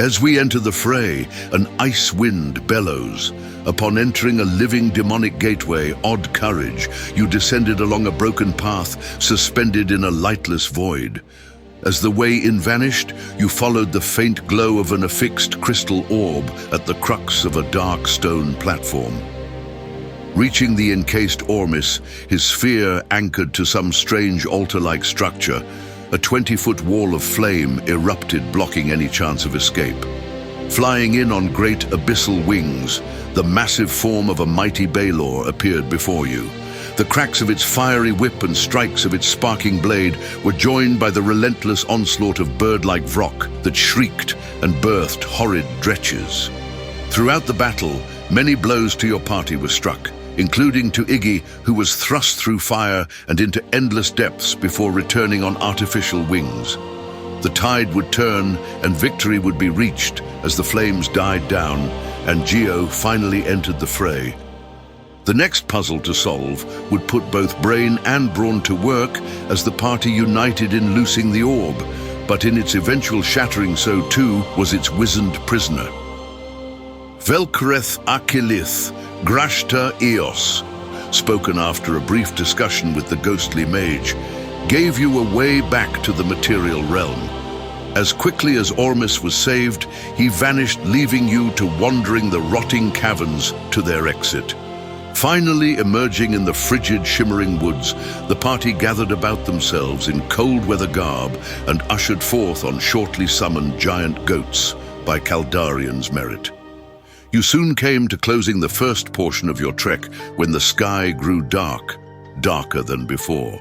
As we enter the fray, an ice wind bellows. Upon entering a living demonic gateway, odd courage, you descended along a broken path, suspended in a lightless void. As the way in vanished, you followed the faint glow of an affixed crystal orb at the crux of a dark stone platform. Reaching the encased Oromis, his sphere anchored to some strange altar-like structure, a 20-foot wall of flame erupted, blocking any chance of escape. Flying in on great abyssal wings, the massive form of a mighty Balor appeared before you. The cracks of its fiery whip and strikes of its sparking blade were joined by the relentless onslaught of birdlike Vrock that shrieked and birthed horrid Dretches. Throughout the battle, many blows to your party were struck, including to Iggy, who was thrust through fire and into endless depths before returning on artificial wings. The tide would turn and victory would be reached as the flames died down and Geo finally entered the fray. The next puzzle to solve would put both brain and brawn to work as the party united in loosing the orb, but in its eventual shattering so too was its wizened prisoner. Velkreth Achillith Grashta Eos, spoken after a brief discussion with the ghostly mage, gave you a way back to the material realm. As quickly as Oromis was saved, he vanished, leaving you to wandering the rotting caverns to their exit. Finally emerging in the frigid, shimmering woods, the party gathered about themselves in cold weather garb and ushered forth on shortly summoned giant goats by Kaldarian's merit. You soon came to closing the first portion of your trek when the sky grew dark, darker than before.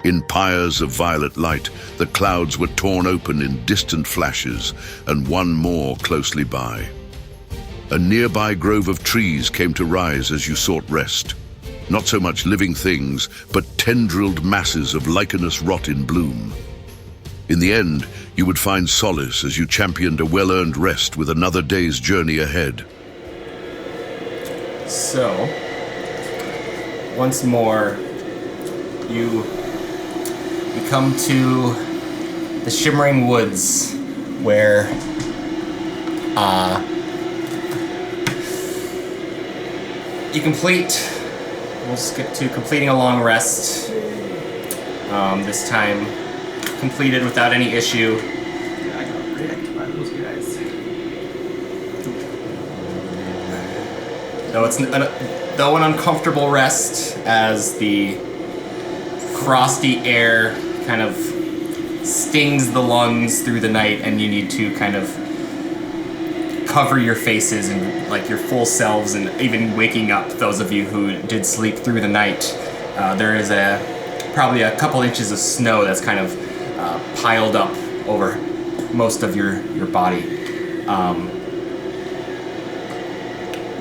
In pyres of violet light, the clouds were torn open in distant flashes, and one more closely by. A nearby grove of trees came to rise as you sought rest. Not so much living things, but tendrilled masses of lichenous rot in bloom. In the end, you would find solace as you championed a well-earned rest with another day's journey ahead. So, once more, you come to the shimmering woods where you complete. We'll skip to completing a long rest. This time completed without any issue. Yeah, I got wrecked by those guys. Though an uncomfortable rest, as the frosty air kind of stings the lungs through the night, and you need to kind of cover your faces and like your full selves, and even waking up those of you who did sleep through the night. There is probably a couple inches of snow that's kind of piled up over most of your body.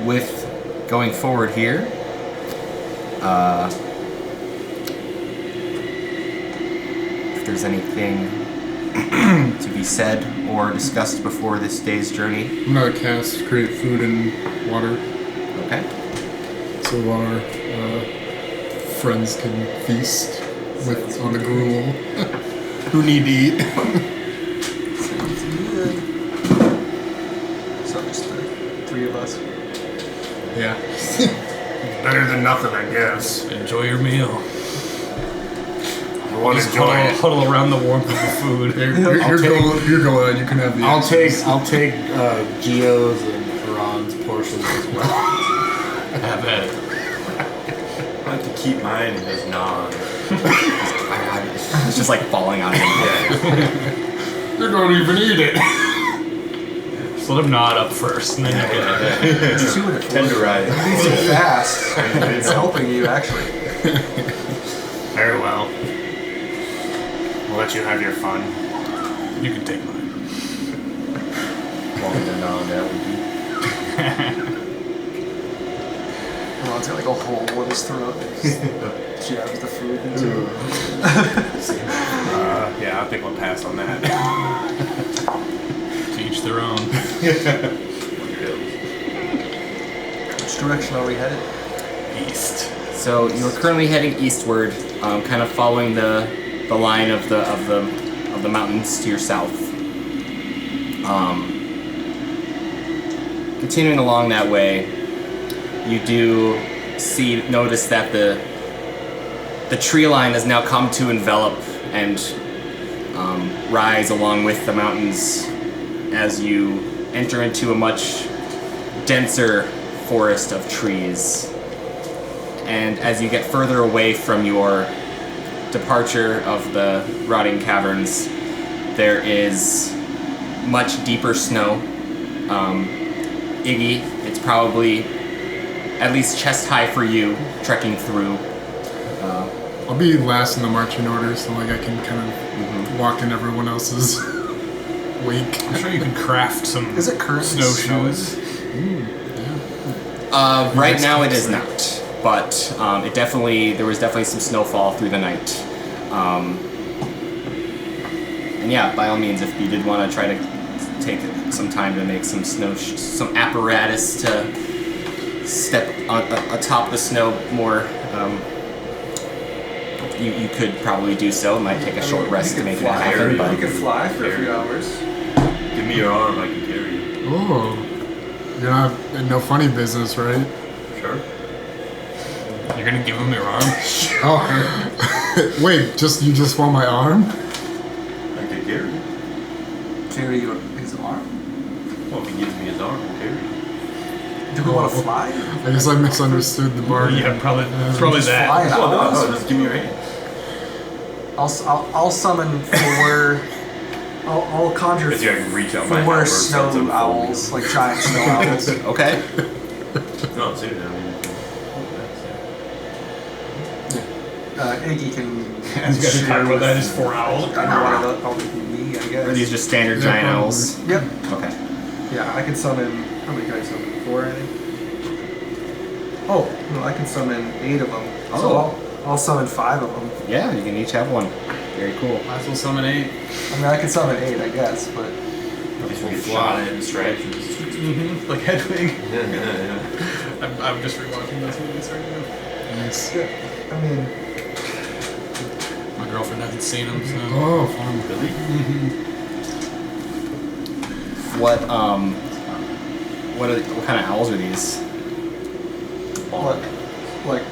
With going forward here, if there's anything to be said or discussed before this day's journey. I'm gonna cast create food and water, Okay. so our friends can feast on the gruel. Who need to eat? So just the three of us. Yeah. Better than nothing, I guess. Enjoy your meal. I want to Just enjoy it. huddle around the warmth of the food. You're going. You can have the. I'll take Geo's and Iran's portions as well. Have at it. I like to keep mine as non. It's just like falling on him. You don't even eat it. Just let him nod up first, and then you get it. Tenderize. It's so fast. It's helping you actually. Very well. We'll let you have your fun. You can take mine. Long the non that would be. Ron's got like a hole in his throat. Jabs the food into it. Yeah, I think we'll pass on that. To each their own. Which direction are we headed? East. So you're currently heading eastward, kind of following the line of the mountains to your south. Continuing along that way, you do notice that the tree line has now come to envelop and rise along with the mountains as you enter into a much denser forest of trees. And as you get further away from your departure of the rotting caverns, there is much deeper snow. Iggy, it's probably at least chest high for you trekking through. I'll be last in the marching order, so like I can kind of walk in everyone else's wake. I'm sure you can craft some Is it currently snowshoes. Right now it is not, but there was definitely some snowfall through the night. And yeah, by all means, if you did want to try to take some time to make some some apparatus to step atop the snow more, you could probably do so. It might take a short rest to make that happen. You But could fly for a few hours. Give me your arm, I can carry you. Oh, you're not in no funny business, right? Sure. You're gonna give him your arm? Oh, wait, you just want my arm? I can carry you. Carry his arm? Well, if he gives me his arm, I'll carry you. Do we want to fly? I guess I misunderstood the bargain. Yeah, probably Just that. fly in Oh, no, owls? just give me your hand. I'll summon 4. I'll conjure Because I can reach out my 4 halberd, snow send some owls, like giant snow owls. okay. No, I'm serious. I mean, Iggy can. You guys are talking about that as 4 owls. I know one of the me, I guess. Are these just standard giant probably. owls? Yep. Okay. Yeah, I can summon. How many can I summon? 4, I think. Oh no, I can summon 8 of them. Oh. So I'll summon 5 of them. Yeah, you can each have one. Very cool. Might as well summon 8. I mean, I can summon 8, I guess, but at least we get shot at distractions. Like Hedwig. Yeah. I'm just rewatching those movies right now. Nice. yeah, I mean, My girlfriend hasn't seen them, so. Oh, fun. Really? What kind of owls are these? what? Like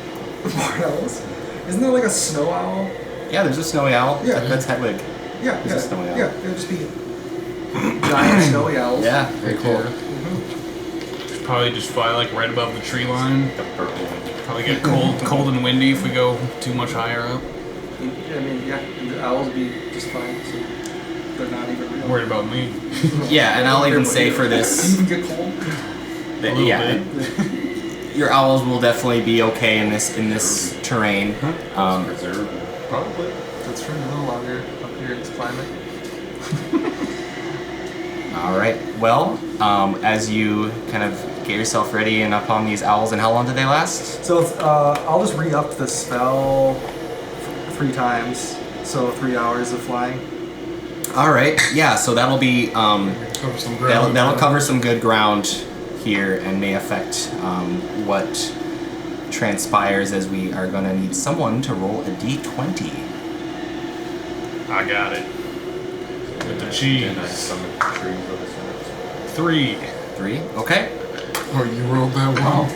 barn owls? Isn't there like a snow owl? Yeah, there's a snowy owl. Yeah. That's Hedwig. Yeah, It's a snowy owl. yeah. It'll just be giant snowy owls. Yeah, very cool. Should probably just fly like right above the tree line. The purple one. Probably get cold and windy if we go too much higher up. I mean, yeah, and the owls will be just fine. So they're not even real. Worried about me. Yeah, and I'll even say for this, You can get cold. that, little yeah, your owls will definitely be okay in this terrain. Reserve. Probably. That's true. A little longer up here in this climate. All right. Well, as you kind of get yourself ready and up on these owls, and how long did they last? So I'll just re-up the spell 3 times. So 3 hours of flying. All right. Yeah. So that'll be Cover some ground. that'll cover some good ground here and may affect what transpires, as we are going to need someone to roll a d20. I got it. With the cheese. And I summoned the trees on this one. 3. 3. Okay. Oh, you rolled that well.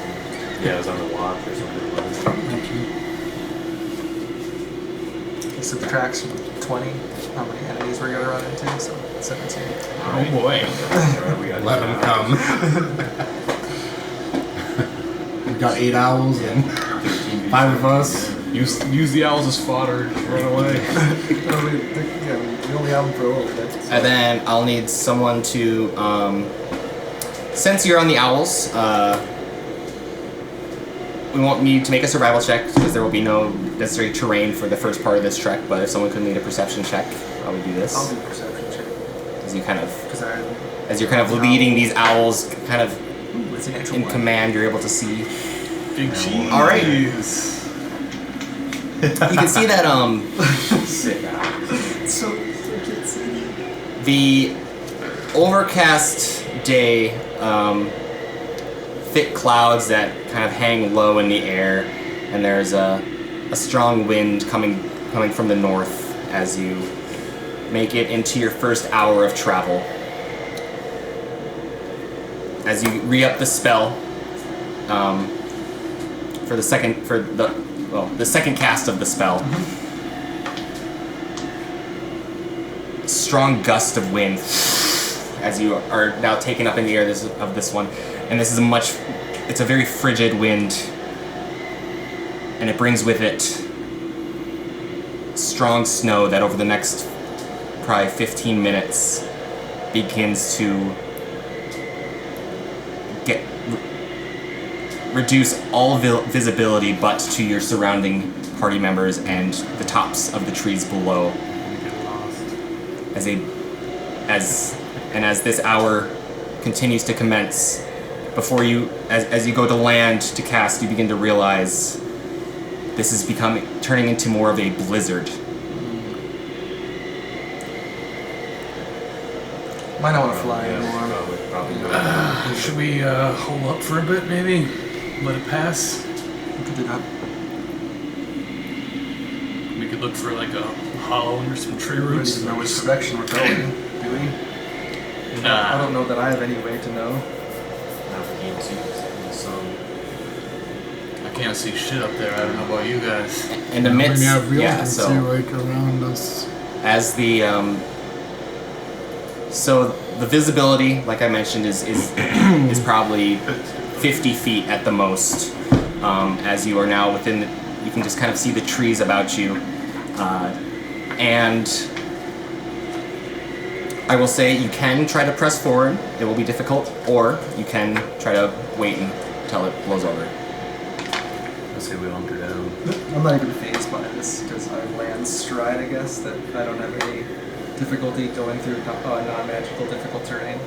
Yeah, I was on the watch or something. He subtracts from 20 how many enemies we're gonna run into. So 17. Oh boy. Let them come. We've got 8 owls and 5 of us. Use the owls as fodder. Run away. We only have them for a little bit. So. And then I'll need someone to, since you're on the owls, we won't need to make a survival check because there will be no necessary terrain for the first part of this trek. But if someone could lead a perception check, I would do this. I'll do a perception check As you kind of, because as you're kind of leading these owls, kind of it's an actual in one. command, you're able to see. Big cheese. All right. You can see that Sick out. So kids. the overcast day, thick clouds that kind of hang low in the air, and there's a strong wind coming from the north as you make it into your first hour of travel. as you re-up the spell for the second cast of the spell. Strong gust of wind as you are now taken up in the air of this one, and this is it's a very frigid wind, and it brings with it strong snow that over the next probably 15 minutes begins to reduce all visibility but to your surrounding party members and the tops of the trees below. As this hour continues to commence, before you, as you go to land to cast, you begin to realize this is turning into more of a blizzard. Might not want to fly anymore. Probably. Should we hold up for a bit, maybe? Let it pass? We could do that. We could look for like a hollow under some tree We don't roots. even know which direction we're going, do we? I Nah. don't know that I have any way to know. I can't see shit up there. I don't know about you guys. In the midst, we all can so see like around us. as the so the visibility, like I mentioned, is probably 50 feet at the most. As you are now within, you can just kind of see the trees about you, and I will say you can try to press forward. It will be difficult, or you can try to wait until it blows over. Let's say we hunker down. I'm not even phased by this because I have land stride, I guess, that I don't have any difficulty going through non-magical difficult terrain.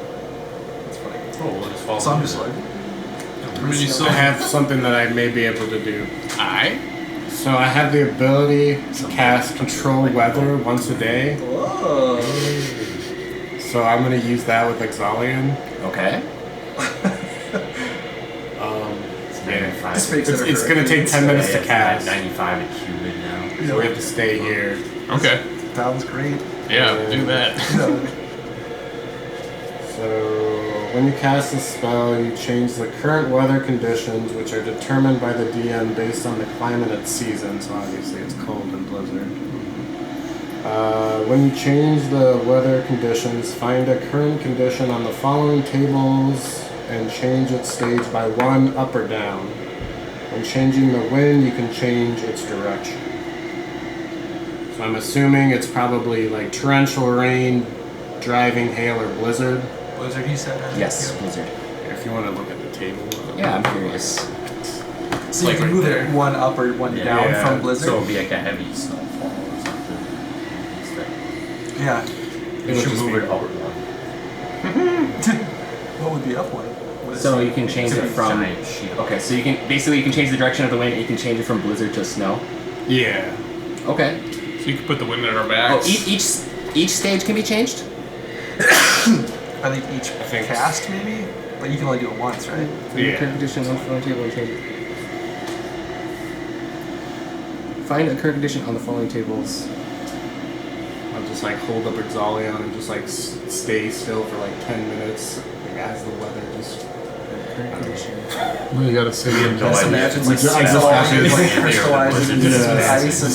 That's funny. Oh, we'll just follow. So I'm just like, I mean, you still I have something that I may be able to do. Aye? So I have the ability to cast Control Weather once a day. whoa. So I'm going to use that with Exalian. Okay. Yeah. This makes It's going to take 10 minutes to cast. 95 in Cuban now. So we have to stay here. Okay. Sounds great. Yeah, do that. So when you cast a spell, you change the current weather conditions, which are determined by the DM based on the climate and season. So obviously it's cold and blizzard. When you change the weather conditions, find a current condition on the following tables and change its stage by 1 up or down. When changing the wind, you can change its direction. So I'm assuming it's probably like torrential rain, driving hail, or blizzard. Blizzard, you said? Yes, blizzard. If you want to look at the table. Yeah, I'm curious. So you like can right move there. it 1 up or 1 down Yeah. from blizzard? So it'll be like a heavy snowfall or something. Instead. Yeah. You should move it upward one. What would be up one? What is So you can change it from. Giant shield. Okay, so you can change the direction of the wind, and you can change it from blizzard to snow. Yeah. Okay. So you can put the wind at our Oh, backs. each stage can be changed. I think each think- cast, maybe? But you can only do it once, right? Yeah. Current condition on the following table and change it. Find a current condition on the following tables. I'll just like hold up Exalion and just like stay still for like 10 minutes like, as the weather just. Current condition. Well, you gotta say it. Just imagine like I just crystallizes into some Yeah. ice and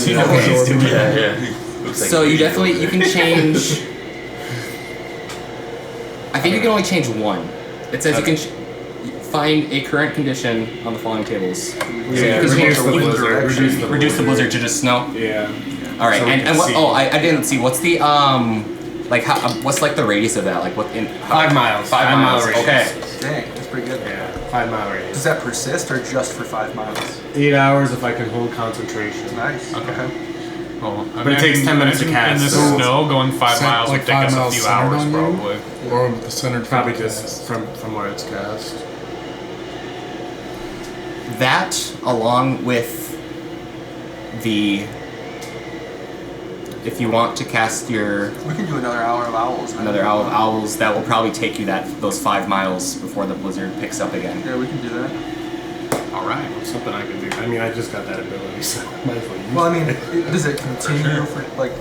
So you can change. I think you can only change one. It says you can find a current condition on the following tables. Yeah, So you can reduce the change blizzard. reduce the blizzard to just snow. Yeah. All right, So we and can what? see. Oh, I didn't see. What's the like? How? What's like the radius of that? Like what? 5 miles. 5 5 miles. mile Okay. radius. Dang, that's pretty good. Yeah. 5 mile radius. Does that persist or just for 5 miles? 8 hours if I can hold concentration. Nice. Okay. Well, But it takes 10 minutes to cast, In the so- snow, going 5 Cent- miles like would take 5 us a miles few centered hours, on you? probably. Or the center. Probably just from where it's cast. That, along with the, if you want to cast your We can do another hour of owls. another hour of owls, that will probably take you those 5 miles before the blizzard picks up again. Yeah, we can do that. All right. Something I can do. I mean, I just got that ability, so might as well use Well, I mean, it. does it continue for like?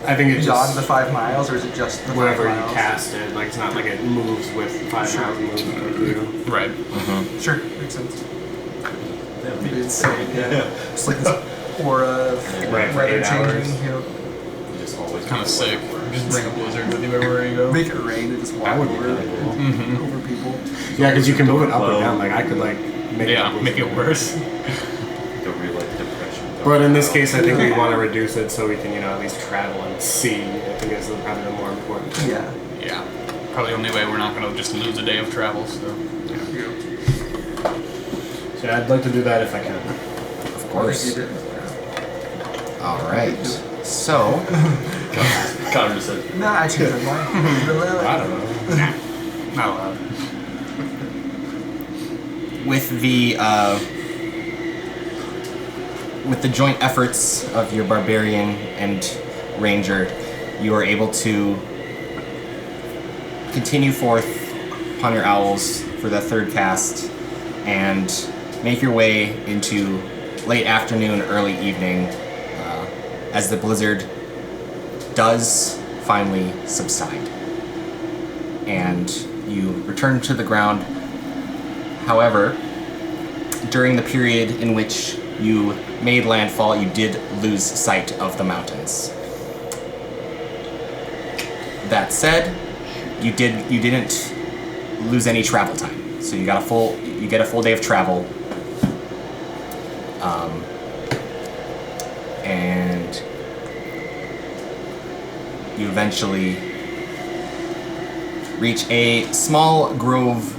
I think it beyond just the 5 miles, or is it just the 5 wherever you miles? cast it. Like it's not like it moves with 5 miles movement with you. Right. Sure, makes sense. That'd be insane. Yeah. Just like this aura of Right, for weather 8 hours. changing. You know, Just always Kind of sick. Just bring a blizzard with you everywhere you go. make it rain and just walk That would be over, really cool. over people. Yeah, because you can move it up or down. Like I could like make Make it worse. the real like depression. But in this case, I think we want to reduce it so we can, at least travel and see. I think is probably the more important thing. Yeah. Yeah. Probably the only way we're not going to just lose a day of travel, so. So I'd like to do that if I can. Of course. All right. So, Connor said, Nah, I changed my mind. I don't know. Not allowed. with the joint efforts of your barbarian and ranger, you are able to continue forth upon your owls for the third cast and make your way into late afternoon, early evening, as the blizzard does finally subside. And you return to the ground. However, during the period in which you made landfall, you did lose sight of the mountains. That said, you didn't lose any travel time. So you get a full day of travel. And you eventually reach a small grove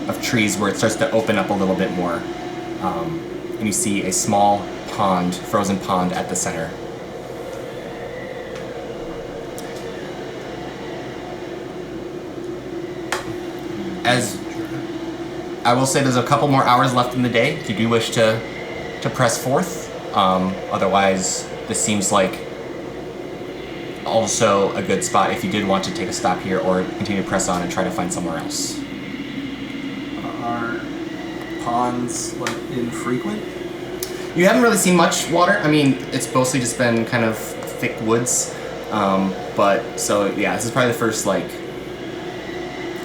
of trees where it starts to open up a little bit more. And you see a small pond, frozen pond at the center. As I will say, there's a couple more hours left in the day if you do wish to press forth. Otherwise, this seems like also a good spot if you did want to take a stop here or continue to press on and try to find somewhere else. Are ponds like infrequent? You haven't really seen much water. I mean, it's mostly just been kind of thick woods. But so yeah, this is probably the first like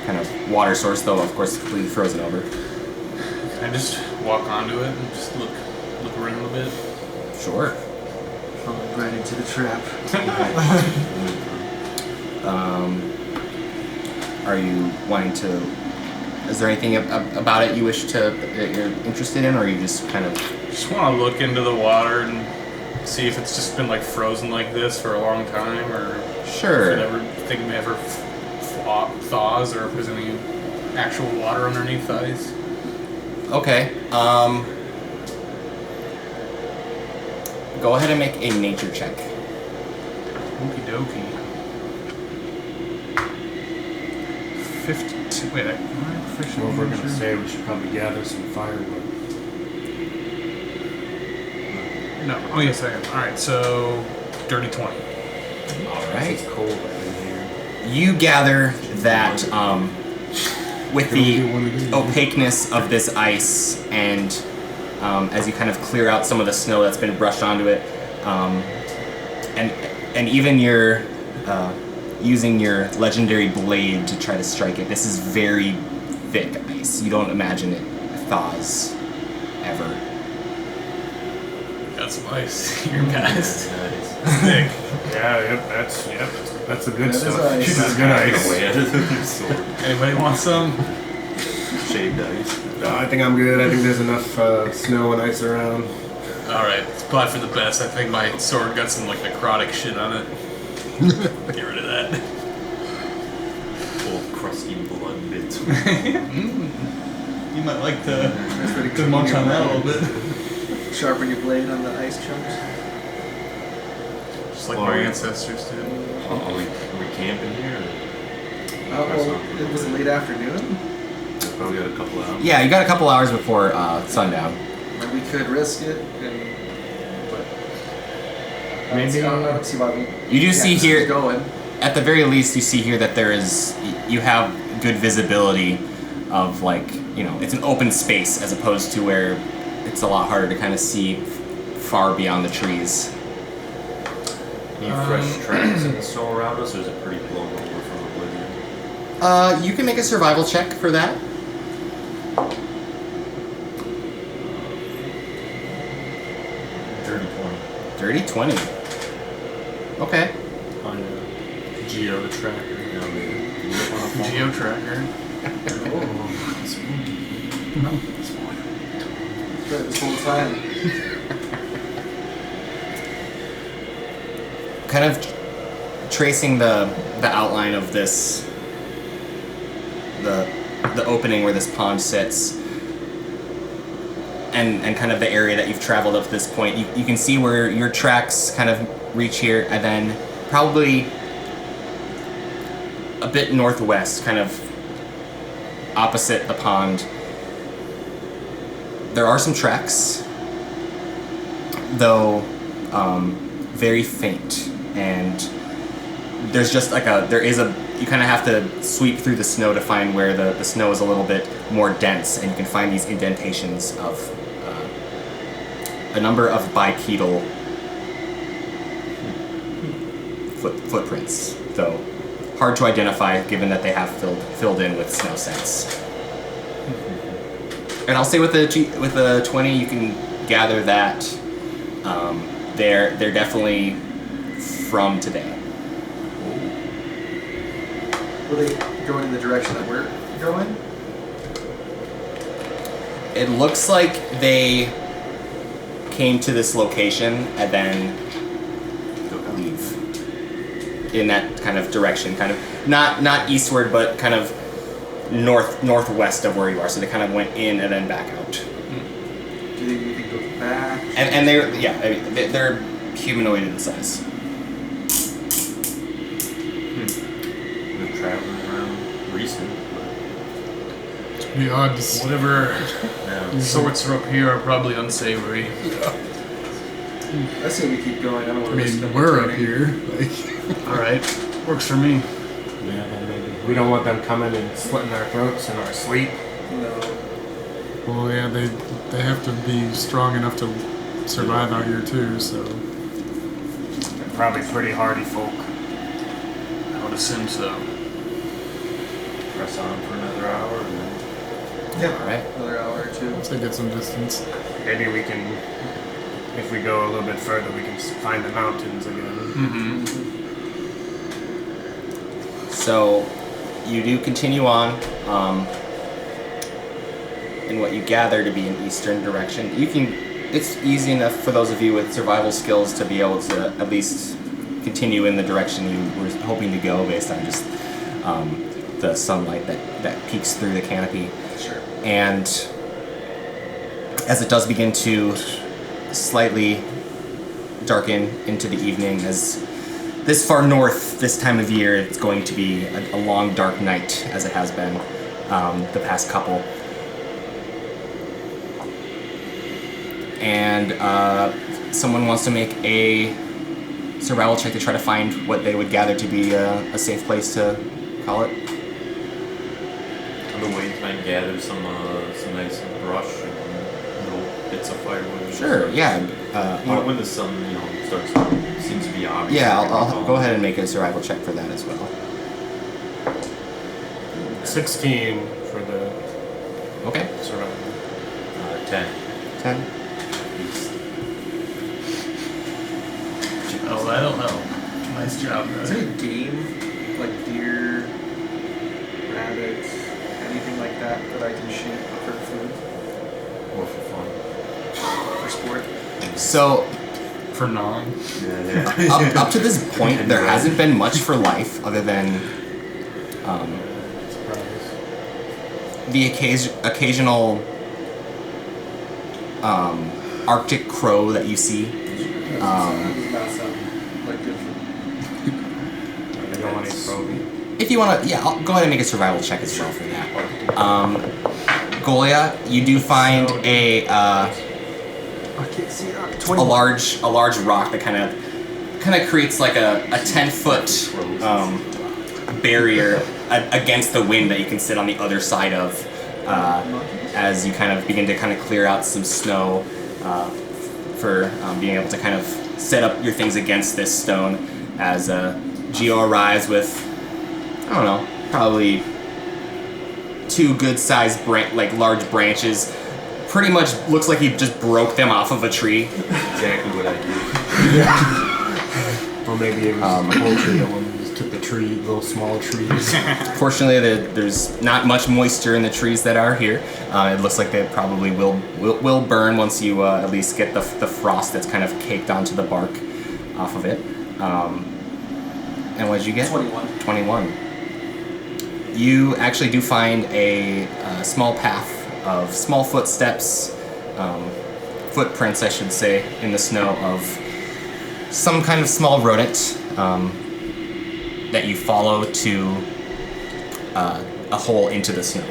kind of water source, though of course completely frozen over. Can I just walk onto it and just look around a bit? Sure. Falling right into the trap. Are you wanting to? Is there anything about it you wish to that you're interested in, or are you just kind of? Just want to look into the water and see if it's just been like frozen like this for a long time, or Sure. if it ever thaws, or if there's any actual water underneath the ice. Okay. Go ahead and make a nature check. Okie dokie. 52. Wait, Well, if we're gonna say we should probably gather some firewood. No. Oh yes, I am. All right. So, dirty 20. All right. It's cold right in here. You gather that with Can we the do one of these? opaqueness of this ice and as you kind of clear out some of the snow that's been brushed onto it, and even your using your legendary blade to try to strike it, this is very thick ice. You don't imagine it thaws ever. Got some ice here, guys. nice. Thick. Yeah, that's the good That is stuff. ice. That's good ice. Sword. Anybody want some? Shaved ice. No, I think I'm good. I think there's enough snow and ice around. All right. It's probably for the best. I think my sword got some like necrotic shit on it. Get rid of that. Old crusty blood bits. You might like That's pretty to cool. munch on that a little bit. Sharpen your blade on the ice chunks. Just like Oh, my yeah. ancestors did. Are we camping here? Well, it was late afternoon. We probably got a couple hours. Yeah, you got a couple hours before sundown. And we could risk it, but Maybe- I don't see why we. You do see just here- keep going. At the very least, you see here that you have good visibility of it's an open space as opposed to where it's a lot harder to kind of see far beyond the trees. Any fresh tracks in the snow around us, or is it pretty blown over from oblivion? You can make a survival check for that. Dirty 20. Okay. On Geo tracker. You know, Geo tracker. This whole time. Kind of tracing the outline of this, the opening where this pond sits, and kind of the area that you've traveled up to this point. You can see where your tracks kind of reach here, and then probably a bit northwest, kind of opposite the pond. There are some tracks, though very faint, and there's just like you kind of have to sweep through the snow to find where the snow is a little bit more dense, and you can find these indentations of a number of bipedal footprints, though hard to identify given that they have filled in with snow scents. And I'll say with the 20, you can gather that they're definitely from today. Will they go in the direction that we're going? It looks like they came to this location and then leave in that kind of direction, kind of not eastward, but kind of northwest of where you are. So they kind of went in and then back out. Do you think go back? And they're humanoid in size. We're traveling around recent. It's pretty odd to see. Whatever Yeah. sorts are up here are probably unsavory. I say we keep going. I don't I want to risk mean, them we're up returning. here. Like, Alright, works for me. We don't want them coming and slitting our throats in our sleep. No. well, yeah, they have to be strong enough to survive out here too. So They're probably pretty hardy folk. I would assume so. Press on for another hour. And then Yeah. All right. Another hour or two. once they get some distance. Maybe we can, if we go a little bit further, we can find the mountains again. Mm-hmm. So you do continue on in what you gather to be an eastern direction. It's easy enough for those of you with survival skills to be able to at least continue in the direction you were hoping to go based on just the sunlight that peeks through the canopy. Sure. And as it does begin to slightly darken into the evening, as this far north, this time of year, it's going to be a long, dark night, as it has been the past couple. And someone wants to make a survival check to try to find what they would gather to be a safe place to call it. on the way, can I gather some nice brush and little bits of firewood? Sure, yeah. When the sun, starts seems to be obvious. Yeah, I'll go ahead and make a survival check for that as well. 16 for the Okay. survival. 10. 10. Oh, that'll help. Nice job, Is guys. there any game, like deer, rabbits, anything like that that I can shoot for food, Or for fun. for sport? So, For non. Yeah. up to this point, there hasn't been much for life other than the occasional Arctic crow that you see. Does not sound like good food. I don't want any probing. If you want to, yeah, I'll go ahead and make a survival check as well for that. Golia, you do find I can't see it. a 20. large rock that kind of creates like a 10-foot barrier against the wind that you can sit on the other side of as you kind of begin to clear out some snow for being able to kind of set up your things against this stone. as Geo arrives with, I don't know, probably 2 good-sized large branches. Pretty much looks like he just broke them off of a tree. Exactly what I do. Or maybe it was a whole tree that one just took the tree, little small trees. Fortunately, there's not much moisture in the trees that are here. It looks like they probably will burn once you at least get the frost that's kind of caked onto the bark off of it. And what did you get? 21. 21. You actually do find a small path of small footsteps, footprints, I should say, in the snow of some kind of small rodent that you follow to a hole into the snow.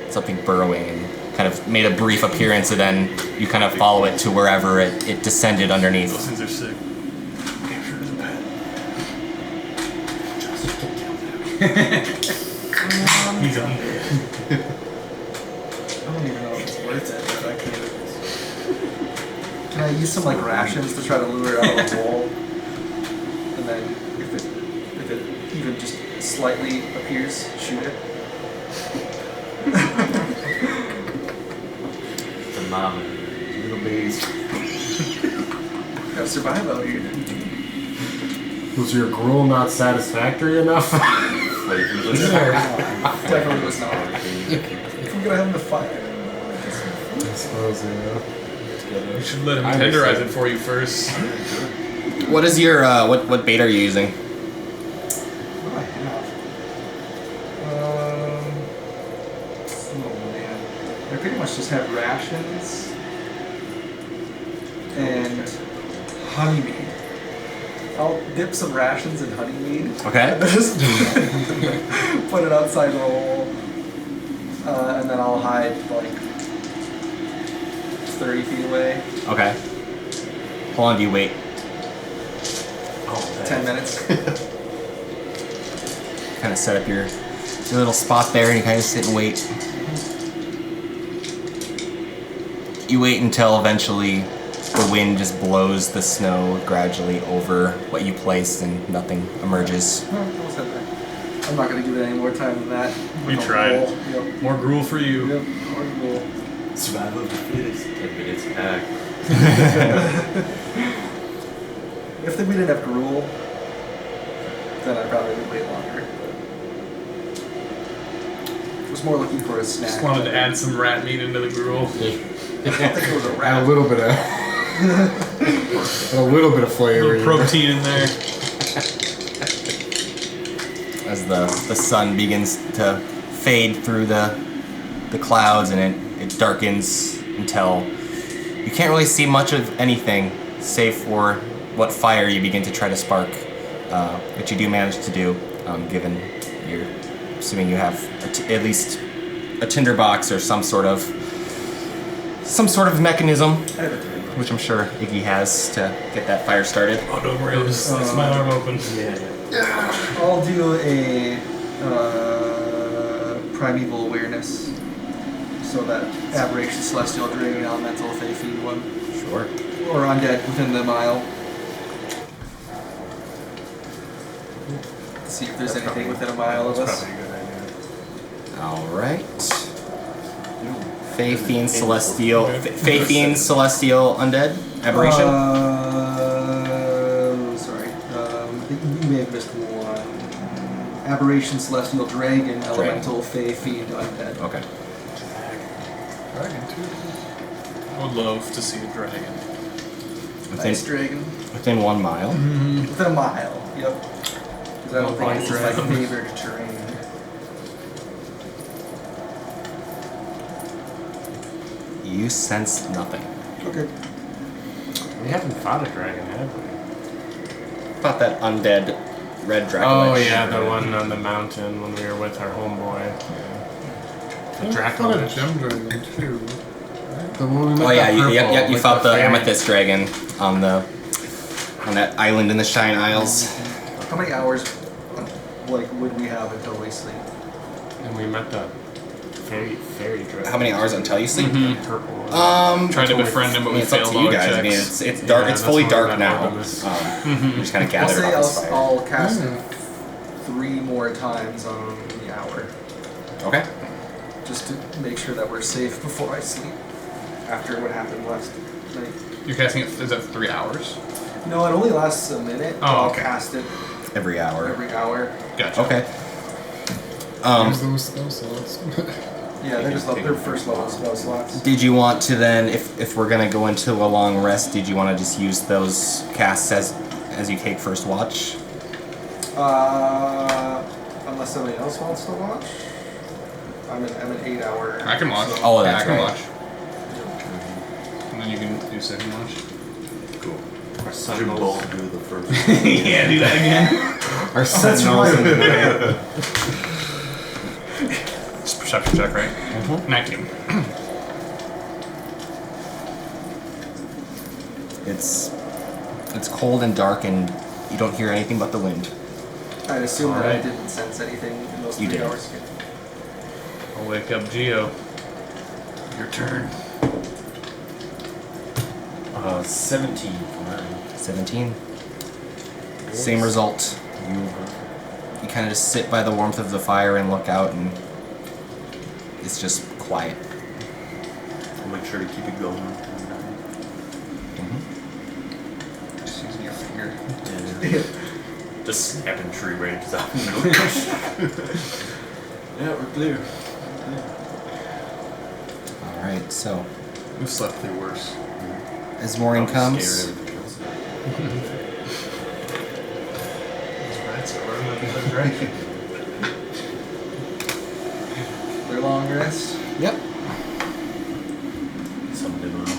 Something burrowing and kind of made a brief appearance, and then you kind of follow it to wherever it descended Those underneath. things are sick. Capture the pet. He's on. I don't even know if it's worth it, but I can I use some like rations to try to lure it out of the hole? And then if it even just slightly appears, shoot it. The mom and little babies. Gotta survive out here. Was your gruel not satisfactory enough? Definitely was not. If we're gonna have him to fire. I suppose, yeah. You should let him I tenderize understand. it for you first. What is your what bait are you using? What do I have? Oh man. I pretty much just have rations and honeymead. I'll dip some rations in honeymead. Okay. Just put it outside the hole. And then I'll hide like 30 feet away. Okay. How long do you wait? 10 minutes. Kind of set up your little spot there, and you kind of sit and wait. You wait until eventually the wind just blows the snow gradually over what you placed, and nothing emerges. I'm not gonna give it any more time than that. We tried. Yep. More gruel for you. Yep. More gruel. Survival of the fittest. 10 minutes back. If we didn't have gruel, then I probably would wait longer. I was more looking for a snack. Just wanted to add some rat meat into the gruel. I don't think it was a Add rat. a little bit of a little bit of A flavor. little protein in there. As the sun begins to fade through the clouds, and it darkens until you can't really see much of anything save for what fire you begin to try to spark, which you do manage to do, given you're assuming you have at least a tinderbox or some sort of mechanism, I have a drink. which I'm sure Iggy has to get that fire started. Oh, don't worry, I'll just slice my arm open. I'll do a primeval awareness. So that aberration, celestial, dragon, elemental, fey fiend one. Sure. Or undead within the mile. See if there's anything within a mile of us. Probably a good idea. All right. Fey fiend celestial, fey fiend celestial undead aberration. Sorry. You may have missed one. Aberration, celestial, dragon, elemental, fey fiend, undead. Okay. Dragon, too. I would love to see a dragon. Nice dragon. Within 1 mile. Within a mile. Yep. Because I don't think it's my favorite terrain. You sense nothing. Okay. We haven't fought a dragon, have we? Thought that undead red dragon. Oh yeah, the one on the mountain when we were with our homeboy. The I Draco. thought a gem dragon, too. The one we met Oh yeah, that you purple, fought the fairy. amethyst dragon on that island in the Shine Isles. How many hours, would we have until we sleep? And we met the fairy dress. How many hours until you sleep? Purple. Tried to befriend him, but we It's up failed to all you our guys. I mean, checks. it's dark. Yeah, It's that's fully why dark we're now. not Oromis. We're just kind of I'll gathered say around this fire. I'll cast it 3 more times on the hour, Okay. just to make sure that we're safe before I sleep. After what happened last night. You're casting it, is that 3 hours? No, it only lasts a minute. Oh, I'll okay. cast it Every hour. every hour. Gotcha. Okay. Use those spell slots. Yeah, they're first level spell slots. Did you want to then, if we're gonna go into a long rest, did you want to just use those casts as you take first watch? Unless somebody else wants to watch. I'm an 8-hour. I can watch. so- Oh, Yeah, that's I can right. watch. And then you can do second watch. Cool. Our Should sentinels. both do the first. Yeah, do that again. Our sentinels. Just perception check, right? 19. It's cold and dark, and you don't hear anything but the wind. I'd assume that I Alright. didn't sense anything in those You 3 did. hours. I'll wake up Geo. Your turn. 17 for mine. 17. Same result. You kind of just sit by the warmth of the fire and look out, and it's just quiet. I'll make sure to keep it going. Just using your finger. Yeah. Just snapping tree branches out. Yeah, we're clear. All right. So We've slept through worse. as morning Probably comes, scare everything else. Those rats are running in the direction. Their long rest. yep. Some demands.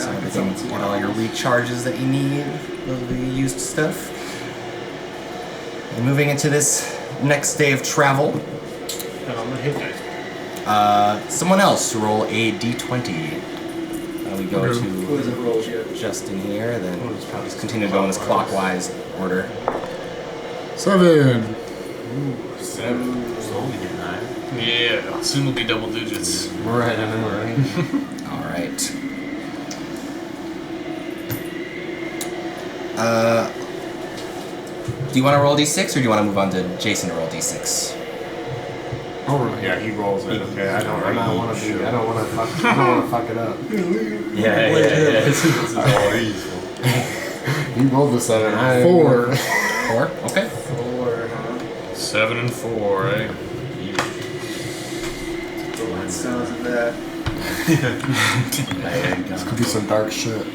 So Yeah, everything, get all your recharges that you need, the used stuff. And moving into this next day of travel, someone else roll a d20. We go Who to hasn't rolled yet? Justin here, then just continue to go in this clockwise order. 7. 7. It's only getting higher. Yeah, soon will be double digits. Right, I know, right? All right. Do you want to roll d6, or do you want to move on to Jason to roll d6? Alright. Yeah, he rolls it. Okay, I don't want to fuck it up. Yeah. This is all easy. He rolled the 7. 4. 4? Okay. 4, huh? 7 and 4, eh? What sounds of that? This could be some dark shit.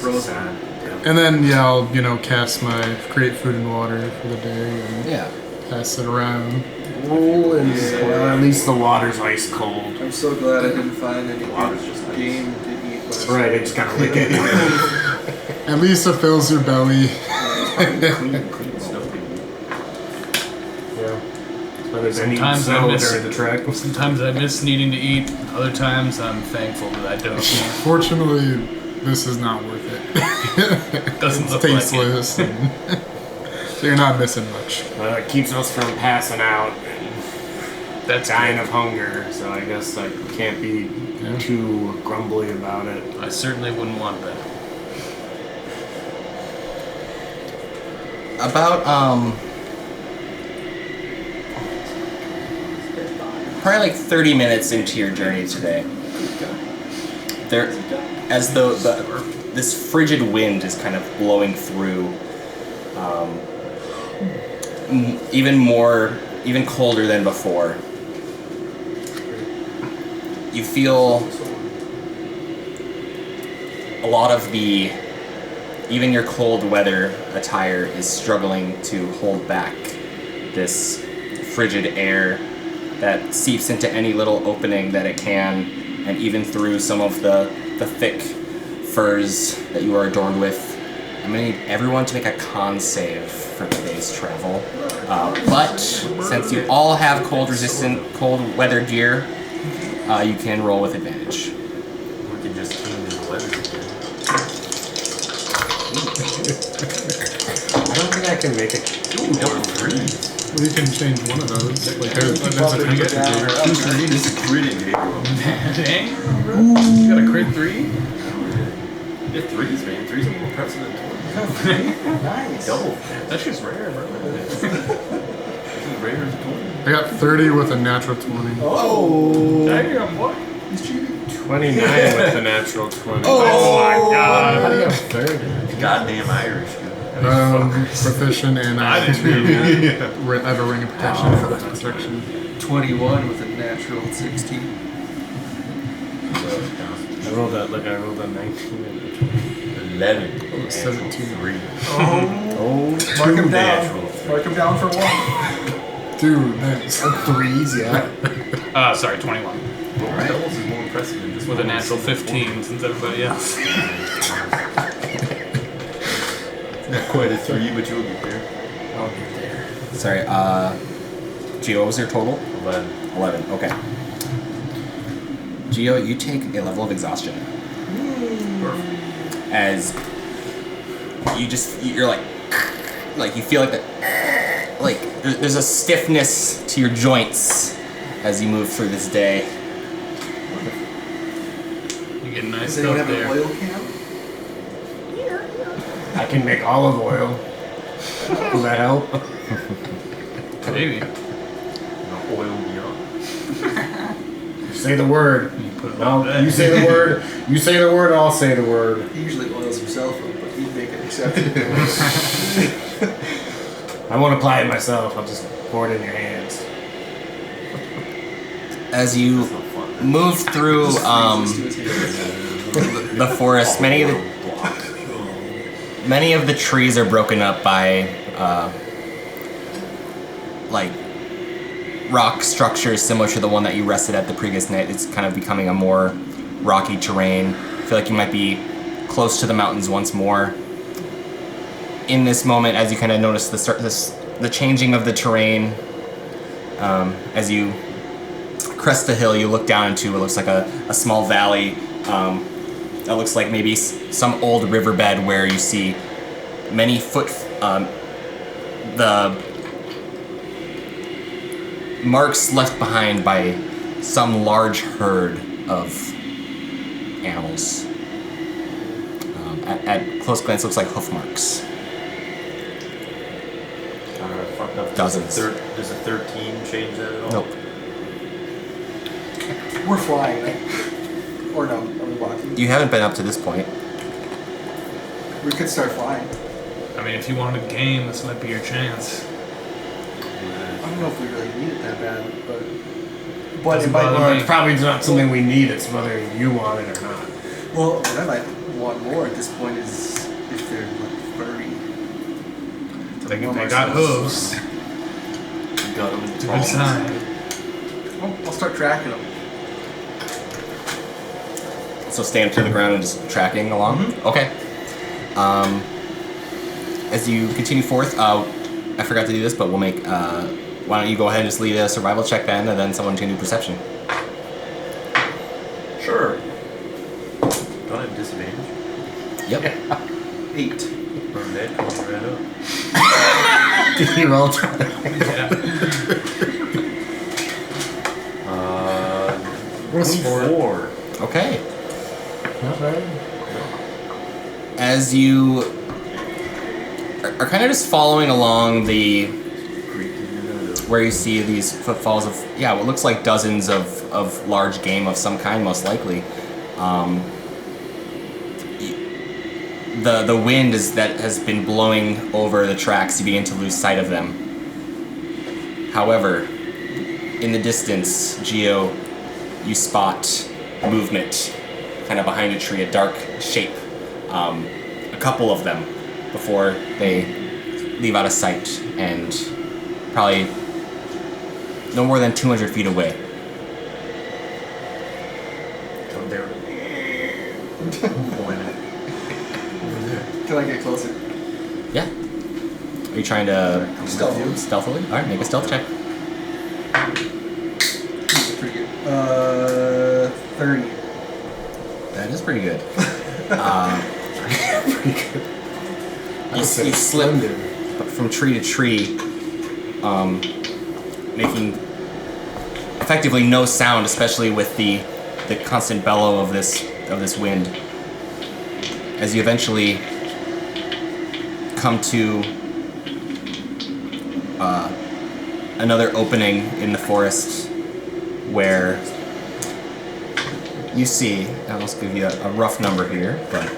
Frozen. And then, yeah, I'll, cast my create food and water for the day and Yeah. pass it around. Rolling. Well, at least the water's ice cold. I'm so glad I didn't find any Water's just nice. game to eat. That's right, it's kind of lick it. At least it fills your belly. Clean snow. Yeah. Better than eating Sometimes I snow miss during the trek. Sometimes I miss needing to eat. Other times I'm thankful that I don't. Fortunately, this is not worth it. Doesn't It's look like it. tasteless. And so you're not missing much. It keeps us from passing out and That's dying good. of hunger, so I guess I can't be Yeah. too grumbly about it. I certainly wouldn't want that. About probably like 30 minutes into your journey today, there, as though this frigid wind is kind of blowing through, even colder than before. You feel a lot of even your cold weather attire is struggling to hold back this frigid air that seeps into any little opening that it can, and even through some of the thick furs that you are adorned with. I'm gonna need everyone to make a con save for today's travel. But since you all have cold weather gear, you can roll with advantage. We can just clean in the weather again. I don't think I can make it. Ooh, double 3s. Well, you can change one of those. Like there's an It's a crit indicator. Dang. You got a crit 3? Yeah, 3s, man. 3s are more impressive than 20s. Nice. Double. That shit's rare, bro. This is rare as a 20. I got 30 with a natural 20. Oh. Damn, what? He's cheating. 29 with the natural 20. Oh my god. How do you have 30? Goddamn Irish, dude. Proficient and I have a ring of protection for that protection. 21 with a natural 16. I rolled a 19 and a 20. 11. Oh, 17. 3. Oh. Mark him down. natural. Mark him down for 1. Dude, that's threes, yeah. Sorry, 21. Alright. Doubles is more impressive than just With a natural 15 since everybody else. Not quite a 3, but you'll get there. I'll get there. Sorry, Gio, what was your total? 11. 11, okay. Gio, you take a level of exhaustion. As you're like you feel like that, like there's a stiffness to your joints as you move through this day. You get a nice Does anyone stuff have an there. oil can? I can make olive oil. Does that help? Maybe. No oil beyond. Say the word. You put it No, on that. you say the word. You say the word, I'll say the word. He usually oils himself up, but he'd make an exception. I won't apply it myself. I'll just pour it in your hands. As you move through the forest, many of the trees are broken up by like rock structures similar to the one that you rested at the previous night. It's kind of becoming a more rocky terrain. I feel like you might be close to the mountains once more. In this moment, as you kind of notice the changing of the terrain, as you crest the hill, you look down into what looks like a small valley. That looks like maybe some old riverbed where you see many the marks left behind by some large herd of animals. At close glance, looks like hoof marks. Fucked up. Dozens. Does a 13 change that at all? Nope. We're flying, right? Or no, are we walking? You haven't been up to this point. We could start flying. I mean, if you wanted a game, this might be your chance. I don't know if we really need it that bad, but it Doesn't might. bother Well, me. it's probably not something we need. It's whether you want it or not. Well, what I might want more at this point is if they're like furry. They got hooves. Got them in It's a good sign. Well, I'll start tracking them. So stand to the ground and just tracking along? Okay. As you continue forth, I forgot to do this, but we'll make, why don't you go ahead and just lead a survival check then, and then someone can do perception. Sure. Don't have disadvantage. Yep. 8. Undead comes right up. Did he roll? Yeah. What's 4. Okay. Not bad. As you are kind of just following along where you see these footfalls of, what looks like dozens of large game of some kind, most likely. The wind has been blowing over the tracks. You begin to lose sight of them. However, in the distance, Geo, you spot movement kind of behind a tree, a dark shape. A couple of them before they leave out of sight and probably no more than 200 feet away. Come there. Can I get closer? Yeah. Are you trying to stealthily? Alright, make a stealth check. These are pretty good. 30. That is pretty good. You slip from tree to tree making effectively no sound, especially with the constant bellow of this wind. As you eventually come to another opening in the forest where you see, I'll just give you a rough number here, but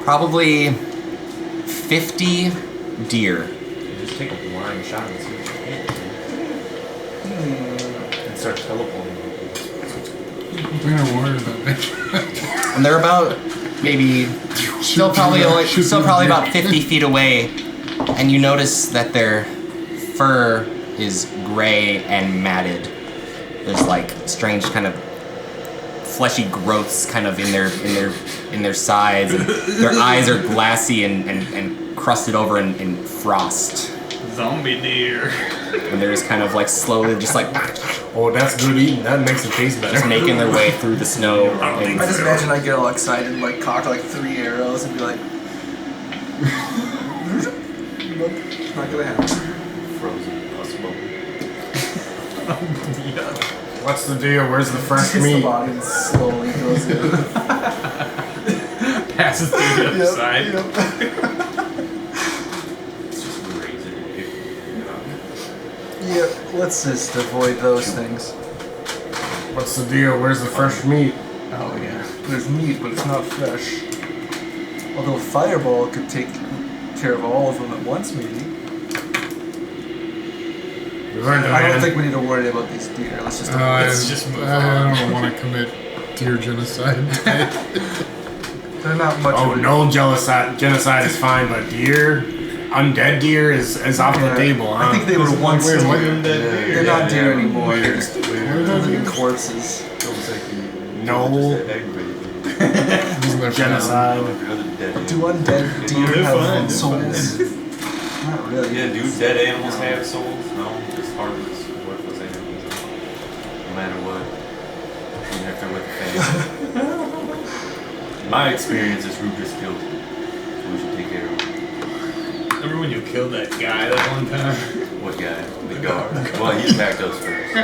probably 50 deer. Just take a blind shot and see what you hit. And start teleporting. We're gonna worry about that. And they're about maybe still probably about 50 feet away, and you notice that their fur is gray and matted. There's like strange kind of fleshy growths kind of in their sides, and their eyes are glassy and crusted over in frost. Zombie deer. And they're just kind of like slowly just like Oh, that's good eating. That makes it taste better. just making their way through the snow. And I just imagine I get all excited and like cock like 3 arrows and be like, nope, not gonna happen. Frozen possible. What's the deal? Where's the fresh Hits the meat? body and slowly goes in. Passes through the other side. It's just razor blade. Yep, let's just avoid those things. What's the deal? Where's the fresh meat? Oh yeah. There's meat, but it's not fresh. Although Fireball could take care of all of them at once, maybe. I don't think we need to worry about these deer. Let's just Let's just move I on. don't want to commit deer genocide. they're not much. Oh, of a- no genocide is fine, but deer, undead deer is off Yeah. the table, huh? I think they were once Wait, what? deer. They're not deer anymore. They're just living corpses. No Isn't there genocide. Do undead deer they're have fine, they're souls? Not really. Yeah, do dead animals have souls? No, just harmless, worthless animals. No matter what. Even if they're with the family. My experience is who just killed him. So we should take care of him. Remember when you killed that guy that one time? What guy? The guard. Well, he attacked us first.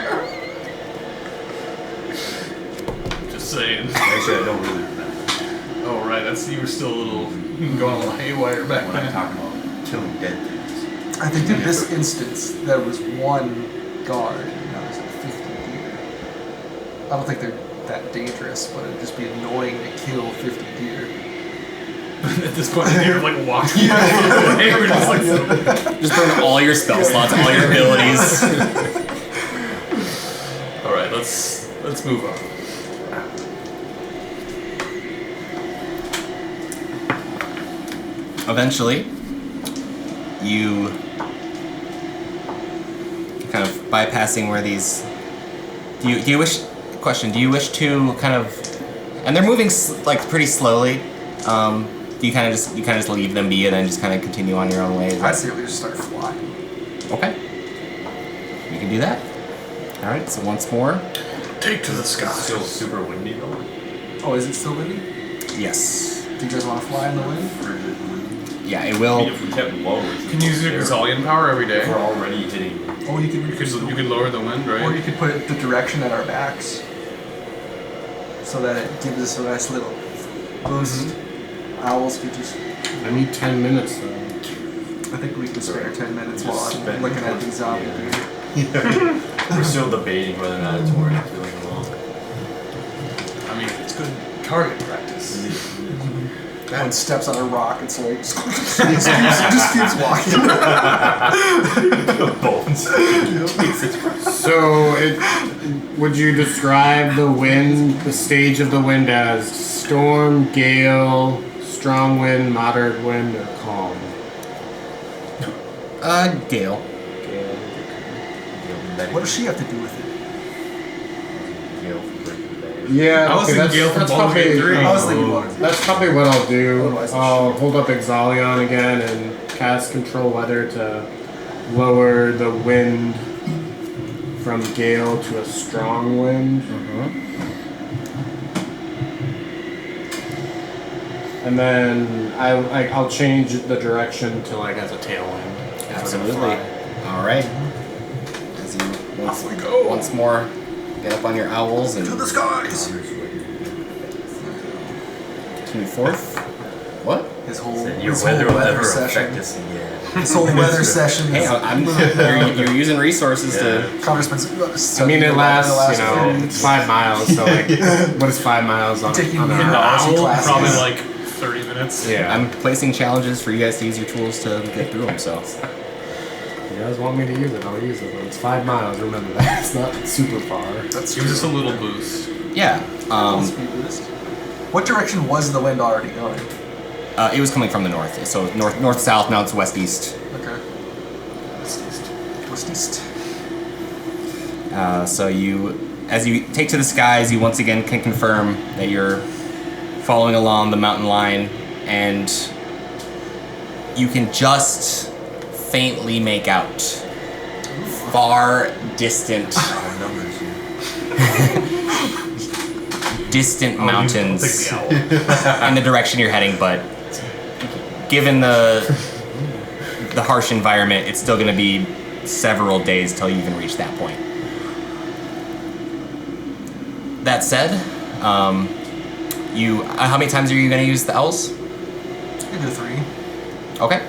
Just saying. Actually, I don't really remember. Oh right, you were still a little going a little haywire back When I'm then. talking about killing dead things. I think in this instance there was one guard and now there's like 50 deer. I don't think they're that dangerous, but it'd just be annoying to kill 50 deer. At this point, they were like walking away. We're just like, just burn all your spell slots, all your abilities. all right, let's move on. Eventually, you kind of bypassing where these. Do you wish? Question: do you wish to kind of? And they're moving like pretty slowly. Do you kind of just leave them be and then just kind of continue on your own way? I'd say we just start flying. Okay. You can do that. All right. So once more. Take to the sky. Still super windy though. Oh, is it still windy? Yes. Do you guys want to fly in the wind? Yeah. It I will. mean, if we kept low, we Can you use your Xalian power every day? If we're already hitting. Oh, you could You could lower the wind, right? or you could put it the direction at our backs, so that it gives us a nice little boost. Owls could just. I need 10 minutes though. I think we can spare 10 minutes while Just I'm spend looking at these zombie Yeah. deer. We're still debating whether or not it's worth killing them all. I mean, it's good target practice. One steps on a rock and so he just keeps walking. Bones. So, would you describe the wind, the stage of the wind as storm, gale, strong wind, moderate wind, or calm? Gale. What does she have to do with it? Yeah, I was okay, thinking Gale from Baldur's Gate 3. I was thinking water. That's probably what I'll do. Otherwise, I'll hold up Exalion again and cast Control Weather to lower the wind from gale to a strong wind. And then I'll change the direction to like as a tailwind. Absolutely. All right. As you once more get up on your owls and To the skies! to the fourth. What? His whole, Your his weather whole will weather never session. affect us again. His whole weather session Hey, is you're using resources to. Connor's been I mean, it lasts, few it's weeks. 5 miles, so like, what is 5 miles on, Taking on me a... in The Aussie owl, classes. probably like 30 minutes. Yeah. I'm placing challenges for you guys to use your tools to get through them. So. If you guys want me to use it, I'll use it. But it's 5 miles, remember that. It's not super far. That's Give us a little boost. Yeah. speed boost. What direction was the wind already going? It was coming from the north. So north south. Now it's west east. Okay. West east. So as you take to the skies, you once again can confirm that you're following along the mountain line, and you can just faintly make out far distant mountains in the direction you're heading, but given the harsh environment, it's still going to be several days till you even reach that point. That said, how many times are you going to use the owls? You can do 3. Okay.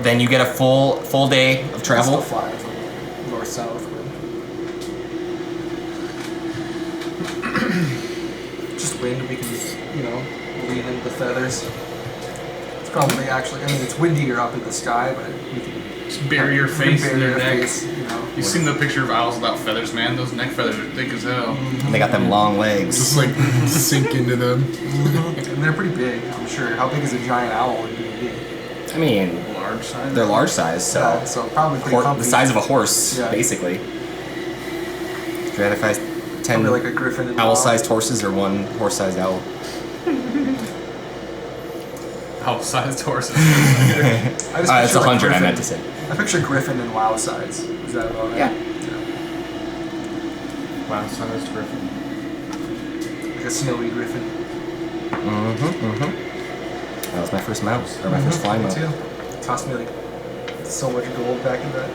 Then you get a full day of travel. Still 5 from north south. Just wind, we can, lean into the feathers. It's probably actually, it's windier up in the sky, but we can Just bury your face in their neck. face, You've seen the picture of owls without feathers, man? Those neck feathers are thick as hell. And they got them long legs. Just like sink into them. And they're pretty big, I'm sure. How big is a giant owl in D&D? I mean, Large size. they're large size, so Yeah, so probably pretty the comfy. size of a horse, Yeah. basically. Stratify 10 Probably like a griffin and owl-sized horses or one horse-sized owl. Owl-sized horses. It's 100, I meant to say. I picture griffin and WoW size. Is that about right? Yeah. Wow, sized griffin. Like a snowy griffin. That was my first mouse, or my first flying Me mouse. too. It cost me like so much gold back in that.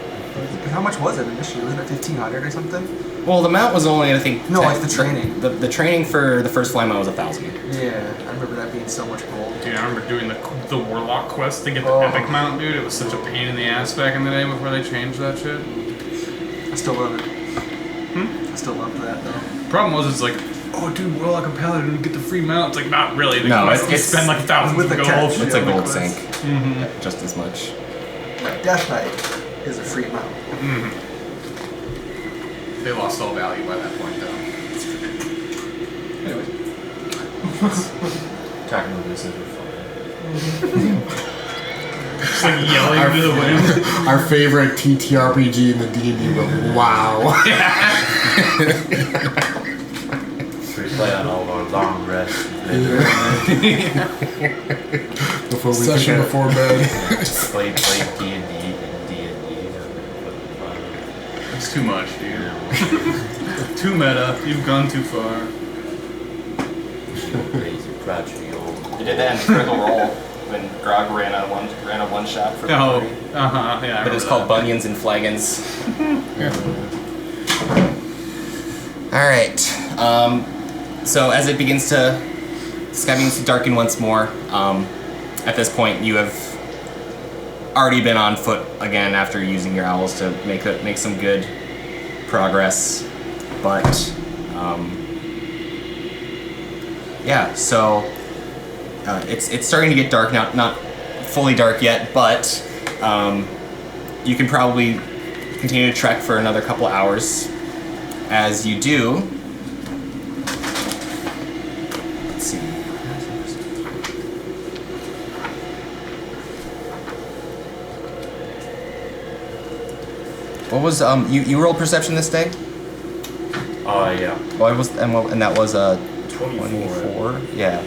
How much was it initially? Was it 1,500 or something? Well, the mount was only, I think... No, like the training. The training for the first fly mount was 1,000. Yeah, I remember that being so much gold. Dude, I remember doing the Warlock quest to get the Oh. epic mount, dude. It was such a pain in the ass back in the day before they changed that shit. I still love it. I still love that though. Problem was, it's like, oh, dude, Warlock and Paladin would get the free mount. It's like, not really. No, you it's- spend like thousands with of the gold. catch. It's a Yeah, gold the sink. quest. Just as much. Death Knight is a free mount. They lost all value by that point, though. Anyway. Talking about this every fun. Just like yelling into the wind. Our favorite TTRPG in the D&D room. Wow. We play on all of our long rests. Before we session before bed. Play D&D and D&D. It's too much, dude. Too meta. You've gone too far. Crazy, crouchy old. You did that in Critical Role when Grog ran a one shot for the Oh, party. yeah. But it's called Bunions and Flagons. Alright. So as it begins the sky begins to darken once more, at this point you have already been on foot again after using your owls to make some good progress. But yeah, so it's starting to get dark now, not fully dark yet, but you can probably continue to trek for another couple hours. As you do, let's see. What was you rolled perception this day? Yeah. What was and that was 24. 24. Yeah.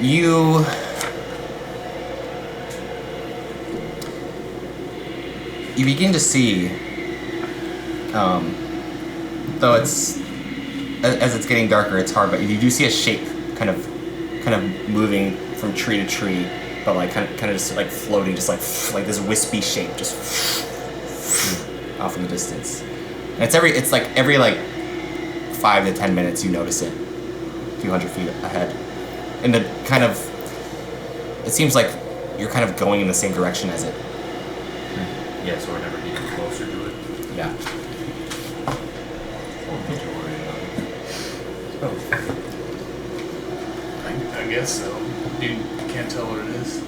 You begin to see, though it's as it's getting darker, it's hard, but you do see a shape kind of kind of moving from tree to tree, but like kind of just like floating, just like this wispy shape, just off in the distance. And it's like every 5 to 10 minutes you notice it, a few hundred feet ahead, and it seems like you're kind of going in the same direction as it. Yeah, so we're never getting closer to it. Yeah. I guess so. You can't tell what it is.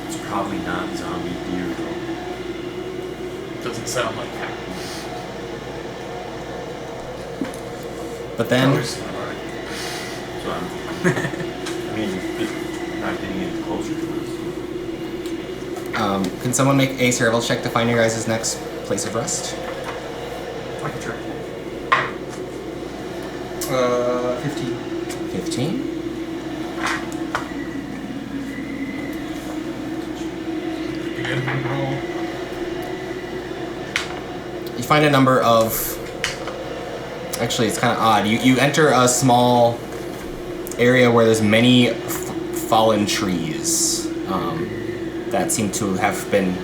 It's probably not zombie deer though. Doesn't sound like it. But then, So I'm, I mean, it's not getting any closer to us. can someone make a survival check to find your guys' next place of rest? I can try. 15. 15. You get a roll. You find a number of. Actually, it's kind of odd. You enter a small area where there's many fallen trees that seem to have been.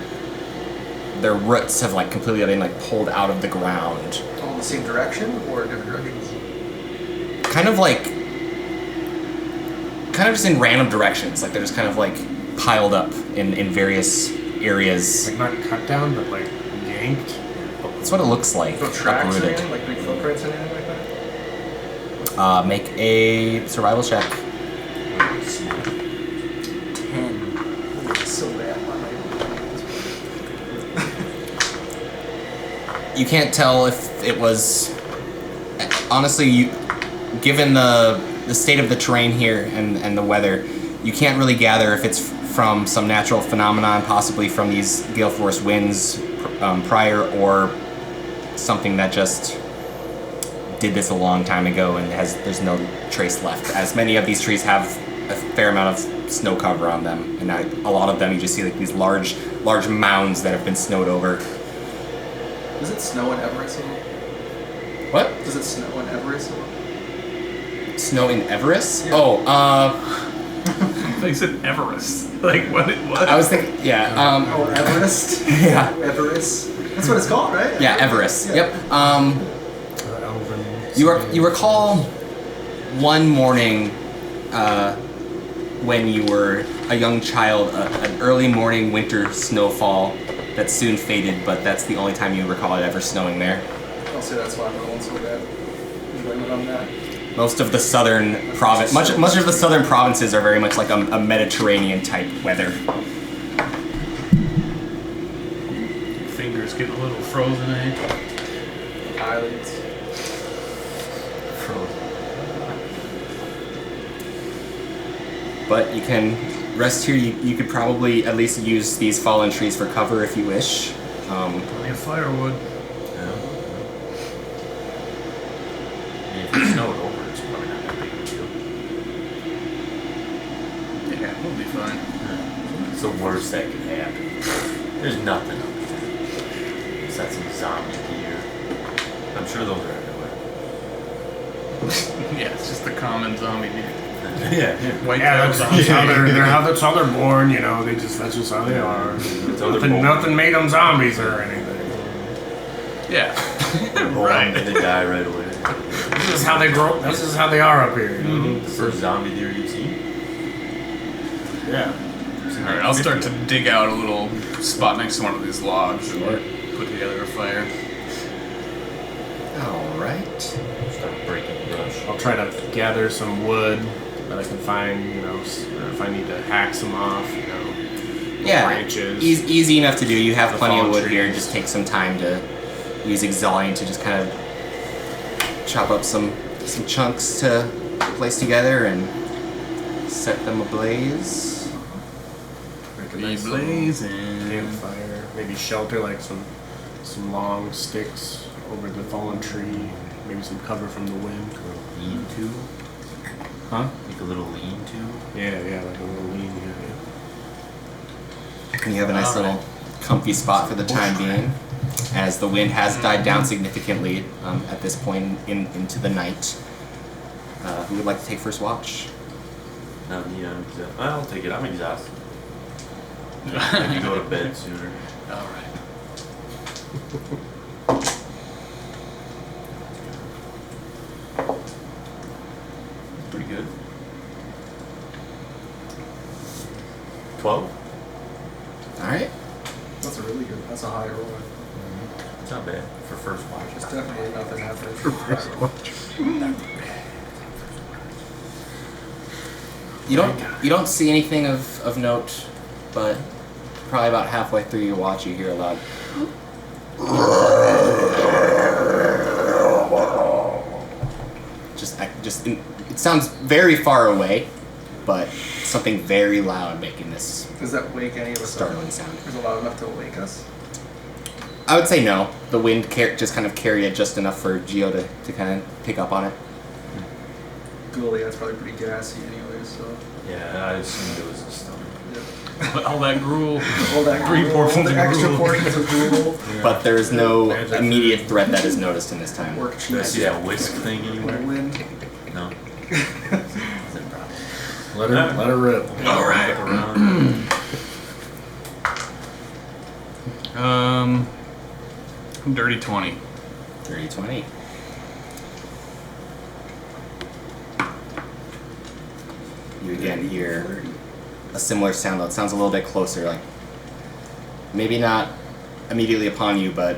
Their roots have completely been pulled out of the ground. All in the same direction or different directions? Kind of just in random directions. They're just kind of piled up in various areas. Like not cut down, but like yanked. That's what it looks like. No tracks or Uprooted. anything? Like big footprints or anything like that? Make a survival check. 10. It's so bad. You can't tell if it was. Honestly, given the state of the terrain here and the weather, you can't really gather if it's from some natural phenomenon, possibly from these gale force winds prior, or something that just did this a long time ago and there's no trace left. As many of these trees have a fair amount of snow cover on them, and a lot of them you just see these large mounds that have been snowed over. Does it snow in Everest at all? What? Does it snow in Everest at all? Snow in Everest? Yeah. Oh, They said Everest. What? I was thinking, yeah. Oh, Everest? Yeah. Everest. That's what it's called, right? Yeah, Everest. Yeah. Yep. Elven. You recall one morning when you were a young child, an early morning winter snowfall that soon faded, but that's the only time you recall it ever snowing there. I'll say that's why I'm rolling so bad. Blame it on that. Most of the southern province, much of the southern provinces are very much like a Mediterranean type weather. Fingers get a little frozen, eh? Eyelids. But you can rest here. You could probably at least use these fallen trees for cover if you wish. Plenty of firewood. If it snowed over, it's probably not that big of a deal. Yeah, we'll be fine. It's the worst that could happen. There's nothing up there. Besides some zombie deer. I'm sure those are everywhere. Yeah, it's just the common zombie deer. Yeah. White Yeah, tail that's zombie. that's how they're born. You know, that's just how they are. how they're born. Nothing made them zombies or anything. Yeah. They're born and they die right away. This is how they grow. This is how they are up here. You know? The first zombie deer you've seen? Yeah. Alright, I'll start to dig out a little spot next to one of these logs and put together a fire. All right. Start breaking brush. I'll try to gather some wood that I can find. You know, if I need to hack some off. You know, Yeah, branches. easy enough to do. You have The plenty of fallen wood here. trees. Just take some time to use exhaling to just kind of chop up some chunks to place together and set them ablaze. Make a Be nice little blazing. campfire. Maybe shelter like some long sticks over the fallen tree. Maybe some cover from the wind. Lean-to? Huh? Like a little lean-to? Yeah, like a little lean here. And you have a nice little comfy spot for the time being, as the wind has died down significantly at this point into the night. Who would like to take first watch? Not me, I'll take it. I'm exhausted. I need to go to bed sooner. Alright. Pretty good. 12? Alright. That's a really good. That's a high roll. It's not bad for first watch. It's definitely nothing happening. You don't see anything of note, but probably about halfway through your watch you hear a loud it sounds very far away, but something very loud making this Does that wake any of us up? startling sound. Is it loud enough to wake us? I would say no. The wind just kind of carried it just enough for Geo to kind of pick up on it. Ghoulie, that's probably pretty gassy anyway, so. Yeah, I assumed it was a stomach. All that gruel. All that Three gruel, portions the of extra gruel. portions of gruel. But there is no immediate threat that is noticed in this time. Work Did I cheese. see that whisk thing anywhere? Wind. No. Let her rip. Alright. Dirty 20. 30-20. You again hear a similar sound. It sounds a little bit closer, like maybe not immediately upon you, but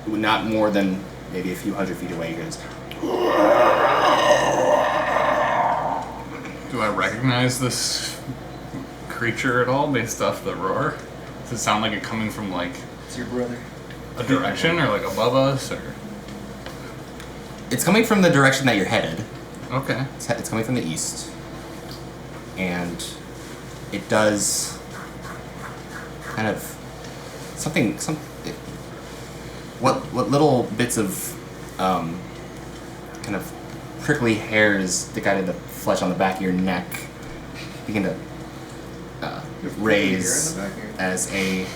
not more than maybe a few hundred feet away. You hear this. Do I recognize this creature at all based off the roar? Does it sound like it coming from like It's your brother. a direction or like above us or? It's coming from the direction that you're headed. Okay. It's coming from the east, and it does kind of what little bits of kind of prickly hairs stick out of the flesh on the back of your neck begin to raise as a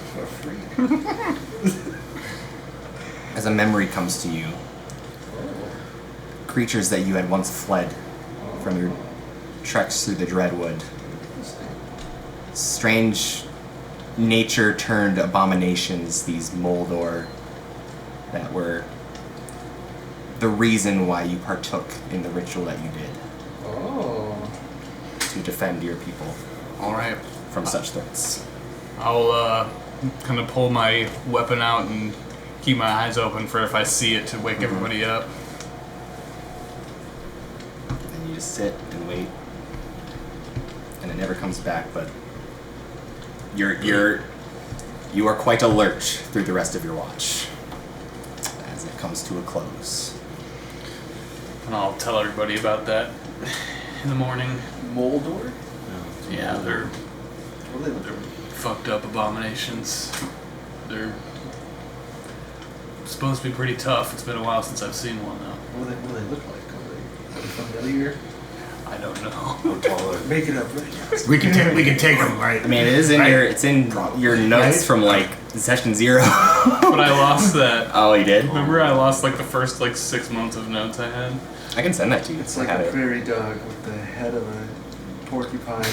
as a memory comes to you. Creatures that you had once fled from your treks through the Dreadwood. Strange nature-turned abominations, these Moldor, that were the reason why you partook in the ritual that you did. Oh. To defend your people Alright. from such threats. I'll kind of pull my weapon out and keep my eyes open for if I see it to wake everybody up. And you just sit and wait, and it never comes back. But you are quite alert through the rest of your watch as it comes to a close. And I'll tell everybody about that in the morning. Moldor? Yeah, they're What do they look like? fucked up abominations. They're supposed to be pretty tough. It's been a while since I've seen one though. What do they look like? Are they familiar? I don't know. Make it up. We can take them, right? I mean, it is in your notes from like session 0. But I lost that. Oh, you did? Remember I lost like the first 6 months of notes I had? I can send that to you. It's I like have a it. prairie dog with the head of a porcupine.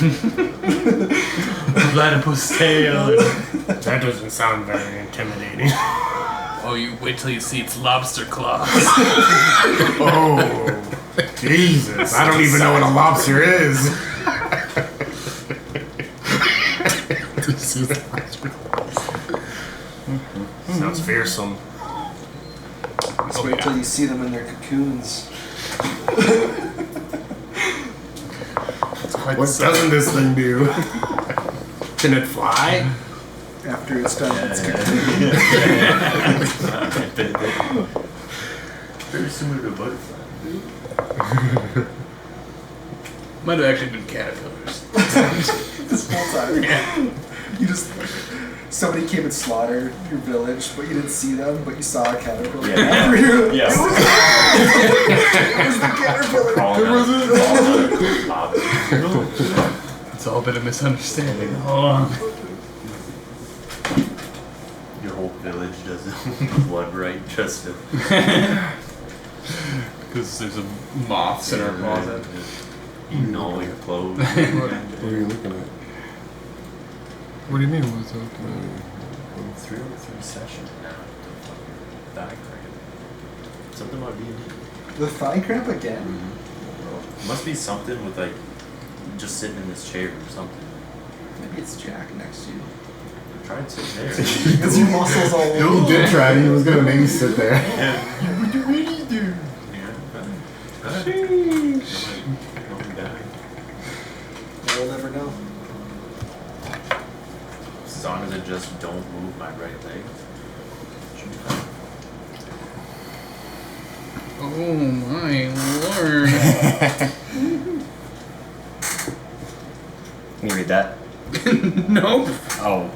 Platypus tail. That doesn't sound very intimidating. Oh, you wait till you see its lobster claws. Oh, Jesus. I don't even know what a lobster is. Sounds fearsome. Just wait till you see them in their cocoons. What doesn't this thing do? Can it fly? After it's done, it's Very similar to a butterfly. Might have actually been caterpillars. this whole time. Yeah. You just somebody came and slaughtered your village, but you didn't see them, but you saw a caterpillar. Yeah. After you. Yeah. It was the caterpillar. It's all been a misunderstanding all along. Your whole village does blood right just to. Because Because there's a moths in our closet. Eating all your clothes. What are you looking at? What do you mean? What's up? 303 session now. Thigh cramp. Something about being. The thigh cramp again? Must be something with like just sitting in this chair or something. Maybe it's Jack next to you. I'm trying to sit there. Because your muscles all over. He did try. He was gonna make me sit there. What do we do? Yeah. Nobody died. We'll never know. As long as I just don't move my right leg. Should be fine. Oh my lord. Can you read that? Nope. Oh.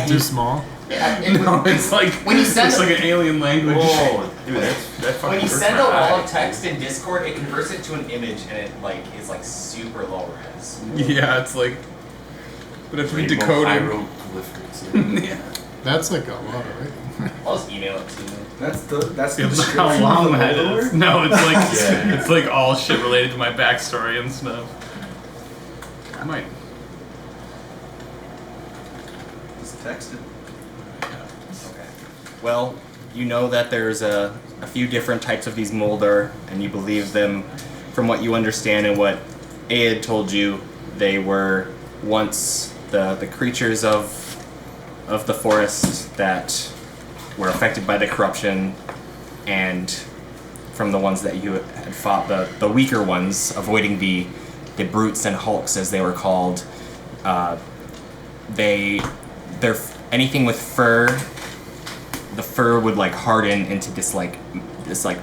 Too small? No, it's like When you send it's like an alien language. Oh, dude, that fucking When you hurts send my a wall eye. of text in Discord, it converts it to an image, and it like is like super low res. Yeah, it's like. But if we Rainbow decode it. hieroglyphics. Yeah. That's like a lot of writing. I'll just email it to you. That's the Yeah, description how long of the that Balor? is. No, it's like Yeah. it's like all shit related to my backstory and stuff. I might. Just text it. Okay. Well, you know that there's a few different types of these Molder, and you believe them from what you understand and what Aed told you. They were once the creatures of the forest that were affected by the corruption, and from the ones that you had fought, the weaker ones, avoiding the brutes and hulks as they were called. They're anything with fur. The fur would like harden into this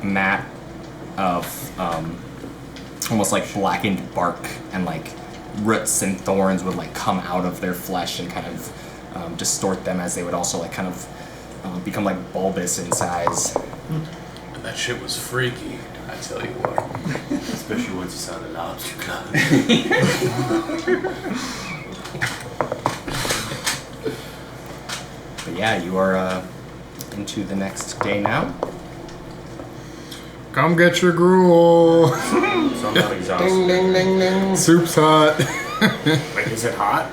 mat of almost like blackened bark, and like roots and thorns would like come out of their flesh and kind of distort them, as they would also like kind of become like bulbous in size. That shit was freaky, I tell you what. Especially once you saw the lobster claw. But yeah, you are into the next day now. Come get your gruel. So I'm not exhausted. Ding ding ding ding. Soup's hot. Wait, is it hot?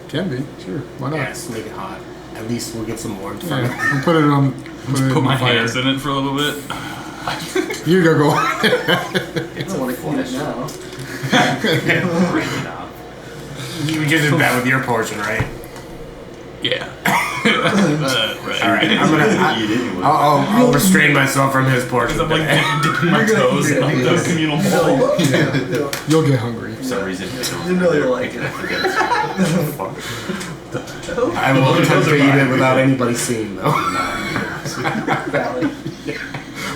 Can be, sure. Why not? Yes, make it hot. At least we'll get some warmth from it. Yeah, we'll put it on. Put my fire. hands in it for a little bit. You go. I don't want to clean it now. Break it up. You did that with your portion, right? Yeah. Right. All right, I'm gonna. Eat anyway. I'll restrain myself from his portion. I'm like dipping my toes in like the communal bowl. You'll get hungry. For some reason, You know you'll like it. I will attempt to eat it without anybody seeing, though. Valid.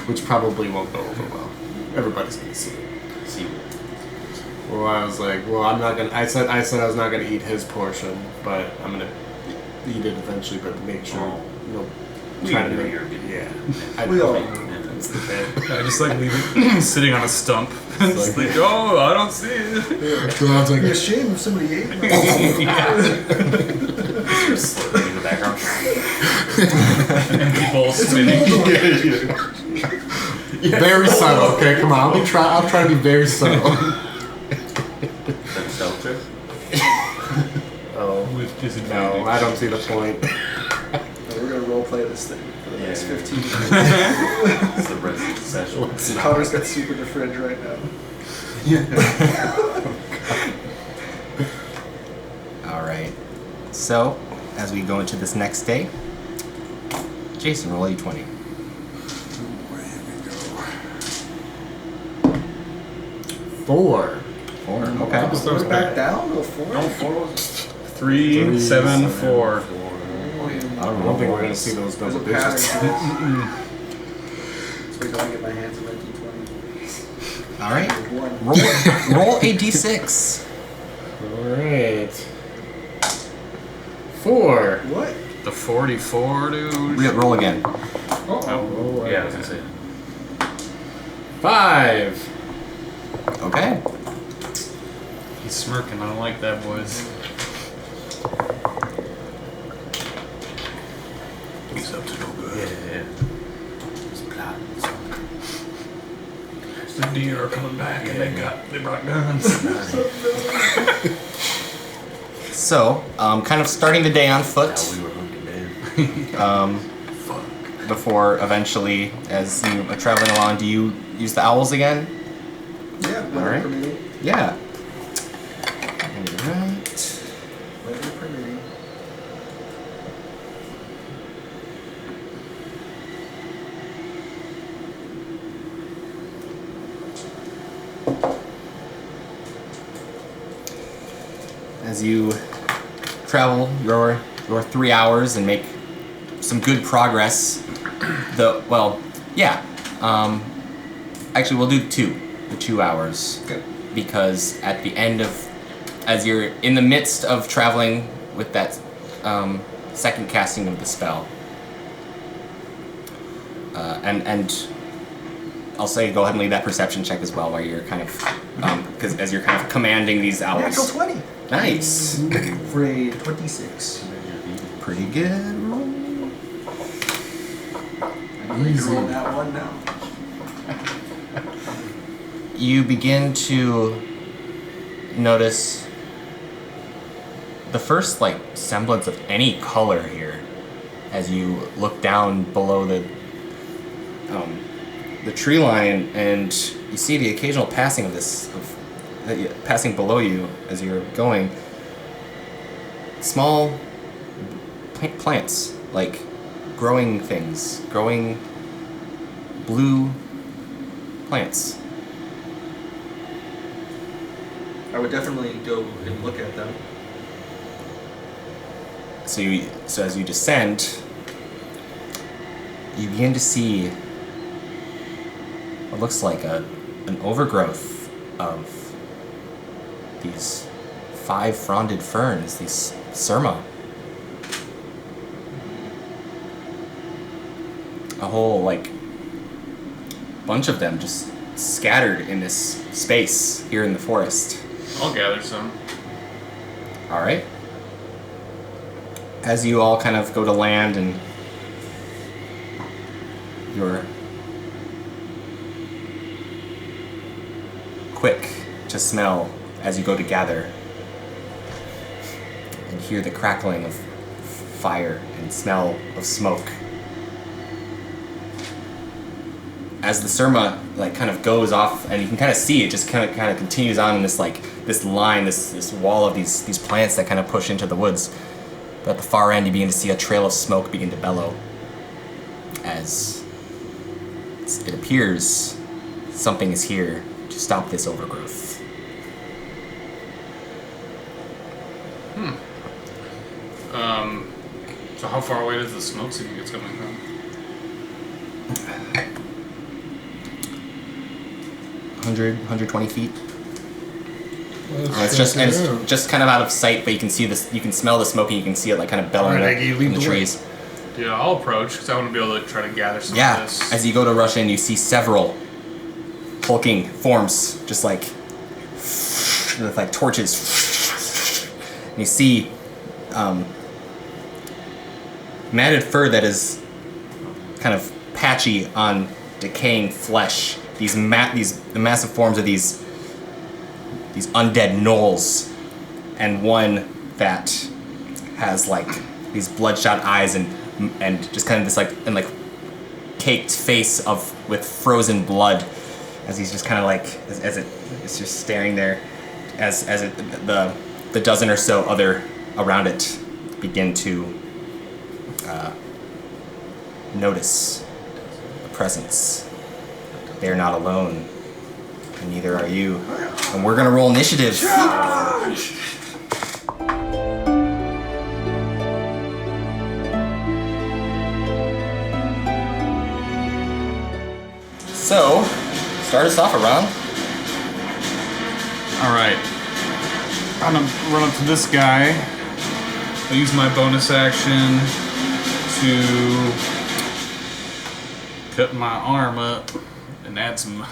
Which probably won't go over well. Everybody's gonna see it. See. Well, I was like, well, I'm not gonna. I said I was not gonna eat his portion, but I'm gonna eat it eventually. But make sure, try to know make you're good. Yeah, We all That's the bit. I just like leave it sitting on a stump. It's like, oh, I don't see it. So I was It'd be a like, shame if somebody ate it. Slurping in the background. Empty bowl spinning. Very subtle. Okay, come on. I'll try to be very subtle. That's shelter. Oh With no, disadvantage. I don't see the point. We're gonna roleplay this thing for the next 15 minutes. It's the rest of the session. Connor's got super the fridge right now. All right. So, as we go into this next day, Jason, roll a20. 4. 4. Okay. We're back down to a 4? No, 4 was 3, 7, 4. I don't think we're gonna see those There's double a pattern digits. to this. So I gotta get my hands on my d20. All right. One. Roll a d6. Alright. 4. What? The 44, dude. Roll again. Oh, yeah, I was gonna say. 5. Okay. He's smirking. I don't like that, boys. He's up to no good. Yeah. Just plot. The deer are coming back, and they brought guns. So, kind of starting the day on foot. We were hunting dead. Before eventually, as you are traveling along, do you use the owls again? Yeah, All right. permitting. Yeah. Alright. Weather permitting. As you travel your 3 hours and make some good progress, actually we'll do the 2 hours. Okay. Because at the end of, as you're in the midst of traveling with that second casting of the spell, and I'll say go ahead and leave that perception check as well, while you're kind of, because as you're kind of commanding these owls. Natural 20. Nice. For a 26. Pretty good. Easy. On that one now. You begin to notice the first semblance of any color here as you look down below the tree line, and you see the occasional passing of passing below you as you're going. Small plants, like growing things, growing blue plants. I would definitely go and look at them. So as you descend, you begin to see what looks like an overgrowth of these 5 fronded ferns, these surma. A whole bunch of them just scattered in this space here in the forest. I'll gather some. All right. As you all kind of go to land and you're quick to smell as you go to gather and hear the crackling of fire and smell of smoke. As the surma kind of goes off, and you can kind of see it just kind of continues on in this this line, this wall of these plants that kind of push into the woods. But at the far end, you begin to see a trail of smoke begin to bellow as it appears something is here to stop this overgrowth. So how far away does the smoke signal get coming from? 120 feet. Let's It's check it just out. just kind of out of sight, but you can see this. You can smell the smoke, and you can see it kind of bellowing Alright, Iggy, in lead the the way. trees. Yeah, I'll approach because I want to be able to try to gather some of Yeah, this. as you go to rush in, you see several hulking forms, just with torches. And you see matted fur that is kind of patchy on decaying flesh. The massive forms of these undead Gnolls, and one that has these bloodshot eyes and just kind of this caked face with frozen blood, as he's just kind of as it's just staring there, as the dozen or so other around it begin to notice a presence. They are not alone, and neither are you. And we're gonna roll initiative. So, start us off, Aram. Alright. I'm gonna run up to this guy. I'll use my bonus action to cut my arm up and add some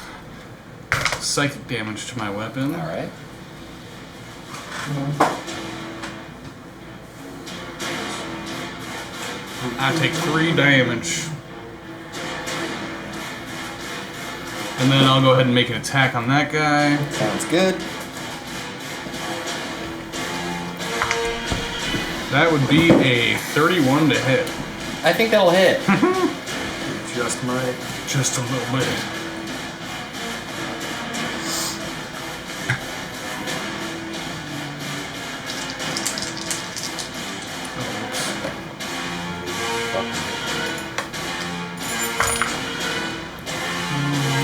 psychic damage to my weapon. All right. I take 3 damage. And then I'll go ahead and make an attack on that guy. Sounds good. That would be a 31 to hit. I think that'll hit. Just might. Just a little bit.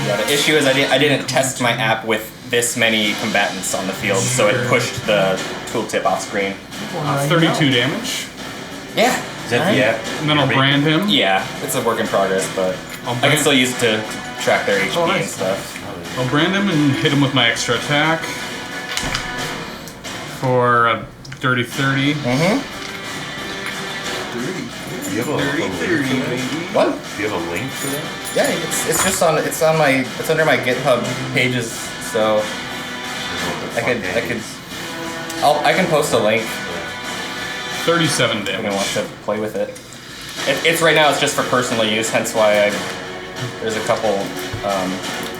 Yeah, the issue is I didn't test my app with this many combatants on the field, so it pushed the tooltip off screen. 32 damage. Yeah. Is that the app? And then I'll brand him. Yeah, it's a work in progress, but I'll I can brand- still use it to track their HP and nice. stuff. I'll brand him and hit him with my extra attack for a dirty 30. Mm-hmm. Do you have a link for that? What? Do you have a link for that? Yeah, it's just on it's under my GitHub pages, so I can post a link 37 if anyone wants damage. to play with it. It's right now it's just for personal use, hence why there's a couple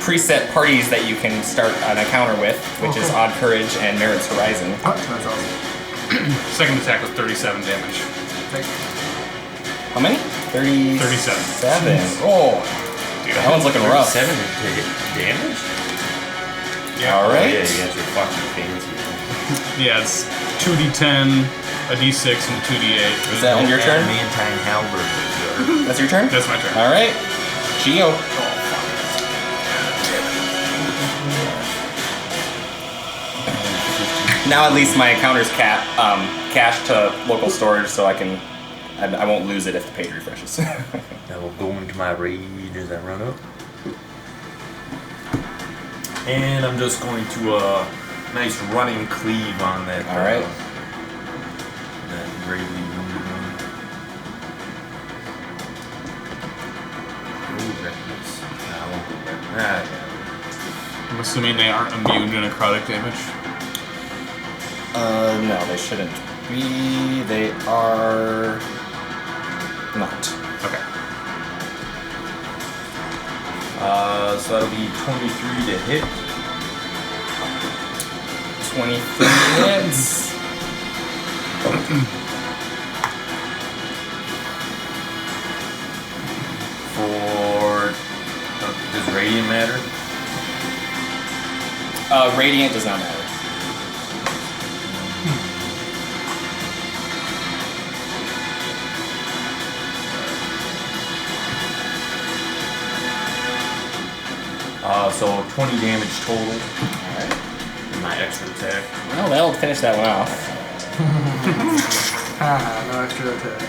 preset parties that you can start an encounter with, which is Odd Courage and Merit's Horizon. Oh, that's awesome. Second attack was 37 damage. How many? 37. 37. Oh, dude, that one's looking rough. 7 damage? Yeah. All Oh, right. yeah, you got your fucking fancy. Yeah, it's 2d10, a d6, and a 2d8. Is that on your turn? Adamantine halberd. That's your turn? That's my turn. All right. Geo. Now at least my encounter's cached to local storage, so I won't lose it if the page refreshes. That will go into my rage as I run up. And I'm just going to nice running cleave on that. All right. That gravely wounded one. Ooh, reckless. No, I won't go back. Yeah. I'm assuming they aren't immune to necrotic damage. No, they shouldn't be. They are not. Okay. So that'll be 23 to hit. 23 hits. For does radiant matter? Radiant does not matter. So 20 damage total. Alright. And my extra attack. Well, that'll finish that one off. Haha, no extra attack.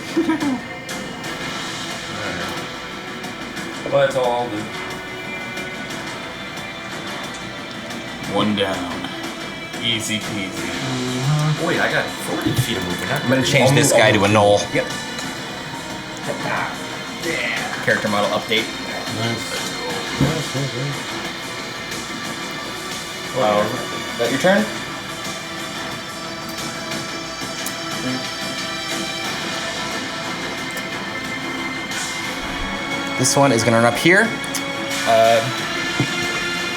Well, that's all I'll do. One down. Easy peasy. Wait, I got 40 feet of movement. I'm gonna change this guy to a Gnoll. Yep. Character model update. Is that your turn? This one is gonna run up here.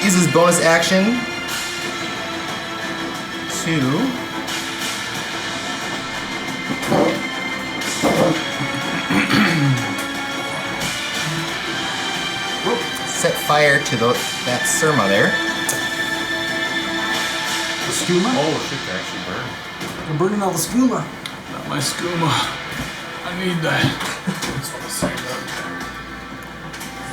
Uses bonus action to set fire to that Surma there. The skooma? Oh, shit, they actually burned. I'm burning all the skooma. Not my skooma. I need that. That's what I say.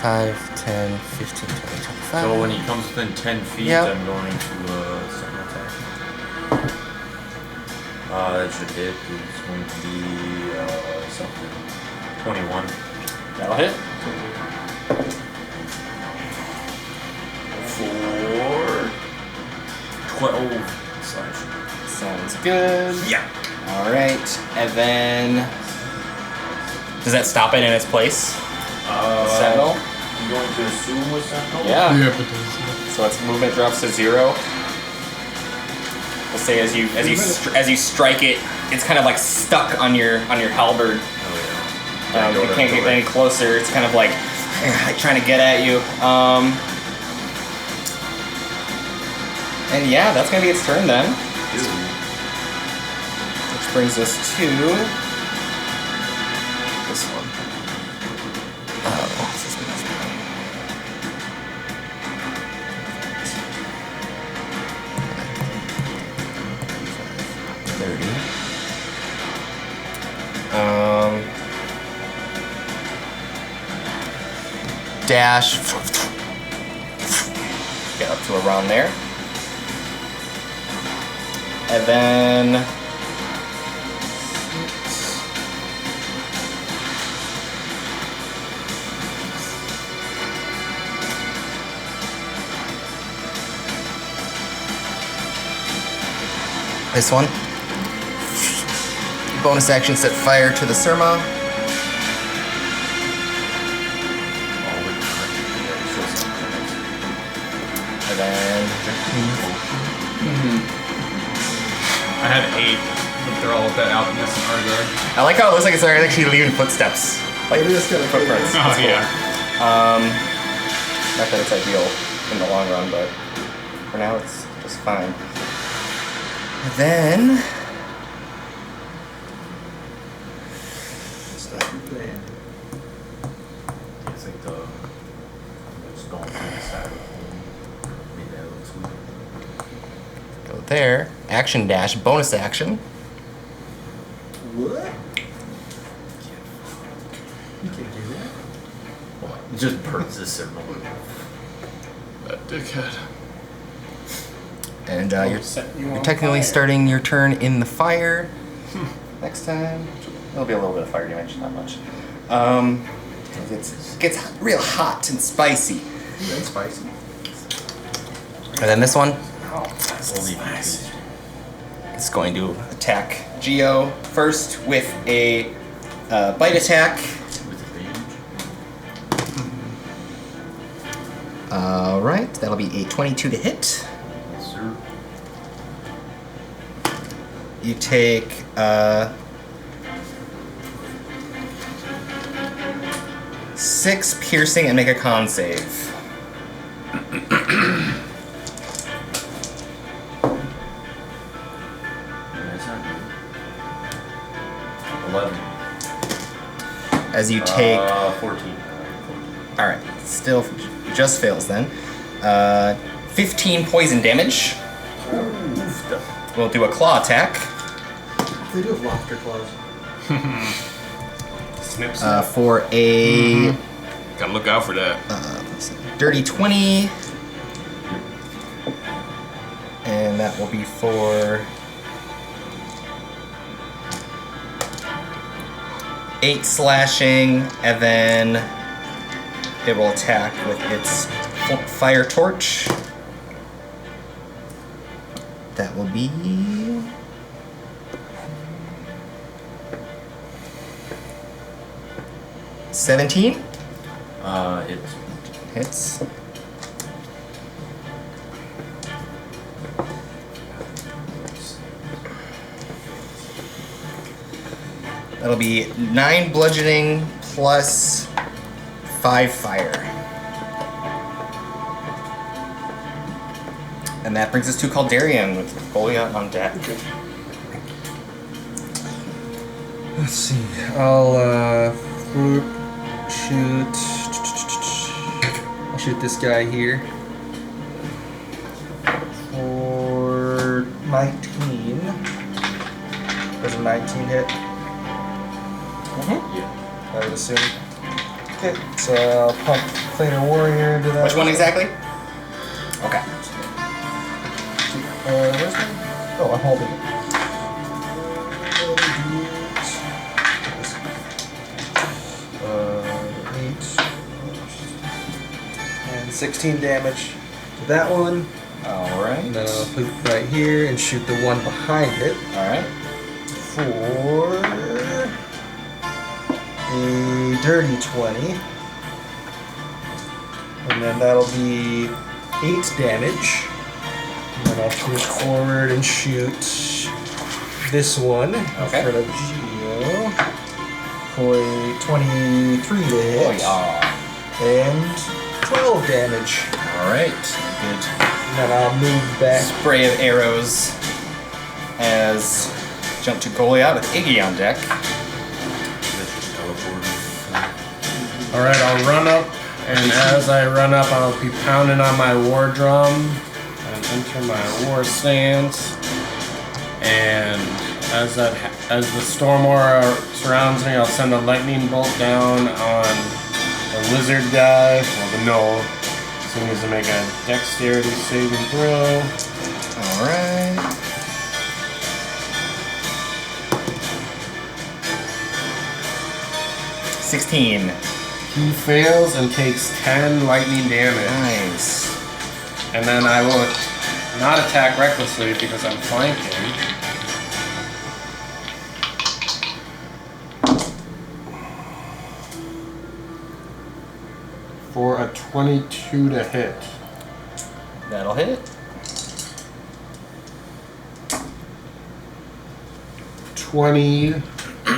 5, 10, 15, 20, 25. So when he comes within 10 feet, Yep. I'm going to second attack. That should hit. It's going to be something. 21. That'll hit. For 12 slash. Sounds good. Yeah. All right, and then does that stop it in its place? Sentinel. I'm going to assume with Sentinel? Yeah. Yeah, but there's So its movement drops to 0. We'll say as you strike it, it's kind of like stuck on your halberd. Oh, yeah. You can't get any closer. It's kind of like trying to get at you. And yeah, that's gonna be its turn then. Which brings us to this one. Oh, this one's 30. Dash. Get up to around there. And then this one. Bonus action, set fire to the Surma. And then I had 8, but they're all with that alchemist and Argard. I like how it looks like it's actually leaving footsteps. Like It is kind of footprints. Oh, That's cool. yeah. Not that it's ideal in the long run, but for now it's just fine. And then It's like the just going through the side of the maybe that looks weird. go there. Action dash, bonus action. What? You can't do that. It just burns this symbol. That dickhead. And you're technically starting your turn in the fire. Next time, it'll be a little bit of fire damage, not much. It gets real hot and spicy. That's spicy. And then this one Only is going to attack Geo first with a bite attack. with advantage. Alright, that'll be a 22 to hit. Yes, sir. You take 6 piercing and make a con save. That's not good. 11. As you take 14. alright, still just fails then. 15 poison damage. We'll do a claw attack. They do have lobster claws. Snips. For a Gotta look out for that. dirty 20. And that will be for 8 slashing, and then it will attack with its fire torch. That will be 17. It's Hits. That'll be 9 bludgeoning plus 5 fire. And that brings us to Caldarian with Goliath on deck. Let's see. I'll shoot this guy here for 19. Does a 19 hit? yeah. I would assume. Okay, so I'll pump Planar Warrior into that. Which one exactly? Okay. Where's my... Oh, I'm holding it. 8 and 16 damage to that one. Alright. And then I'll put it right here and shoot the one behind it Alright. for a dirty 20. And then that'll be 8 damage. And then I'll push forward and shoot this one in Okay. front of Geo for a 23 to hit. Oh, yeah. And 12 damage. Alright. Good. Then I'll move back. spray of arrows as jump to Goliath with Iggy on deck. Alright, I'll run up, and as I run up, I'll be pounding on my war drum and enter my war stance. And as the storm aura surrounds me, I'll send a lightning bolt down on the lizard guy, or the gnoll. So he needs to make a dexterity saving throw. Alright. $16. He fails and takes 10 lightning damage. Nice. And then I will not attack recklessly because I'm flanking. For a 22 to hit. That'll hit. 20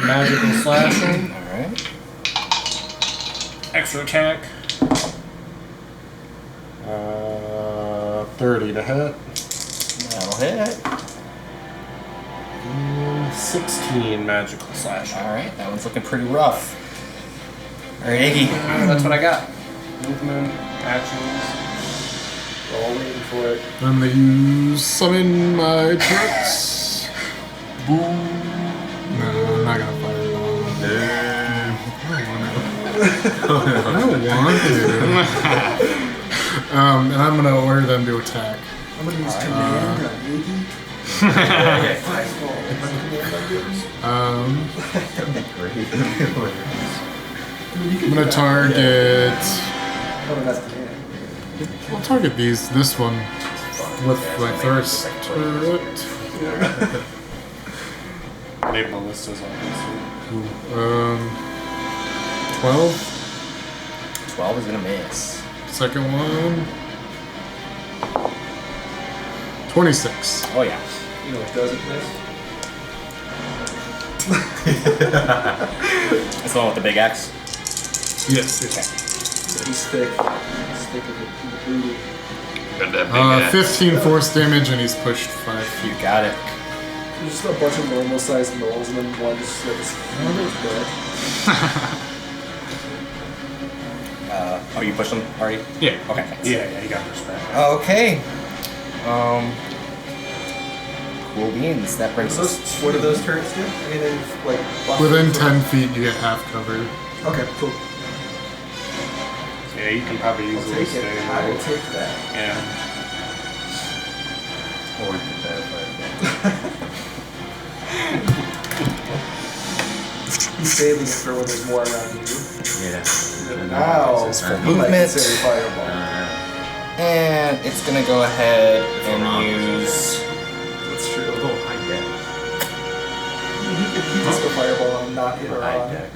magical slashing. Alright. Extra attack. 30 to hit. That'll hit. And 16 magical slashing. Alright, that one's looking pretty rough. Alright, Iggy. That's what I got. Movement, actions. We're all waiting for it. I'm gonna use summon my crux. Boom. No, I'm not gonna fireball. I don't want to. And I'm gonna order them to attack. I'm gonna use command on Iggy. I'm gonna target. Oh, that's command. I'll target this one with my first turret. They ballistas obviously. 12. 12 is gonna miss. Second one. 26. Oh yeah. You know what doesn't miss? It's the one with the big axe. Yes. He's thick. He's thick as a booty. 15 force damage, and he's pushed 5 feet. You got it. There's just a bunch of normal sized gnolls and then one just slips on his butt. Oh, you pushed him already? Yeah. Okay, thanks. Yeah, you got respect. Okay. Cool beans. That brings us What do those turrets do? Anything like buffering Within for- 10 feet, you get half cover. Okay, cool. Yeah, you can probably I'll easily take it. stay. I will take that. Yeah. Or we could bad You saving it for when there's more around you. Yeah. Ow. This is for I might movement. consider fireball. and it's gonna go ahead and use. That's true. A little high deck. He just go fireball and not hit her High on. deck.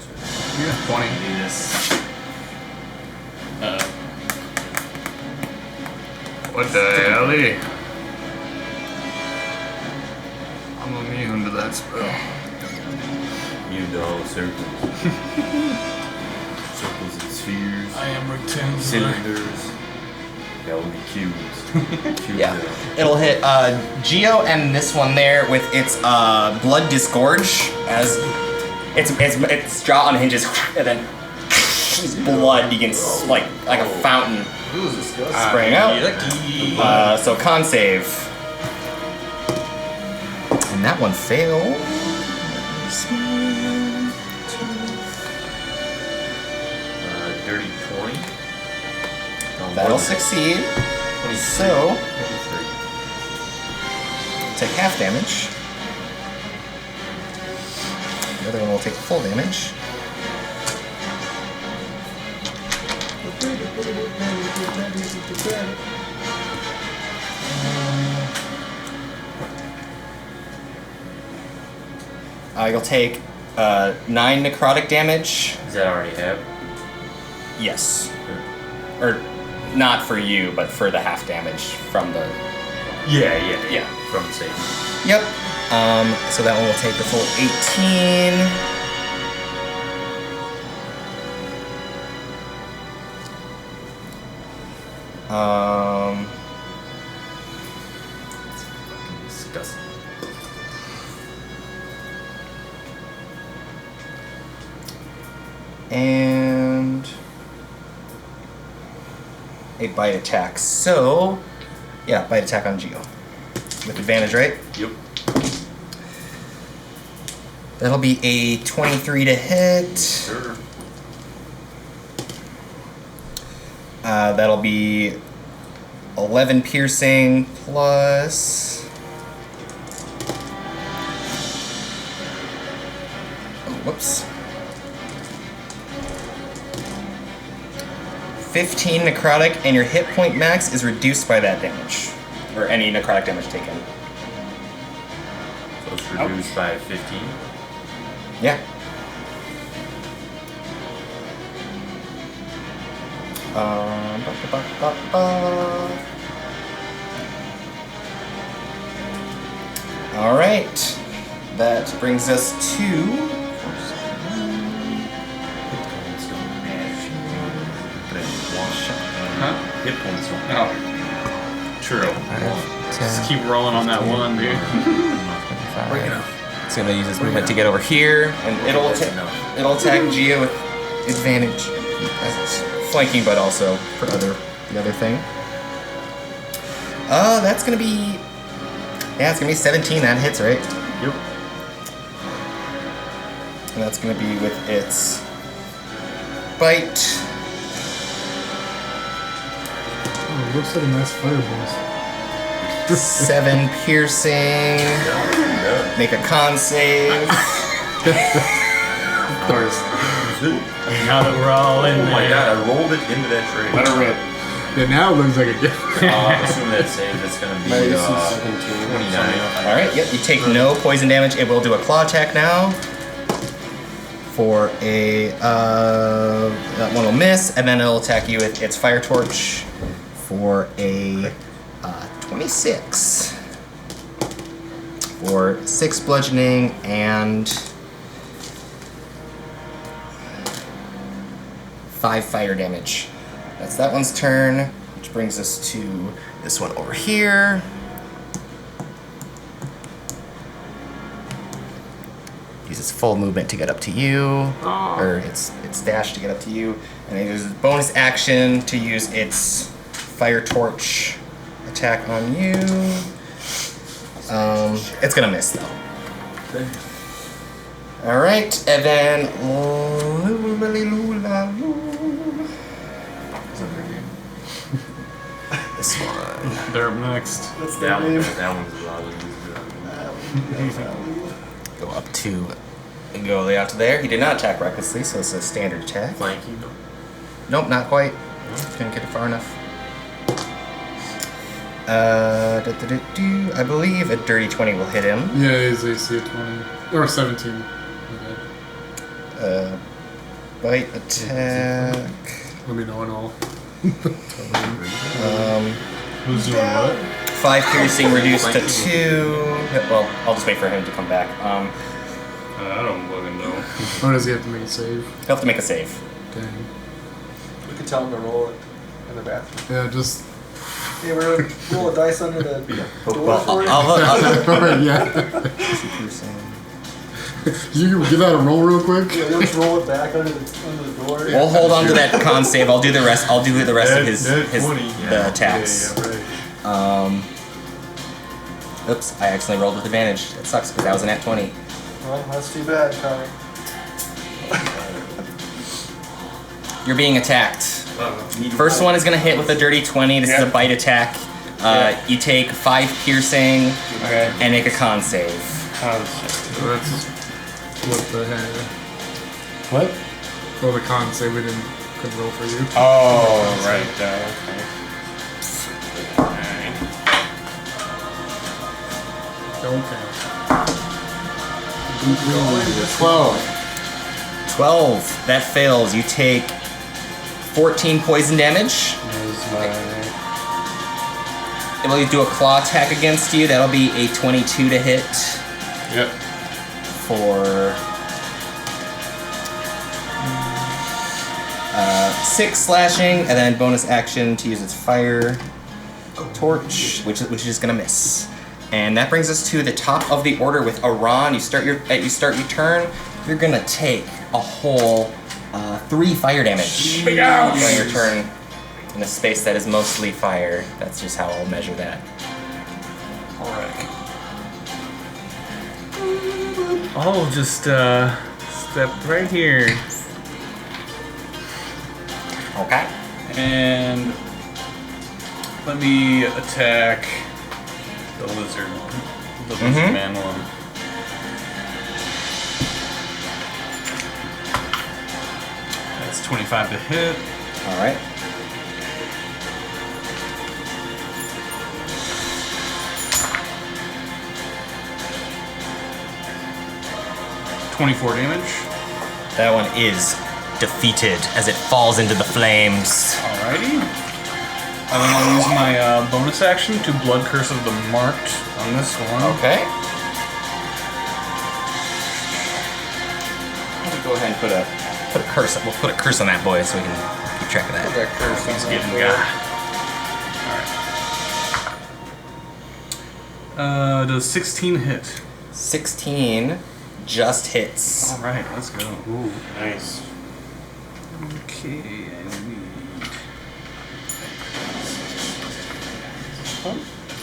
Yeah, 20. Do this. What the hell? I'm immune to that spell. You know, circles. Circles and spheres. I am rectangular. Cylinders. That would be cubes. Cubes Yeah, now. it'll hit Geo and this one there with its blood disgorge as its jaw unhinges and then blood begins like a fountain Ooh, disgusting. spraying out. So con save, and that one failed. Dirty 20. That'll succeed. 23. So 23. take half damage. The other one will take full damage. You'll take 9 necrotic damage. Does that already have? Yes. Or not for you, but for the half damage from the. Yeah. From Satan. Yep. So that one will take the full 18. And a bite attack. So, yeah, bite attack on Geo. With advantage, right? Yep. That'll be a 23 to hit. Sure. That'll be 11 piercing plus... Oh, whoops. 15 necrotic, and your hit point max is reduced by that damage. Or any necrotic damage taken. So it's reduced by 15. Yeah. All right. That brings us to... Hit points don't Oh, true. Just keep rolling on that one, dude. break it up. It's gonna use its movement to get over here, and it'll attack Geo with advantage as it's flanking, but also for the other thing. That's gonna be it's gonna be 17. That hits, right? Yep. And that's gonna be with its bite. Oh, it looks like a nice fireball. 7 piercing. Make a con save. Of course. Now that we're all in Oh my there. god, I rolled it into that trade. Let her rip. Yeah, now it looks like a gift. Assume that save is gonna be 17. 29. Alright, yep, you take no poison damage. It will do a claw attack now. For a that one will miss, and then it'll attack you with its fire torch for a 26. For 6 bludgeoning and 5 fire damage. That's that one's turn, which brings us to this one over here. Use its full movement to get up to you, or its dash to get up to you, and it uses bonus action to use its fire torch attack on you. It's gonna miss though. All right, and then this one. They're up next. That one's a lot of Go up to and go out to there. He did not attack recklessly, so it's a standard attack. flanking. Nope, not quite. Couldn't get it far enough. I believe a dirty 20 will hit him. Yeah, his AC at 20. Or 17. Okay. Bite attack. Let me know and all. Who's doing what? 5 piercing reduced to 2. Well, I'll just wait for him to come back. I don't fucking know. Or does he have to make a save? He'll have to make a save. Dang. We could tell him to roll it in the bathroom. Yeah, just. Hey, we're gonna roll a dice under the door Well, for you. Alright, yeah. You can give that a roll real quick? Yeah, we'll just roll it back under the door. We'll hold on to that con save. I'll do the rest. I'll do the rest of his 20. the attacks. Yeah, right. Oops, I accidentally rolled with advantage. That sucks because that was a nat 20. Well, that's too bad, Connor. You're being attacked. First one is gonna hit with a dirty 20. This is a bite attack. You take 5 piercing and make a con save. So that's what the heck. What? Oh, the con say we couldn't roll for you. Oh, right. Okay. 12. 12. That fails. You take 14 poison damage. It will do a claw attack against you. That'll be a 22 to hit. Yep. For 6 slashing, and then bonus action to use its fire torch, which is gonna miss. And that brings us to the top of the order with Aran. You start your turn. You're gonna take a whole 3 fire damage. Big ouch! During your turn in a space that is mostly fire. That's just how I'll measure that. Alright. I'll just step right here. Okay. And let me attack the lizard. The lizard man one. That's 25 to hit. Alright. .24 damage. That one is defeated as it falls into the flames. Alrighty. And then I'll use my bonus action to Blood Curse of the Marked on this one. Okay. Let's go ahead and put a curse. We'll put a curse on that boy so we can keep track of that. That curse He's on getting that got. Alright. Does 16 hit? 16 just hits. Alright, let's go. Ooh, nice. Okay, I need.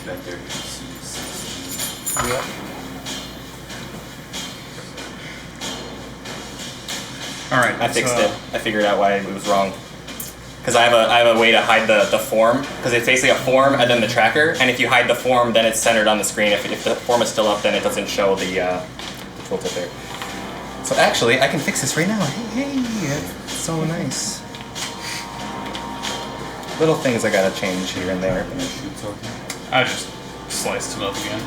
Back there. Yeah. Alright, I fixed it. I figured out why it was wrong. Because I have a way to hide the form. Because it's basically a form and then the tracker. And if you hide the form, then it's centered on the screen. If the form is still up, then it doesn't show the tooltip there. So actually, I can fix this right now. Hey, that's so nice. Little things I gotta change here and there. I just sliced it up again.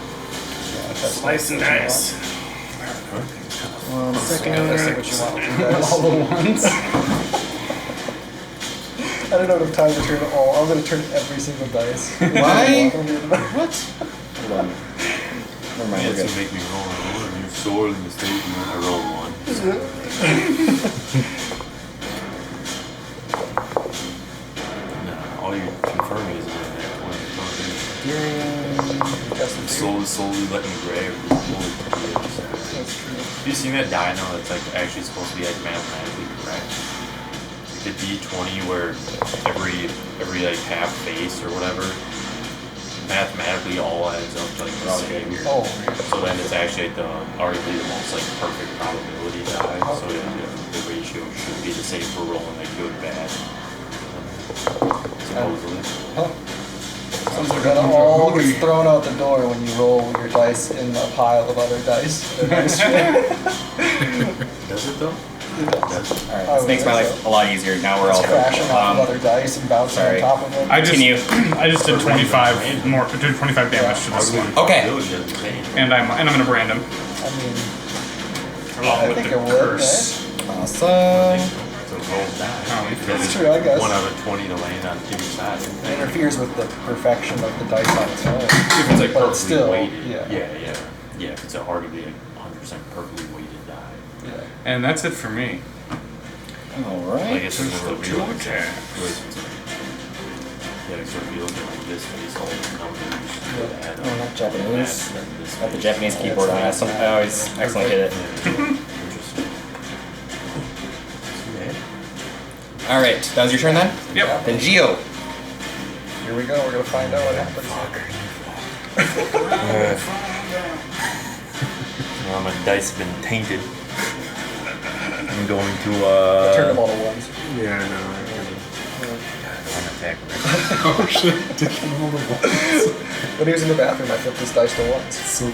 Slice and dice. 1 second. All at once. I don't know if time to turn it all. I'm going to turn every single dice. Why? What? Hold on. Never mind, Yeah, we're to good. make me roll a roll. You're sorely mistaken. I roll 1. No, all you're confirming is that point. Slowly letting me grab. That's true. Have you seen that die now that's like actually supposed to be like mathematically correct? Like the D20 where every like half face or whatever mathematically all adds up to like the same. Oh, So then it's actually like arguably the most like perfect probability die. So the ratio should be the same for rolling like good bad. Supposedly. that all gets thrown out the door when you roll your dice in a pile of other dice. Does it though? Alright, this makes my life a lot easier. Now we're all Crashing off of other dice and bouncing sorry. on top of them. I just Continue. I just did 25 more. Did 25 damage to this one, Okay. and I'm gonna brand him I mean, along I with think the it would, curse. Awesome. So roll die. Oh, That's true, I guess. 1 out of 20 to land on either side. It interferes with the perfection of the dice on its own. If it's like But perfectly it's still, weighted. yeah. Yeah, if it's a arguably like 100% perfectly weighted die. Yeah. And that's it for me. Like Alright. it's just a Two real attacks. Yeah, so if you look at like this face, all the numbers. add up, Oh, not Japanese. and then this Got the face. Japanese keyboard on. I always accidentally hit it. Interesting. Alright, that was your turn then? Yep. Then Geo. Here we go, we're gonna find out what happens. Well, my dice have been tainted. I'm going to Turn them all to ones. Yeah, I know. I'm attacking. Oh shit, taking all the ones. When he was in the bathroom, I flipped his dice to ones. So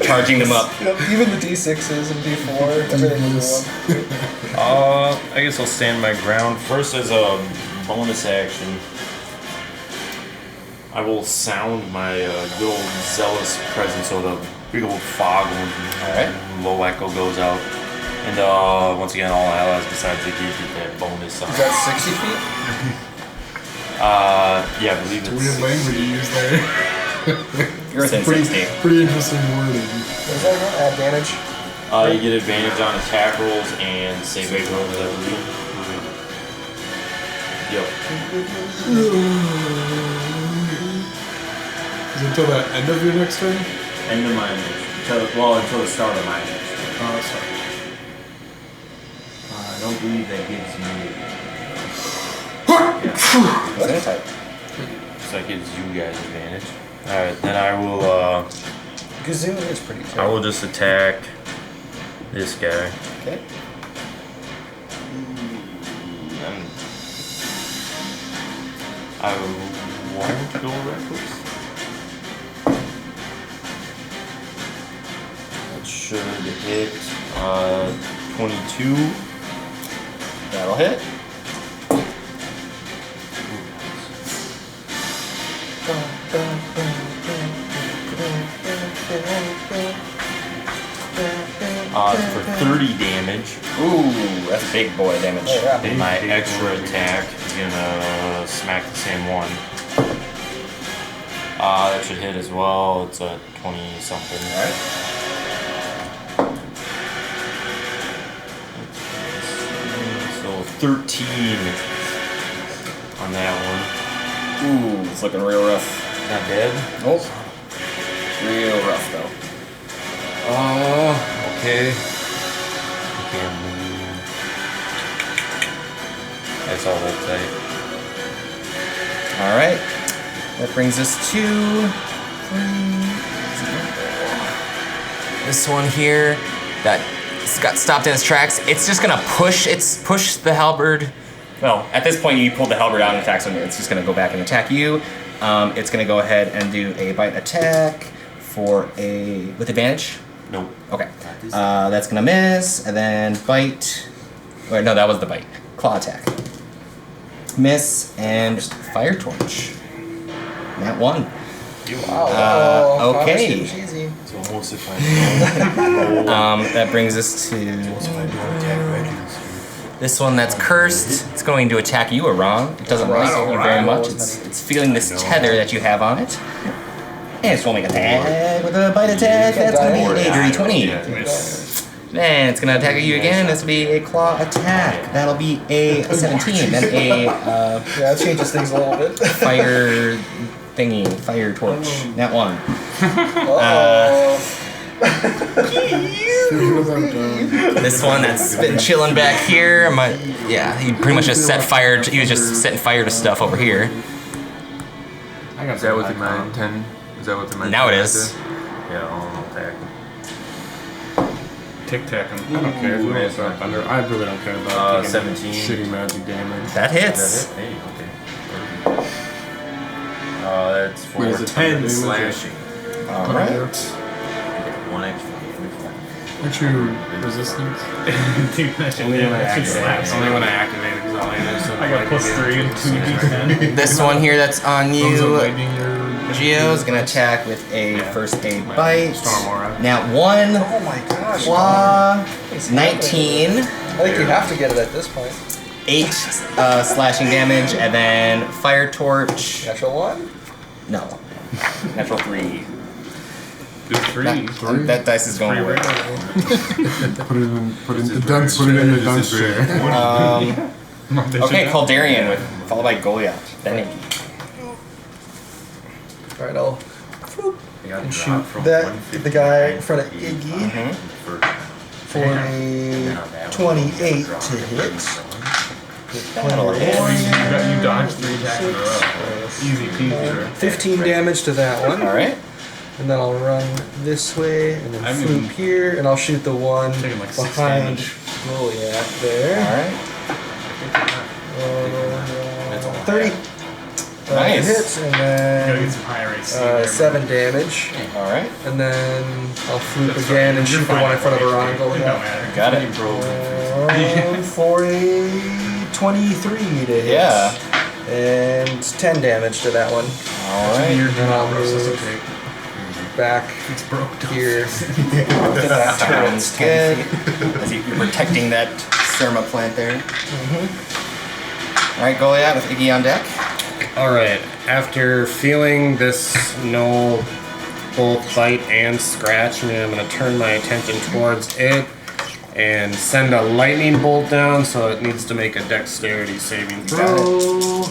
Charging them up. Yep, even the D6s and D4, everything was a one. I guess I'll stand my ground. First, as a bonus action, I will sound my good old zealous presence, so the big old fog Alright. low echo goes out. And once again, all allies besides the geek get that bonus. Is that 60 feet? Yeah, I believe it's. weird language you use there. You're within pretty, 60. pretty interesting wording. Is that advantage? You get advantage on attack rolls and saving rolls, I believe. Yep. Is it until the end of your next turn? End of my until the start of my next. Oh, sorry. don't believe that gives you. What's that type? So that gives you guys advantage. Alright, then I will Gazoon is pretty I will just attack this guy. Okay. I won't go reckless. That should hit 22. That'll hit. For 30 damage. Ooh, that's big boy damage. And my extra attack is gonna smack the same one. That should hit as well. It's a 20 something. Alright. So 13 on that one. Ooh, it's looking real rough. Not dead. Nope. Real rough though. Okay. Can't move. That's all that tight. Alright. That brings us to this one here that got stopped in its tracks. It's just gonna push the halberd. Well, at this point you pulled the halberd out and attack, so it's just gonna go back and attack you. It's gonna go ahead and do a bite attack with advantage. Nope. Okay. That's gonna miss, and then bite. Wait, no, that was the bite. Claw attack. Miss and fire torch. That one. Wow. Okay. Cheesy. So almost if I That brings us to this one that's cursed. It's going to attack you, Aram. It doesn't like you very much. It's feeling this tether that you have on it. And it's rolling attack with a bite attack. That's going to be a dirty 20. Then it's going to attack you again. This will be a claw attack. That'll be a 17. Then a Yeah, that changes things a little bit. fire thingy, fire torch. That one. This one that's been chilling back here. He pretty much just set fire. He was just setting fire to stuff over here. Is that within my 10? Is that within my Now 10 it is. Yeah, I'll attack. Tic-tacking. I don't care if you roll for thunder. I really don't care about taking 17. shitty magic damage. That hits. Hey, okay. That's for Wait, is it 10 damage? slashing. Alright. You get one extra. Aren't you resistance? Dude, that shit Only when I just slaps. activate. Only when I activate it, because all I know is I got +3 and 2d10. This one here that's on Those are you, lightning your Geo, is gonna attack with a first aid bite. Storm aura. Now 1 Oh my gosh. claw, 19, I think you have to get it at this point. 8 slashing damage, and then fire torch. Natural one? No, natural 3. Good 3. That dice is going away. put it in the dunce chair. Okay, Caldarian followed by Goliath. Then Iggy. Alright, I'll You got and drop shoot from that 150 the guy in front of Iggy for a 28 to hit. That'll hit. You dodged 3 attacks in a row. Easy peasy. 15 damage to that one. Alright. And then I'll run this way and then I'm swoop even here and I'll shoot the one taking like 6 behind damage. Goliath there. Alright. 30 Nice. hits and Gotta get then some high rates. there, 7 damage. Alright. And then I'll swoop That's again fine. and shoot You're the one in fine. front of Iran It don't Goliath. matter. Got it. For a 23 to hit. Yeah. And 10 damage to that one. Alright. And then I'll move back It's broke. here. That sounds good. As you're protecting that Surma plant there. Alright, Goliath with Iggy on deck. Alright, after feeling this Gnoll both bite and scratch me, I'm going to turn my attention towards it and send a lightning bolt down, so it needs to make a dexterity saving throw.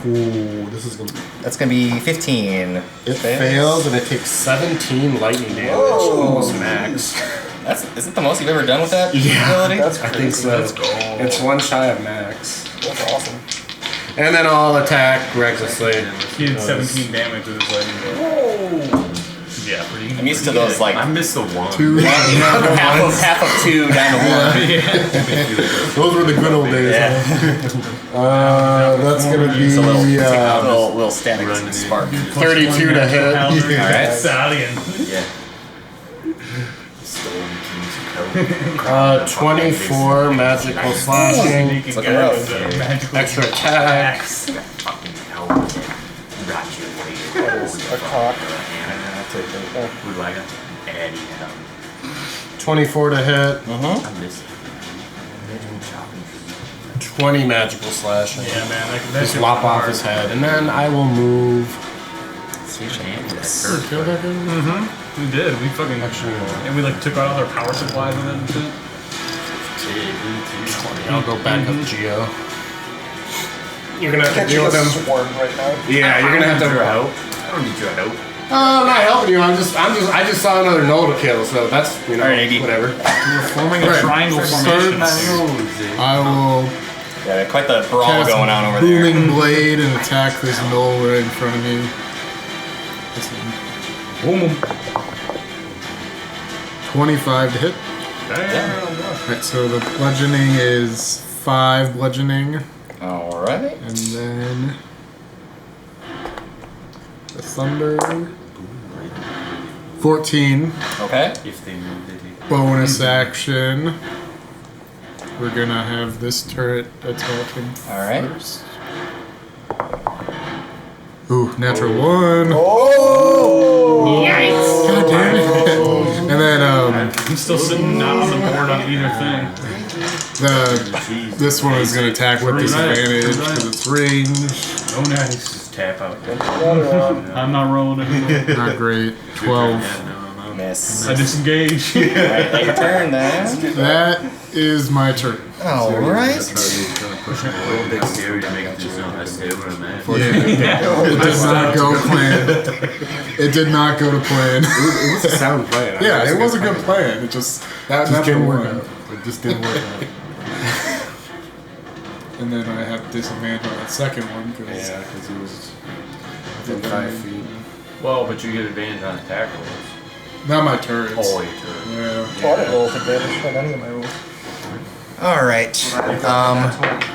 Ooh, this is gonna be... That's gonna be 15. It fails and it takes 17 lightning damage, Whoa. almost max. Is it the most you've ever done with that ability? I think so. Let's go. It's one shy of max. That's awesome. And then I'll attack recklessly. He did 17 damage with his lightning bolt. Yeah, pretty. I'm used to those like I missed the one. half of 2 down to 1. Those were the good old days. Yeah. That's gonna be little static spark. 32 to hit. Alright. Stallion. Yeah. Stolen King's Coat. 24 magical slashing. It's looking rough. Magical Extra attack. Fucking hell. Ratchet weight. A cock. With like a Eddie hell. 24 to hit. I miss it. 20 magical slashing. Yeah, man. That Just shit lop was off hard. his head. And then I will move. Kill that guy? We did. We fucking and we like took out all their power supplies and that and shit. I'll go back up Geo. You're gonna have to deal with them. Swarm right now. Yeah, you're gonna have to. help. I don't need your help. I'm not helping you. I just saw another Gnoll to kill, so that's Alright, Iggy. whatever. We're forming a Right. triangle formation. I will Yeah, quite the brawl cast going on over there. Booming Blade and attack this Gnoll right in front of me. Boom. 25 to hit. Right, so the bludgeoning is 5 bludgeoning, Alright. and then the thunder. 14. Okay. If they move, they take. Bonus action. We're gonna have this turret attack him Alright. first. Ooh, natural 1. Oh! Yikes! God damn it. And then I'm still sitting not on the board on either thing. this one is gonna attack with disadvantage because it's range. Oh, nice. Just tap out. I'm not rolling anymore. Not great. 12. Miss. I disengage. Alright, take your turn then. That is my turn. Alright. A little bit scary to make it just not a stable man. It did not go plan. It did not go to plan. It was a sound play. Yeah, it was a good plan. It just didn't work one. out. It just didn't work out. And then I have disadvantage on that second one because Yeah, because he was within 5 feet. Well, but you get advantage on attack rolls. not my turrets. Oh, your turn. Yeah. I didn't roll with advantage on any of my rolls. Alright.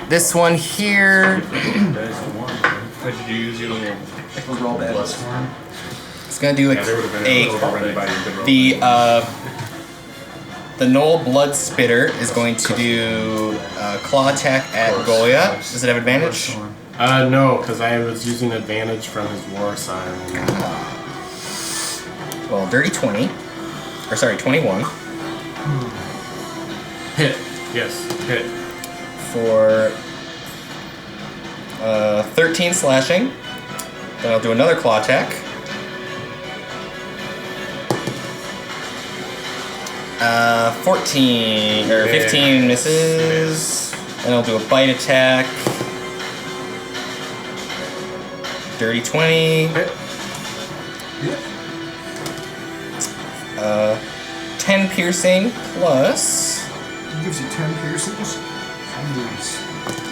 This one here. What did you use? Your little Roll bad. It's gonna do the Gnoll Blood Spitter is going to do a claw attack at Goya. Does it have advantage? No, because I was using advantage from his war sign. Well, dirty 20. Or sorry, 21. Hit. Yes, hit. For 13 slashing. Then I'll do another claw attack. 14 or 15 misses. Then I'll do a bite attack. Dirty 20. 10 piercing plus It gives you 10 piercings. Jeez.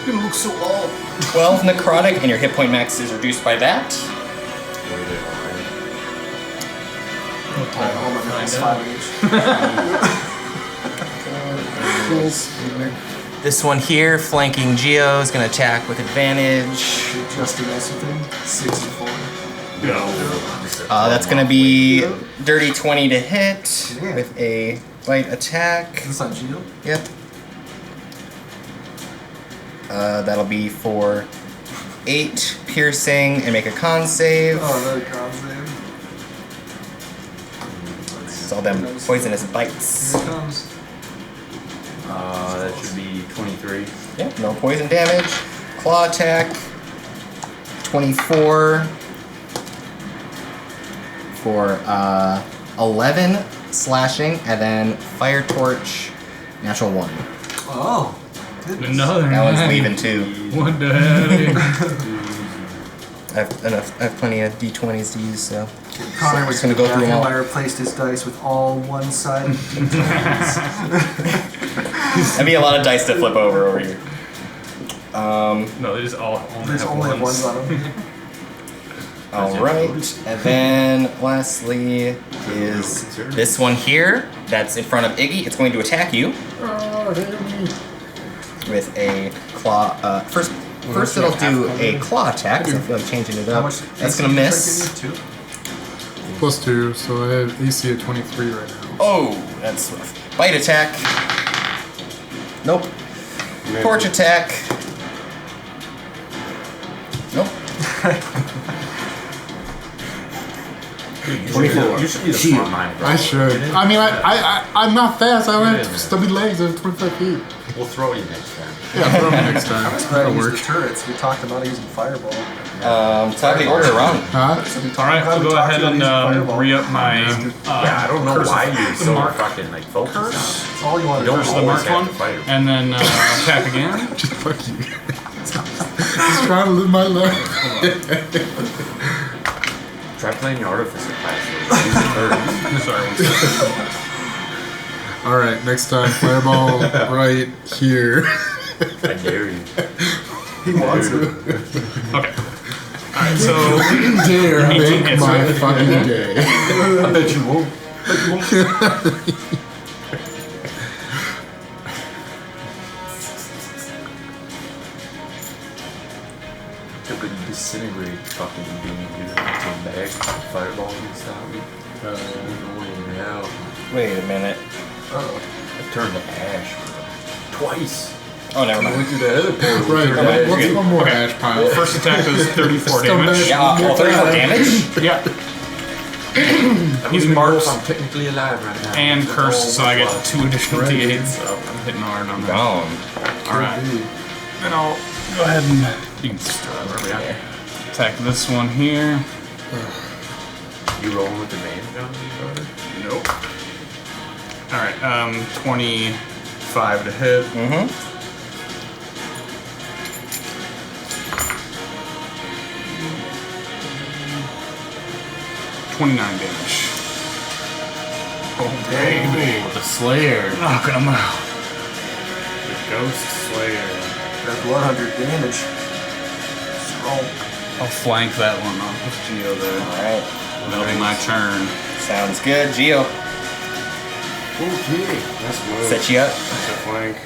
You're gonna look so old. 12 necrotic, and your hit point max is reduced by that. Oh my god, it's 5 each. This one here, flanking Geo, is going to attack with advantage. Just a nice thing. 6 and 4. That's going to be dirty 20 to hit with a bite attack. Is this on Geo? Yep. That'll be for 8 piercing and make a con save. Oh, another con save. It's all them poisonous bites. Here it comes. That should be 23. Yep, no poison damage. Claw attack. 24 for 11 slashing, and then fire torch, natural 1. Oh, goodness. Another That one's nine. leaving too. What the hell? I have plenty of d20s to use, so. Connor was gonna go through them all. I replaced his dice with all one-sided. That'd be a lot of dice to flip over here. No, they just all only There's have only ones. ones on them. Alright, and then lastly is this one here that's in front of Iggy. It's going to attack you with a claw. First it'll do a claw attack, so I feel like changing it How up. much? That's gonna miss. Two. +2, so I have AC at 23 right now. Oh, that's rough. Bite attack. Nope. Torch attack. Nope. 24. You should be the front line, bro. I should. I mean, I'm not fast. I only have stubby legs. I have 25 feet. We'll throw you next time. Yeah, throw me next time. Try to That'll use work. the turrets. We talked about using fireball. It's how the order around. Huh? So we talked All right, about I'll go talked ahead about and using fireball. re-up my Yeah, I don't know curse why of you're the so mark. fucking like focused on it. That's all you want You to don't do. the always marked have one, to fight him. and then attack again. Just fuck you. Just trying to live my life. Try playing your artificer class. Use the birds. Sorry, one second. All right, next time, fireball right here. I dare you. He wants to. Okay. Alright, so Dare 18 make hits, my right? fucking day. I bet you won't. It would disintegrate fucking being here. Come back. Fireball can stop me. Hell. Wait a minute. I turned to ash, bro. Twice. Oh, never mind. Went through that other portal. Right, Turned to ash. what's one more ash pile? first attack does 34 damage. Yeah, 34 damage? Yeah. He's Even marked if I'm technically alive right now. and cursed, so I get 2 additional d8s. So I'm hitting hard on that. Gone. Alright. Then I'll go ahead and you can just wherever we are. Attack this one here. You rolling with the advantage on me, brother? Nope. Alright, 25 to hit. Mm-hmm. $29 damage. Oh, baby. The Slayer. Knocking him out. The Ghost Slayer. That's 100 damage. Strong. I'll flank that one off with Geo there. Alright. That'll be my turn. Sounds good. Geo, Okay. That's good. set you up. That's a flank.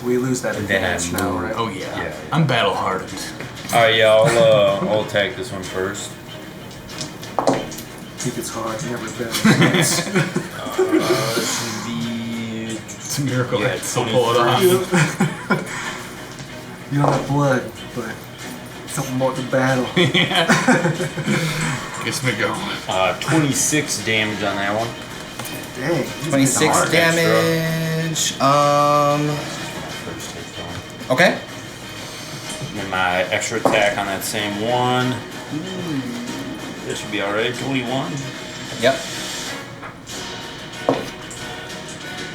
We lose that Then I advantage now, move. right? Oh yeah. Yeah. I'm battle hardened. Alright, yeah, I'll attack this one first. I think it's hard. Never been. This would be. It's a miracle. Yeah, I can still pull it off. You don't have blood, but something about the battle. Gets me going. 26 damage on that one. Dang. 26 hard damage. First hit going. Okay. And my extra attack on that same one. This should be alright. 21. Yep.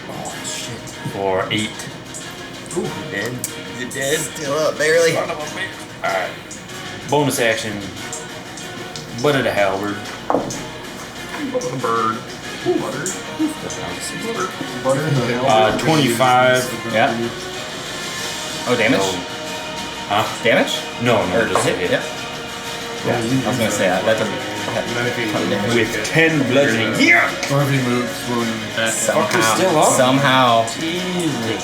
Oh shit. For 8. Ooh, dead. Is it dead? Still up, barely. Alright. Bonus action. Butt of the halberd. Bird. Butter in the hell. 25. Yeah. Oh, damage? Huh? Damage? No, Or just a hit? hit. Yeah. I was gonna say that. That doesn't. Damage. With 10 bludgeoning. Yeah! Or if he moves, willing to that. Fucker's still up. Somehow. Jesus.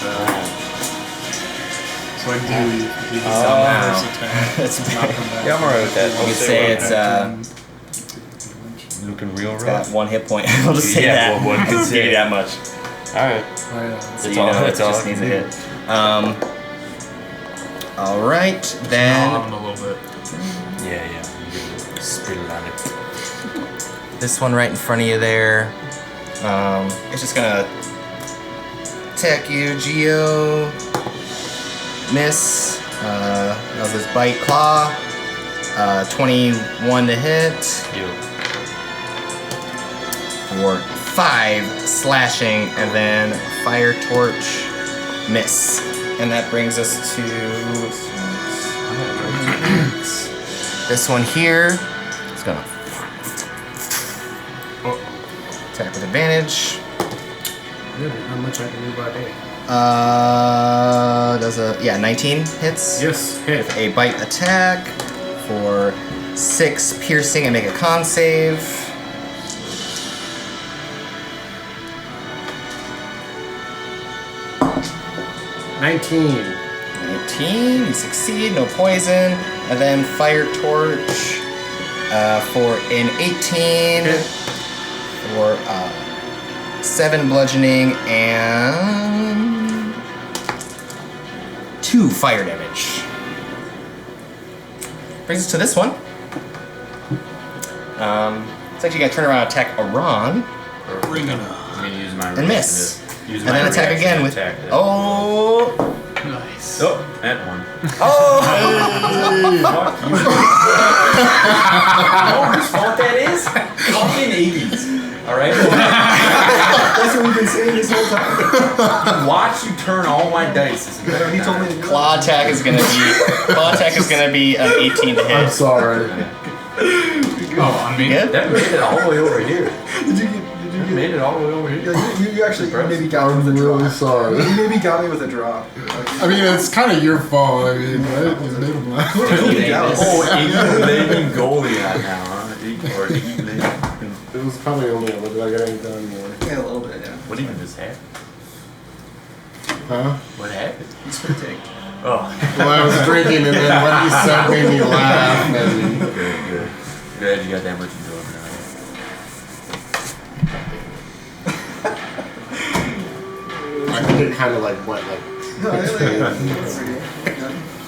So I do. Somehow. It's Yeah, I'm alright with that. You could say it's Looking real got rough. 1 hit point. I'll just say Yeah, that. well, one I'll could just give you say. that much. Alright. So you know it that's all just I needs a can hit. Alright, then On him a little bit. Yeah. Spittle on it. this one right in front of you there. It's just gonna attack you, Geo. Miss. That was his bite claw. 21 to hit. Yo. For 5 slashing, and then fire torch miss. And that brings us to this one here. It's gonna Attack with advantage. Good. How much I can move by day? Does a 19 hits. Yes, hit. A bite attack for 6 piercing and make a con save. $19. 19, you succeed, no poison, and then fire torch for an 18 for 7 bludgeoning and 2 fire damage. Brings us to this one. It's actually gonna turn around and attack Aran Bring it up. I'm gonna use my and miss, use and my then attack reaction again to with attack that. Nice. Oh, that one. oh. Fuck you. You know whose fault that is? Fucking 80s. Alright? That's what we've been saying this whole time. Watch you turn all my dice. He told me to Claw attack is gonna be an 18 to hit. I'm sorry. Oh, on me? Good? That made it all the way over here. Did you You made it all the way over here. you actually maybe got me I'm with a really drop. sorry. You maybe got me with a drop. I mean, it's kind of your fault. I mean, right? You made him laugh. Oh, Iggy blaming Goliath now, huh? Or Iggy blaming. It was probably only a little bit. I got ain't done more. Yeah, a little bit, yeah. What even just happened? Huh? What happened? He's gonna take. Oh. Well, I was drinking, and then what he said made me laugh. And Good. Glad you got that much enjoyment out I think it kind of like went like. No,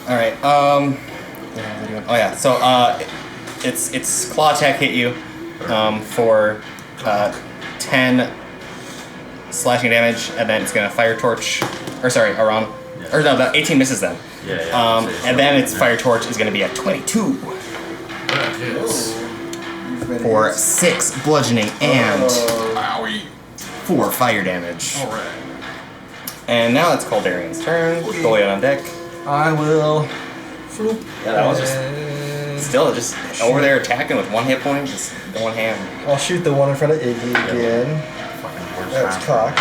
All right. Oh yeah. So its claw attack hit you for 10 slashing damage, and then it's gonna fire torch. Or sorry, Aran. Or no, the 18 misses them. Yeah. And then its fire torch is gonna be at 22 for 6 bludgeoning and 4 fire damage. All right. And now it's Caldarian's turn. Goliath on deck. I will. Floop. Yeah, that was just still just over there attacking with 1 hit point, just going ham. I'll shoot the one in front of Iggy again. That's Cox.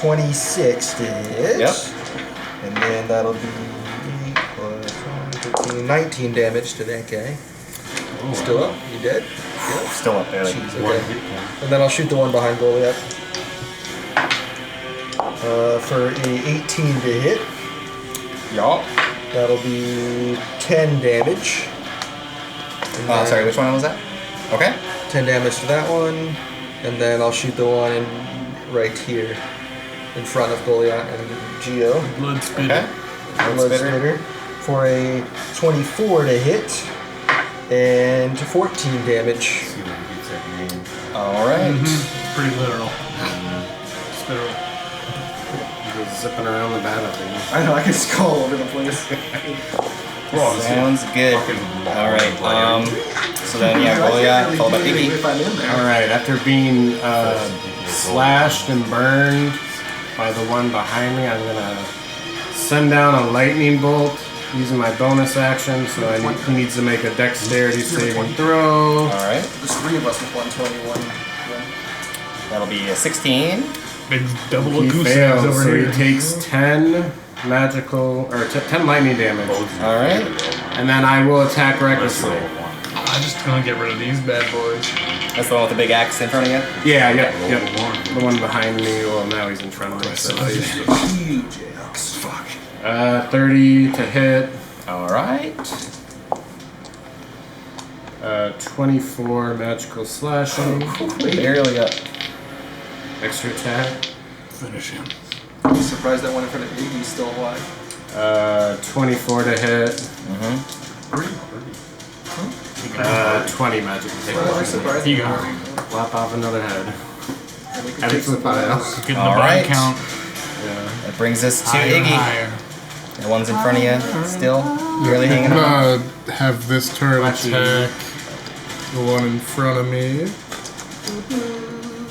26 to hit. Yep. And then that'll be 8 plus 15, 19 damage to that guy. Still up? You dead? Yep. Still up there. Like, Jeez, okay. And then I'll shoot the one behind Goliath. For a 18 to hit. y'all. That'll be 10 damage. And Sorry, which one was that? Okay. 10 damage to that one. And then I'll shoot the one in right here in front of Goliath and Geo. Blood spitter. Okay. Blood spitter. For a 24 to hit. And 14 damage. See what he gets that name. All right. It's pretty literal. Spitter. Zipping around the battlefield. I know, I can just go all over the place. Sounds good. All right. So then, yeah, Goliath, followed by Iggy. If I'm in there. Alright, after being slashed and burned by the one behind me, I'm gonna send down a lightning bolt using my bonus action. So he needs to make a dexterity saving throw. All right. There's 3 of us with 121. That'll be a 16. Big double He goose eggs fails, over so here. he takes 10 magical, or 10 lightning damage. All right. And then I will attack recklessly. I'm just gonna get rid of these bad boys. That's the one with the big axe in front of you. Yeah, yep. The one behind me, well now he's in front of me. So Huge axe. Fuck. 30 to hit. All right. 24 magical slashing. Barely up. Extra attack. Finish him. I'm surprised that one in front of Iggy's still alive. 24 to hit. 20 magical I'm damage. surprised. You got Lop off another head. Add it to the pile. Getting the All body right. count Yeah. That brings us to higher and Iggy. higher. The one's in front of you, still barely I'm hanging on. gonna have this turn attack the one in front of me.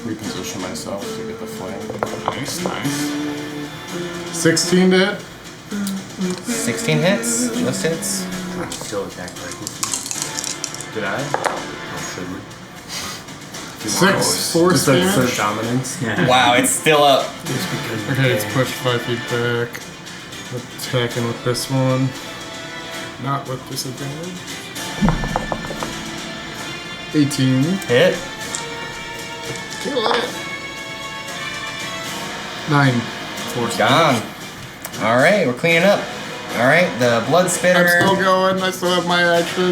Reposition myself to get the flame. Nice, nice. 16 to hit. 16 hits, just hits. Still attack recklessly. Did I? Oh, should we? 6 force Just damage. dominance. Wow, it's still up. Okay, it's pushed 5 feet back. Attacking with this one. Not with disadvantage. 18. Hit. Kill it. 9 force Gone. Alright, we're cleaning up. Alright, the blood I'm spitter. still going. I still have my action.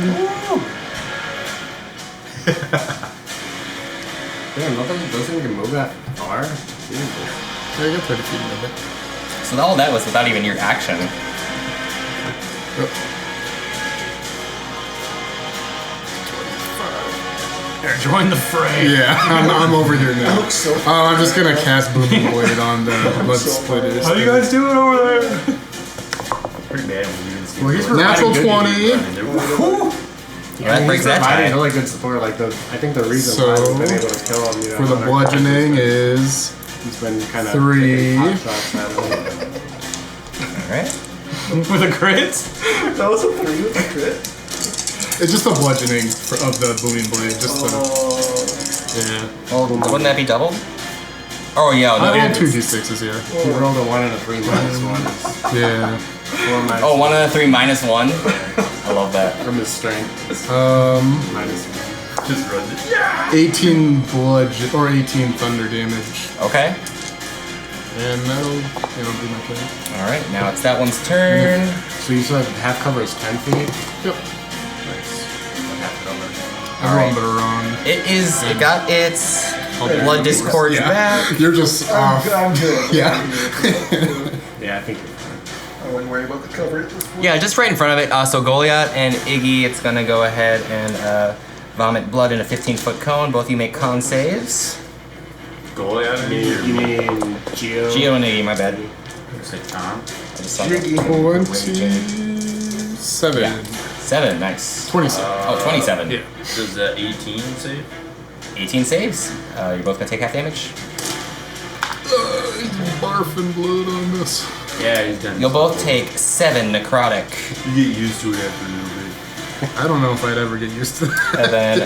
Damn, nothing doesn't even move that far. Jesus. Yeah, you got 30 feet of it. So all that was without even your action. Here, join the fray. Yeah, I'm over here now. That looks so I'm just gonna cast Booming Blade on the blood splitters. How you guys doing over there? Pretty bad when you didn't see Well, he's Natural providing good 20. Yeah, that breaks that providing tie. really good support. Like I think the reason So, why we've been able to kill him, For the bludgeoning is he's been kind of 3. hot shots at him. Alright. With a crit? That was a 3 with a crit. it's just the bludgeoning of the Booming Blade. Just the yeah. Well, wouldn't that be doubled? Oh yeah, no, I rolled it 2 is. d6s here. He rolled a 1 and a 3 minus 1. Yeah. 4 minus Oh, 1 and a 3 minus 1. I love that. from his strength. Minus 1. Just run it. 18 bludgeon or 18 thunder damage, Okay. and that'll do my turn. Alright, now it's that one's turn. So you said half cover is 10 feet? Yep. Nice. Half cover. Everyone but wrong. It got its blood disgorged back. You're just off. I'm good. Yeah. Yeah, I think you're fine. I wouldn't worry about the cover at this point. Yeah, just right in front of it. So Goliath and Iggy, it's gonna go ahead and vomit blood in a 15-foot cone. Both of you make con saves. Goliath You mean Geo? Geo and Iggy, my bad. Say Tom. I just saw that. 27. Yeah. 7, nice. 27. Oh, 27. Yeah. Does that 18 save? 18 saves. You're both gonna take half damage. He's barfing blood on this. Yeah, he's done. You'll both take 7 necrotic. You get used to it after a little bit. I don't know if I'd ever get used to that. And then,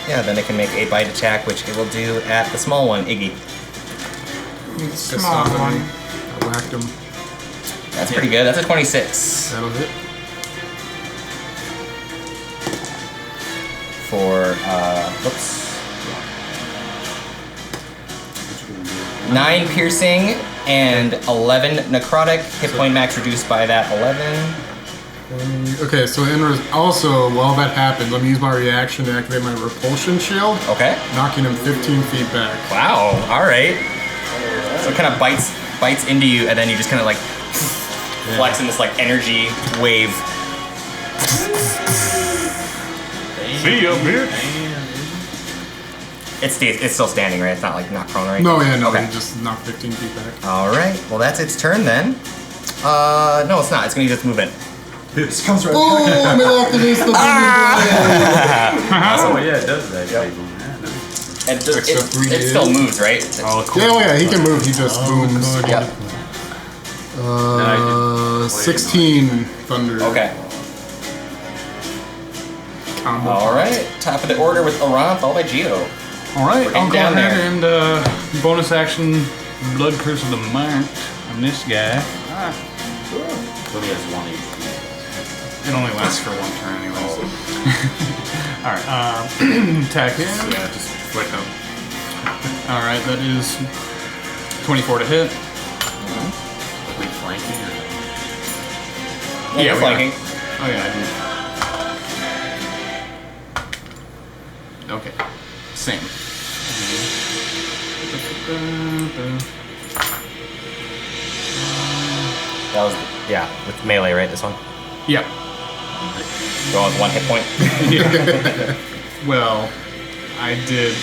yeah, then it can make a bite attack, which it will do at the small one, Iggy. Small one. I whacked him. That's pretty good. That's a 26 That'll hit. for, whoops. 9 piercing and 11 necrotic. Hit point max reduced by that 11. Okay, so also, while that happens, I'm gonna use my reaction to activate my repulsion shield, Okay. knocking him 15 feet back. Wow. All right. So it kind of bites into you, and then you just kind of like flex in this like energy wave. See ya, bitch. It's still standing, right? It's not like not prone, right? No, Okay. he just knocked 15 feet back. All right. Well, that's its turn then. No, it's not. It's gonna use its movement. This comes right Oh, back. me activates the Oh yeah, it does that. Yep. And it Extra 3 still days. moves, right? Yeah, he can move. He just booms. Yep. 16 thunder. Okay. Combo. All right. Top of the order with Aran, followed by Geo. All right, We're I'll go getting down ahead there. and bonus action Blood Curse of the Mark on this guy. Only has 1 HP. It only lasts for 1 turn anyways. Alright, attack him. Yeah, just flick him. Alright, that is 24 to hit. We flanking or? Yeah, you're we flanking. Oh yeah, I do. Okay. Same. That was with melee, right? This one. Yep. Going with 1 hit point. Well, I did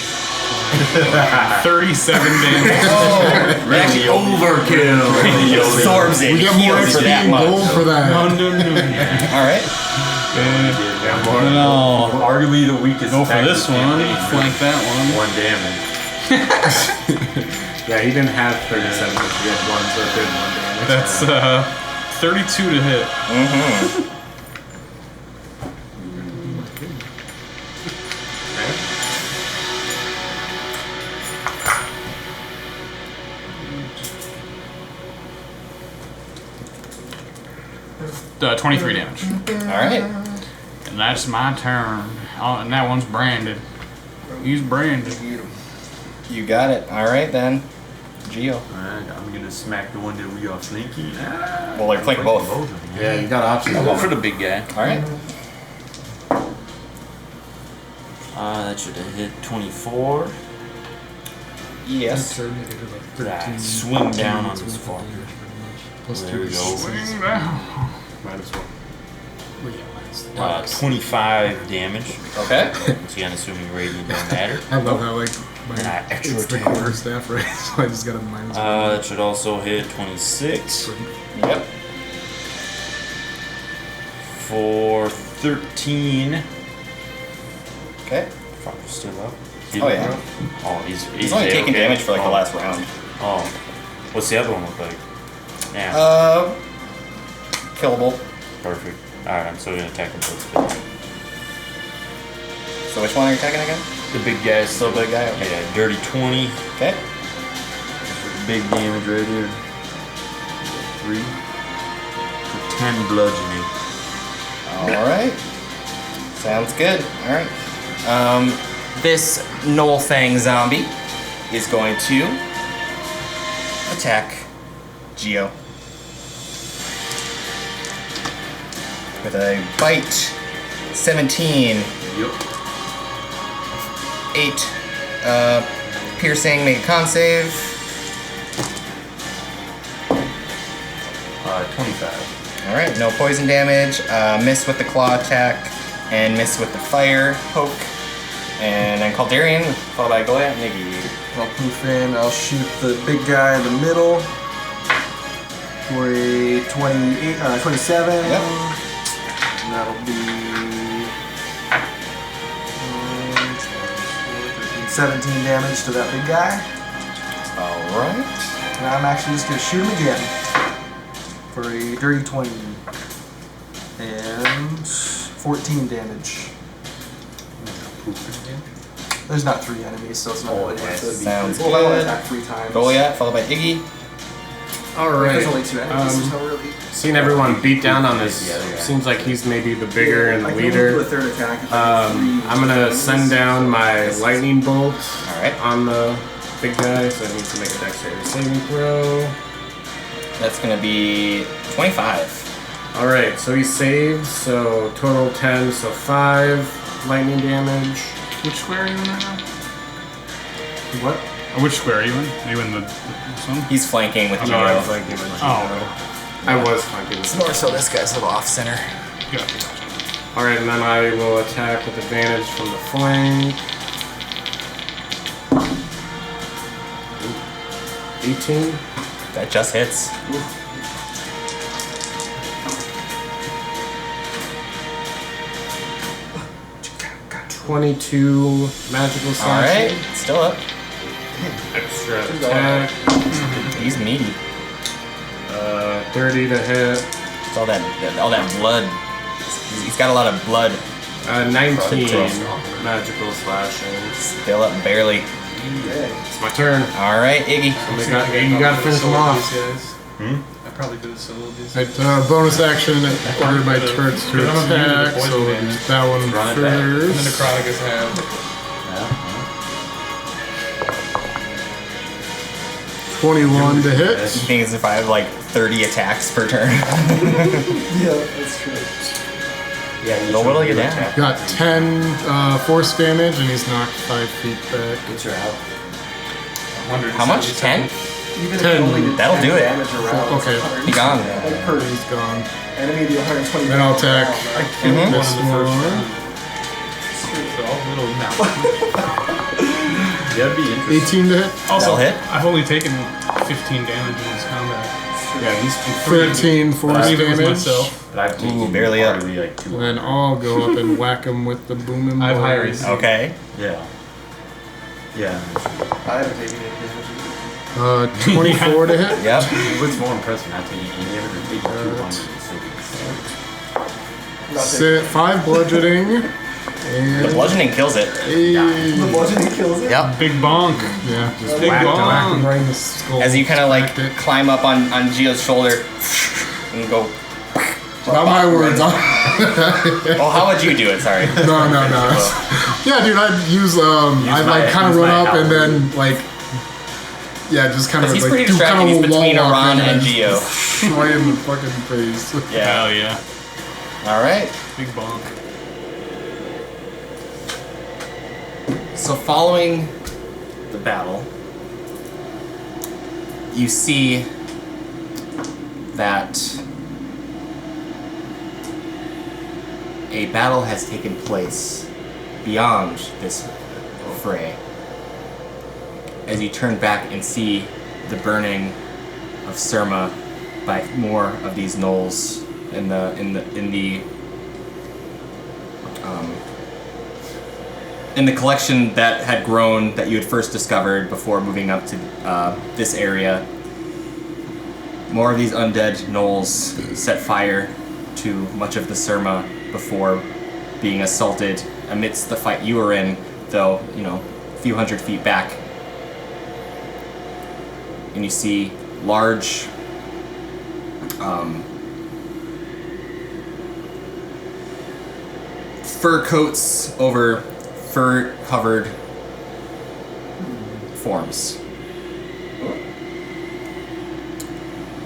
37 damage. Oh, actually Overkill. absorbs it. We get more heals for XP that and much. gold for that. No. All right. And I'll Arguably the weakest. go for attack this in the one. campaign. Flank that one. 1 damage. Yeah, he didn't have 37, but he had 1, so it did 1 damage. That's 32 to hit. Mm-hmm. 23 damage. Alright. And that's my turn. Oh, and that one's branded. He's branded. You got it. Alright then. Geo. Alright, I'm gonna smack the one that we are flanking. Well, you're flanking both. Yeah, you got options. I'll go for the big guy. Alright. That should have hit 24. Yes. Swing down on this fucker. Plus There 2 we go. Swing down. Minus 1. 25 damage. Okay. See, I'm assuming radiant don't matter. I love how, like, And I extra it's the attack. quarter staff, right? So I just got a minus 1. That should also hit 26 Yep. for 13. Okay. Fucker's still up. Oh yeah. Oh, he's only there, taking okay. damage for like the Oh. last round. Oh. What's the other one look like? Yeah. Killable. Perfect. Alright, I'm still gonna attack him for the So which one are you attacking again? The big guy. Still big guy? Okay. Yeah, dirty 20. Okay. Big damage right here. 3. For 10 bludgeoning. Alright. Sounds good. Alright. This Gnoll Fang zombie is going to attack Geo. With a bite. 17. Yep. 8. Piercing, make a con save. 25. Alright, no poison damage. Miss with the claw attack, and miss with the fire poke. And then Caldarian, followed by Goliath and Iggy. I'll poof in. I'll shoot the big guy in the middle for a 27. Yep. And that'll be 17 damage to that big guy. Alright. And I'm actually just going to shoot him again for a dirty 20. And 14 damage. There's not 3 enemies, so it's not really worth it. Sounds Well, I only good. attack 3 times. Goliath, followed by Iggy. There's only Alright. 2 enemies, there's no really... Seeing everyone beat down on this, seems like he's maybe the bigger and the I can only do a leader. third attack if I get 3 I'm gonna send down my lightning bolt Alright. on the big guy, so I need to make a dexterity saving throw. That's gonna be 25. Alright, so he saved, so total 10, so 5 lightning damage. Which square are you in right now? What? Or which square are you in? Are you in this one? He's flanking with Oh, Geo. no, I was flanking with Oh. I was flanking with More so this guy's a little off center. Gotcha. Alright, and then I will attack with advantage from the flank. 18. That just hits. 22 magical slashing. Alright, still up. Extra attack. He's meaty. 30 to hit. It's all that blood. He's got a lot of blood. 19 magical slashing. Still up barely. It's my turn. Alright, Iggy. You gotta finish them off. I probably could have soloed these. Right, bonus action ordered by turrets to attack, so we'll use that one first. Necroticus have. 21 to hit. The thing is, if I have like 30 attacks per turn, Yeah, that's true. they'll whittle you down. Got 10 force damage, and he's knocked 5 feet back. How much? 10? Even if 10. you only did That'll 10 do it. damage around, Okay. it's 100. Be gone. Like per He's gone. enemy, the 120. Then I'll attack Mhm. this one. That'd be interesting. 18 to hit. That'll hit. I've only taken 15 damage in this combat. Yeah, he's 13 force Even with damage. myself. But I've taken Ooh, barely up. probably like 2. And then I'll go up and whack him with the booming I have higher blade. AC. Okay. Yeah. Yeah. I haven't taken any damage. 24 to hit. Yep. What's more impressive, not taking any of it, or taking 200. So 5 bludgeoning. The And bludgeoning kills it. The bludgeoning kills it? Yep. Big bonk. yeah, just Big whack bomb. him right in the skull. As you kind of like Cracked it. climb up on Geo's shoulder and go. Not my words. Well, how would you do it? Sorry. No. Yeah, dude, I'd use I'd like kind of run up and then like, yeah, just kind of He's like pretty do distracted. kind He's of a wall between walk Iran and then Geo. right in the fucking face. Yeah. Oh yeah. All right. Big bonk. So following the battle, you see that a battle has taken place beyond this fray. As you turn back and see the burning of Surma by more of these Gnolls in the collection that had grown that you had first discovered before moving up to this area. More of these undead Gnolls set fire to much of the Surma before being assaulted amidst the fight you were in, though, you know, a few hundred feet back. And you see large fur coats over fur-covered forms.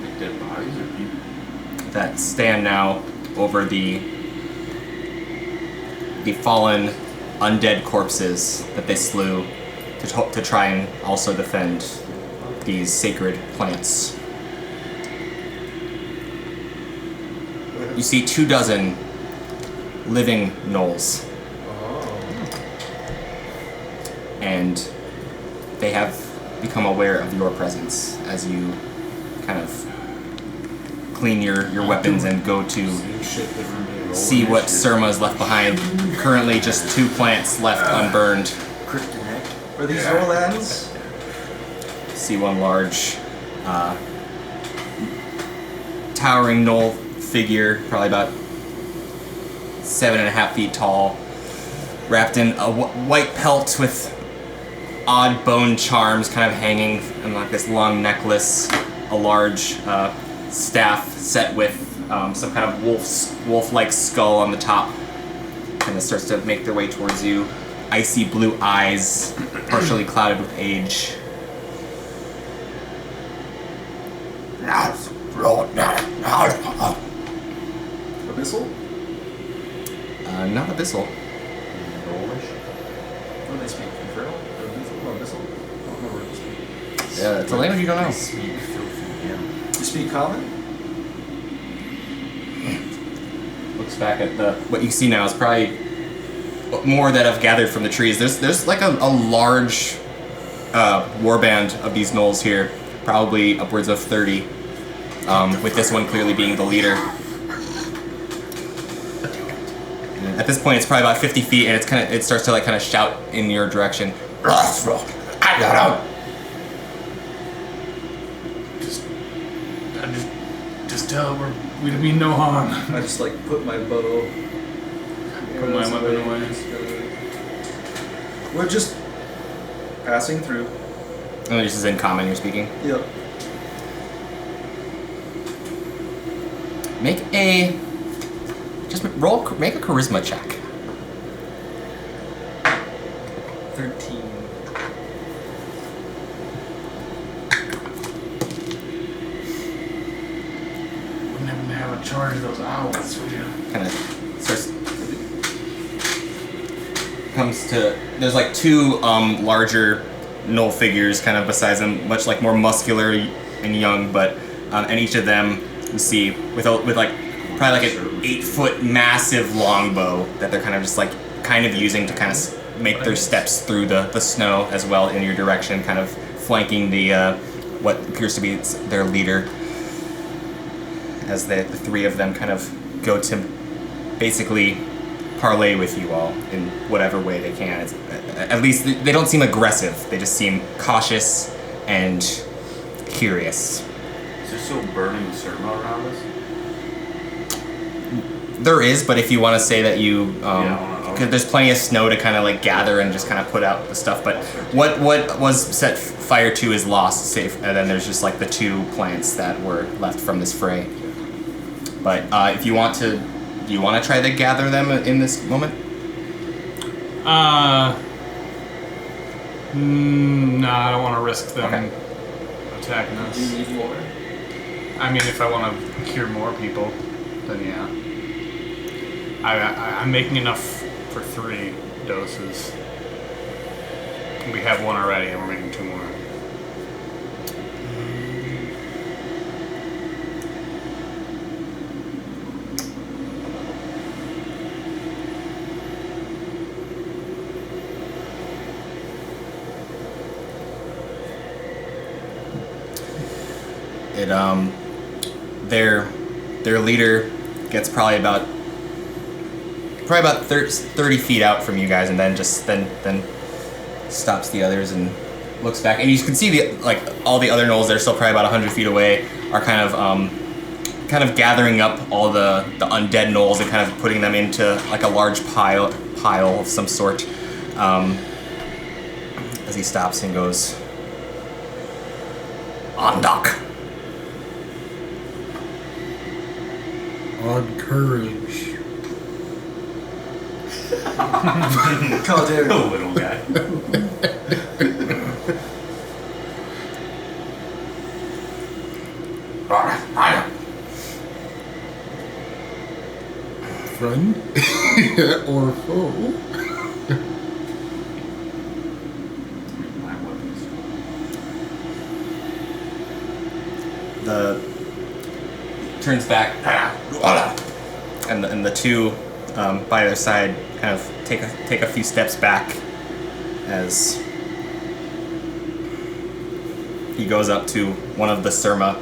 Like dead bodies or people? That stand now over the fallen undead corpses that they slew to try and also defend these sacred plants. You see 24 living Gnolls. And they have become aware of your presence as you kind of clean your weapons and go to see what Surma's left behind. Currently just 2 plants left unburned. Are these Rolands? See one large towering Gnoll figure, probably about 7.5 feet tall, wrapped in a white pelt with odd bone charms kind of hanging in like this long necklace, a large staff set with some kind of wolf-like skull on the top. Kind of starts to make their way towards you. Icy blue eyes, partially clouded with age. Abyssal? Not abyssal. What do they speak? Infernal? Abyssal? I don't know what they speak. Yeah, it's a language you don't know. Speak filthy him. You speak common? Looks back at what you see now is probably more that I've gathered from the trees. There's like a large warband of these Gnolls here, probably upwards of 30, with this one clearly being the leader. And at this point, it's probably about 50 feet, and it starts to like kind of shout in your direction. Just tell we mean no harm. I just like put my bow. Put my weapon away. We're just passing through. Oh, this is in common you're speaking. Yep. Make a charisma check. 13. Wouldn't happen to have a charge of those owls, would you? Kind of starts. Comes to. There's like 2 larger Gnoll figures kind of besides them, much like more muscular and young, but and each of them you see with like probably like an 8-foot massive longbow that they're kind of just like using to kind of make their steps through the snow as well in your direction, kind of flanking the what appears to be their leader, as the 3 of them kind of go to basically parlay with you all in whatever way they can. At least they don't seem aggressive. They just seem cautious and curious. Is there still burning Surma around us? There is, but if you want to say that you, because there's plenty of snow to kind of like gather and just kind of put out the stuff. But what was set fire to is lost, safe, and then there's just like the 2 plants that were left from this fray. But if you want to, do you want to try to gather them in this moment? No, I don't want to risk them attacking us. Do you need more? I mean, if I want to cure more people, then yeah. I'm making enough for 3 doses. We have 1 already, and we're making 2 more. Their leader gets probably about 30 feet out from you guys, and then stops the others and looks back, and you can see all the other gnolls that are still probably about 100 feet away are kind of gathering up all the undead gnolls and kind of putting them into like a large pile of some sort. As he stops and goes, "On dock." On courage. Caldera. Oh, little guy. Friend? Or foe? My weapons. The turns back, and the two by their side kind of take a few steps back as he goes up to one of the Surma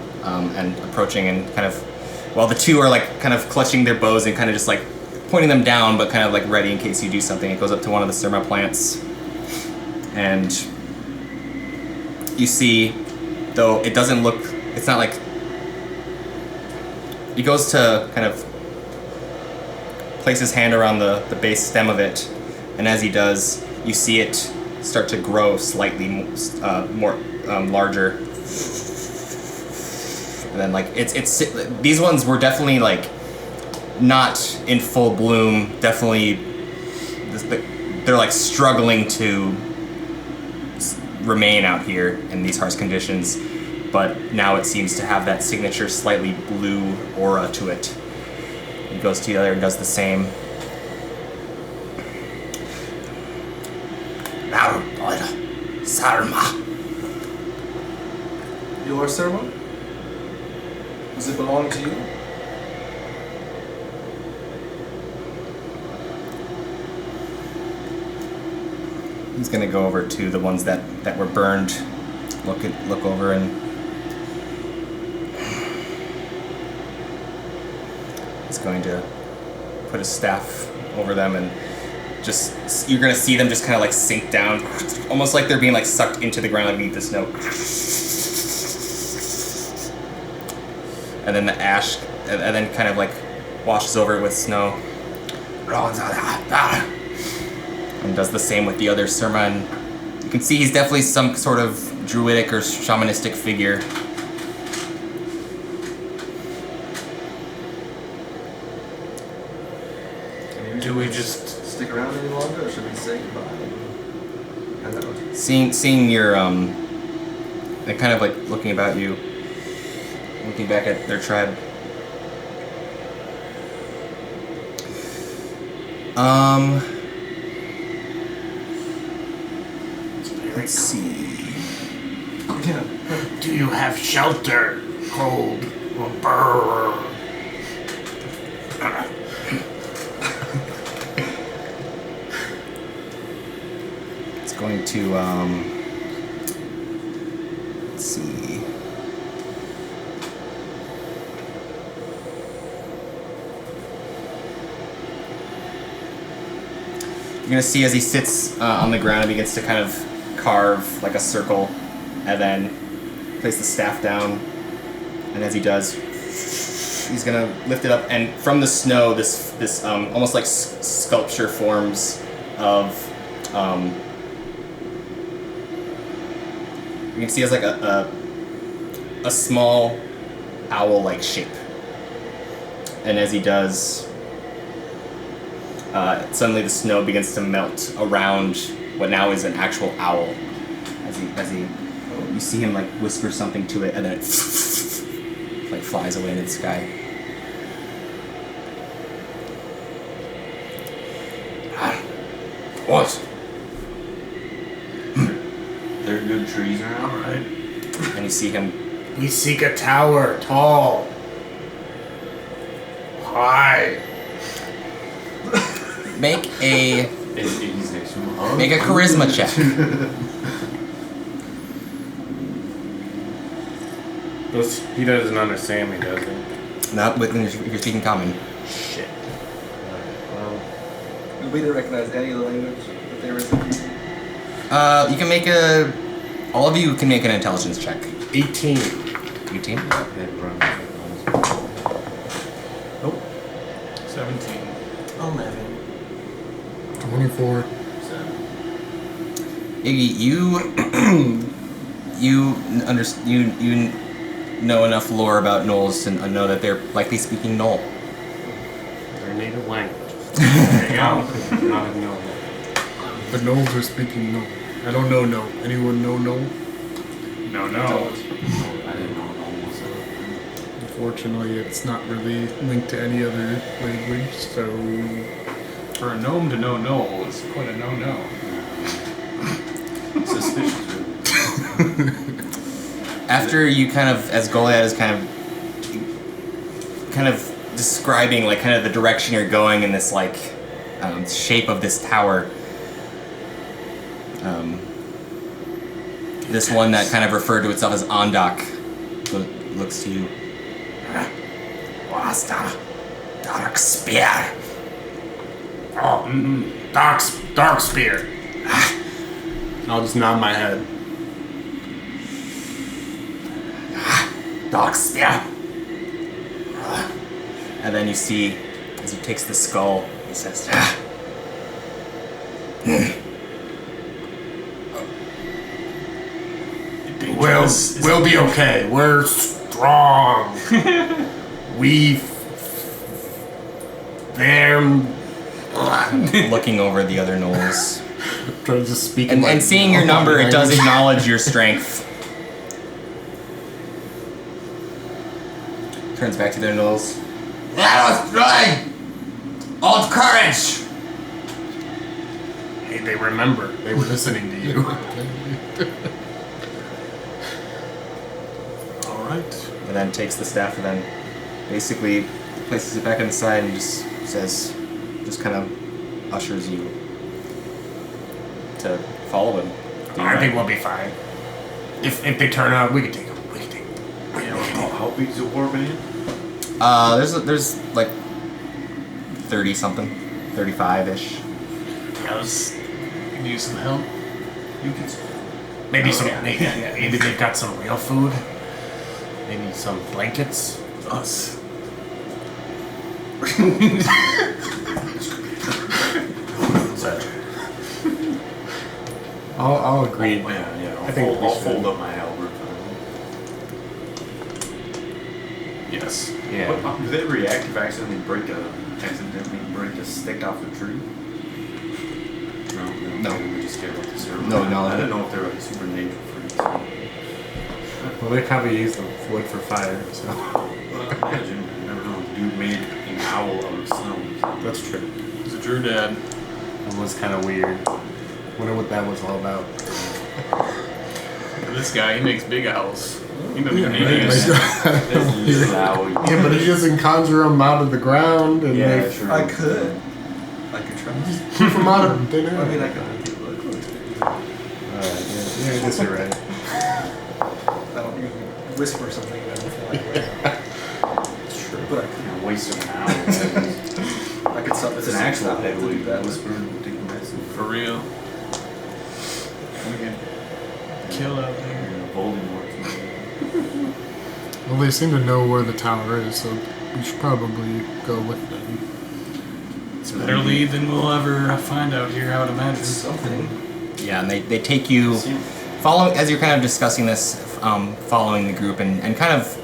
and approaching, and kind of while the two are like kind of clutching their bows and kind of just like pointing them down, but kind of like ready in case you do something. It goes up to one of the Surma plants, and you see, though it doesn't look, it's not like, he goes to kind of place his hand around the base stem of it, and as he does, you see it start to grow slightly more larger. And then like it's these ones were definitely like not in full bloom. Definitely, they're like struggling to remain out here in these harsh conditions. But now it seems to have that signature slightly blue aura to it. He goes to the other and does the same. Sarma. Your sermon? Does it belong to you? He's gonna go over to the ones that were burned. Look over and he's going to put his staff over them, and just you're gonna see them just kind of like sink down, almost like they're being like sucked into the ground beneath the snow. And then the ash, and then kind of like washes over it with snow. And does the same with the other Surma, and you can see he's definitely some sort of druidic or shamanistic figure. Do we just stick around any longer, or should we say goodbye? And that was Seeing your they're kind of like looking about you, looking back at their tribe. Let's see. yeah. Do you have shelter, cold, or burr? It's going to let's see. You're gonna see as he sits on the ground and begins to kind of carve like a circle, and then place the staff down. And as he does, he's gonna lift it up, and from the snow, this almost like sculpture forms of. You can see as like a small owl-like shape, And as he does, suddenly the snow begins to melt around what now is an actual owl. You see him like whisper something to it, and then it like flies away into the sky. What? There are good trees around. Alright. And you see him. We seek a tower, tall, high. Make a He's next to him. make a charisma check. He doesn't understand me, does he? Not with if you're speaking common. Shit. Well, We didn't recognize any of the language that they were speaking. You can make a. All of you can make an intelligence check. 18. 18. Nope. 17. 11. 24. Iggy, you know enough lore about Gnolls to know that they're likely speaking Gnoll. Their native language. There you go. Not a no. The Gnolls are speaking no. I don't know no. Anyone know no? No. I didn't know Gnolls was Unfortunately, it's not really linked to any other language, so... For a gnome to know no is quite a no-no. suspicious. After you kind of, as Goliath is kind of describing like kind of the direction you're going in this like shape of this tower. This one that kind of referred to itself as Ondak looks to you. What's the dark spear? Oh, dark spear. I'll just nod my head. Dark spear. And then you see, as he takes the skull, he says, We'll be okay. We're strong. They're looking over the other Gnolls. trying to just speak. And seeing your number, it does acknowledge your strength. Turns back to their Gnolls. That was good! Old courage! Hey, they remember. They were listening to you. Alright. And then takes the staff and then basically places it back on the side and just says, just kind of ushers you to follow him. I think we'll be fine. If they turn out, we can take them. How big's the war band? There's like 30 something, 35-ish. I was gonna use some help. You can. Maybe maybe they've got some real food. Maybe some blankets. Us. I'll agree. Yeah. I think I'll fold up my halberd. Yes. Yeah. Do they react if I accidentally break a stick off the tree? No. We just care about the server. No. I didn't know if they were like super nature freaks. Well, they probably use the wood for fire, so. Well, imagine. You never know. Dude made an owl out of snow. That's true. It's a Drew Dad. It was kind of weird. Wonder what that was all about. This guy, he makes big owls. He doesn't even need This is owl. Yeah, but he doesn't conjure them out of the ground and Yeah, they sure. I could try. keep them out of thin air. I mean, I could people that close to Alright, yeah, I guess you're right. I don't usually whisper something and then fly away. It's true. But Waste of an owl. I could stop. It's an actual stop to heavily do that. whisper and take the medicine. For real. We can kill out there. Voldemort. Well, they seem to know where the tower is, so we should probably go with them. It's a better lead than we'll ever find out here, I would imagine. Something. Yeah, and they take you, as you're kind of discussing this, following the group and kind of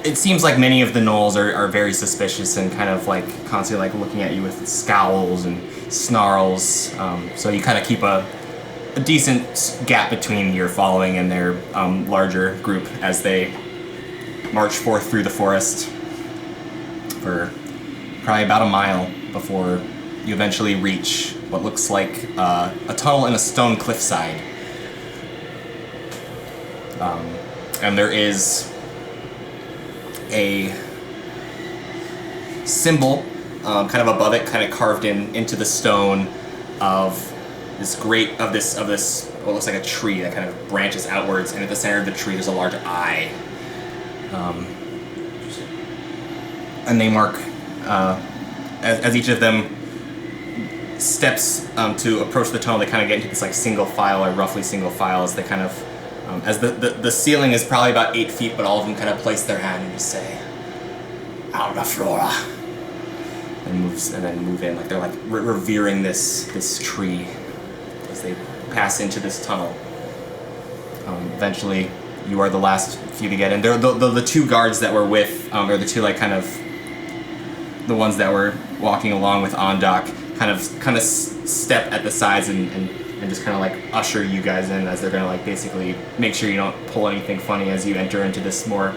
it seems like many of the Gnolls are very suspicious and kind of like constantly like looking at you with scowls and snarls. So you kind of keep a decent gap between your following and their larger group as they march forth through the forest for probably about a mile before you eventually reach what looks like a tunnel in a stone cliffside. And there is a symbol kind of above it, kind of carved into the stone of this what looks like a tree that kind of branches outwards, and at the center of the tree there's a large eye. And they mark as each of them steps to approach the tunnel, they kind of get into this like single file, or roughly single file, as they kind of as the ceiling is probably about 8 feet, but all of them kind of place their hand and just say, "Alda Flora," and then move in, like they're like revering this tree as they pass into this tunnel. Eventually, you are the last few to get in. The two guards that were with, or the two like kind of the ones that were walking along with Ondok, kind of step at the sides and just kind of like usher you guys in, as they're gonna like basically make sure you don't pull anything funny as you enter into this more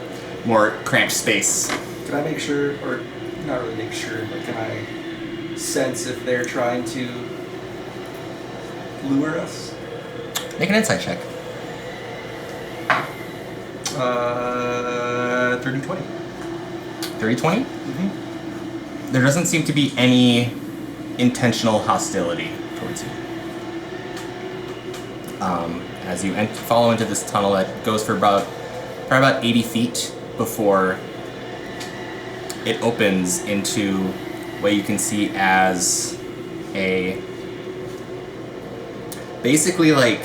cramped space. Can I make sure, or not really make sure, but can I sense if they're trying to lure us? Make an insight check. 30-20. 30-20? Mm-hmm. There doesn't seem to be any intentional hostility towards you. As you follow into this tunnel that goes for probably about 80 feet before it opens into what you can see as basically like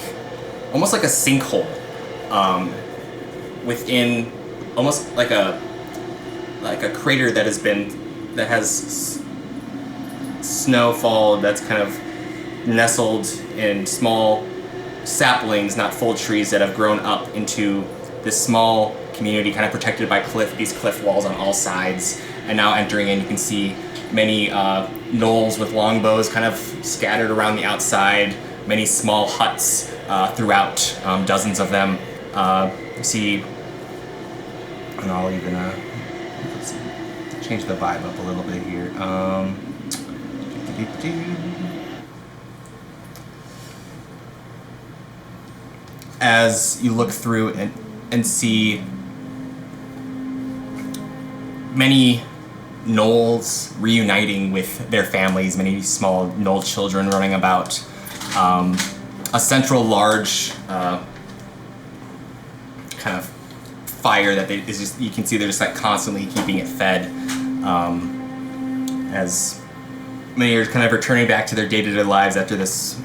almost like a sinkhole within almost like a crater that has snowfall that's kind of nestled in small saplings, not full trees, that have grown up into this small community, kind of protected by these cliff walls on all sides. And now entering in, you can see many gnolls with longbows kind of scattered around the outside, many small huts throughout, dozens of them. You see, and I'll even let's change the vibe up a little bit here. As you look through and see many gnolls reuniting with their families, many small gnoll children running about, a central large kind of fire that is just, you can see they're just like constantly keeping it fed, as many are kind of returning back to their day-to-day lives after this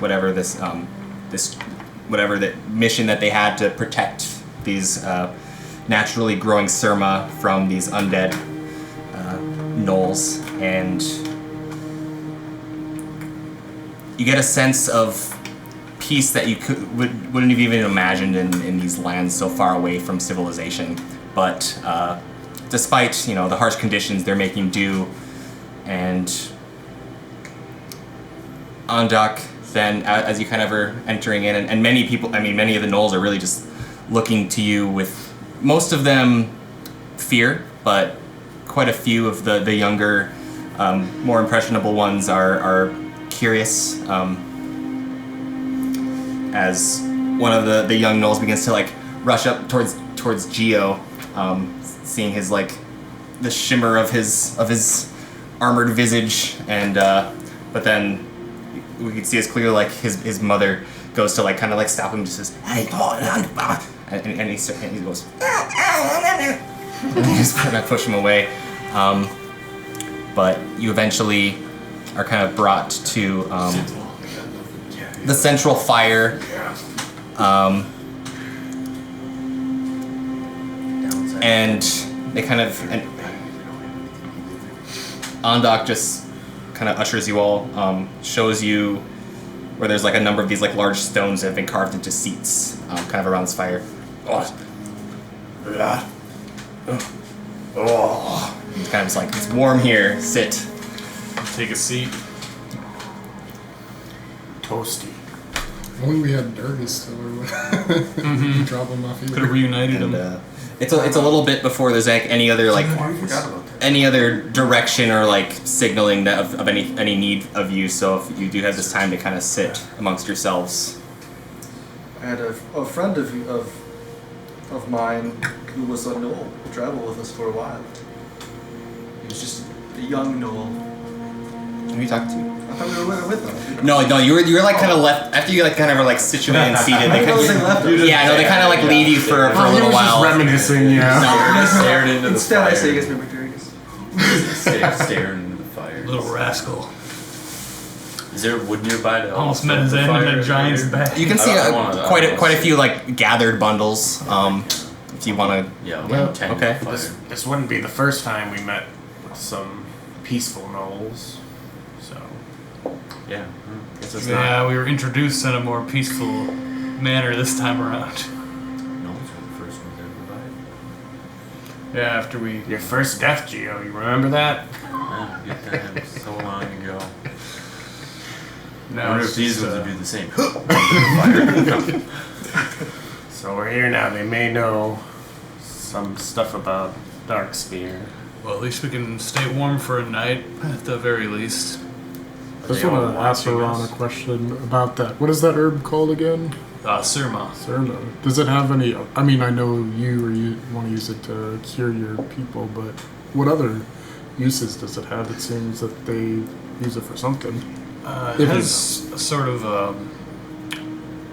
mission that they had to protect these naturally growing surma from these undead gnolls. And you get a sense of peace that you wouldn't have even imagined in these lands so far away from civilization. But despite the harsh conditions they're making do, and Ondok, then as you kind of are entering in, and many people, many of the gnolls are really just looking to you with, most of them fear, but quite a few of the younger, more impressionable ones are curious, as one of the young gnolls begins to like rush up towards Geo, seeing his like the shimmer of his armored visage, and but then we can see as clearly like his mother goes to like kind of like stop him, just says, "Hey, and he goes, and you just kind of push him away. But you eventually are kind of brought to the central fire, and they kind of, and Ondok just kind of ushers you all, shows you where there's like a number of these like large stones that have been carved into seats, kind of around this fire. Oh, it's kind of just like, it's warm here. Sit. Take a seat. Toasty. If only we had Derby still, or drop him off Could have either. reunited And them. it's a little bit before there's like any other like I forgot about that. any other direction or like signaling that of any need of you. So if you do have this time to kind of sit amongst yourselves. I had a friend of mine who was a Gnoll who traveled with us for a while. He was just a young Gnoll. Who are you talking to? I thought we were with them. No, you were like kind of left after you like kind of were like situated and seated. They I kind know they left us. yeah, no, they kind of like leave you for a little while. Reminiscing, yeah. Stared into the Instead, fire. I say, "Yes, remember Darius." Staring into the fire. Little rascal. Is there wood nearby to Almost met his end in a giant's back. You can see I wanna- quite a few like gathered bundles. If you want to. Yeah, Well, tent okay. fire. This wouldn't be the first time we met some peaceful Gnolls. So, Yeah. Guess it's Yeah, we were introduced in a more peaceful manner this time around. not. Gnolls were the first ones ever revived. Yeah, after we. your first death, Geo, you remember that? Yeah, good times. So long ago. I Now wonder it's if these just, ones would do the same. Fire. So we're here now. They may know some stuff about Darkspear. Well, at least we can stay warm for a night, at the very least. I just They all want to ask watching Ron a us. question about that. What is that herb called again? Surma. Cerna. Does it have any? I mean, I know you want to use it to cure your people, but what other uses does it have? It seems that they use it for something. It If has a sort of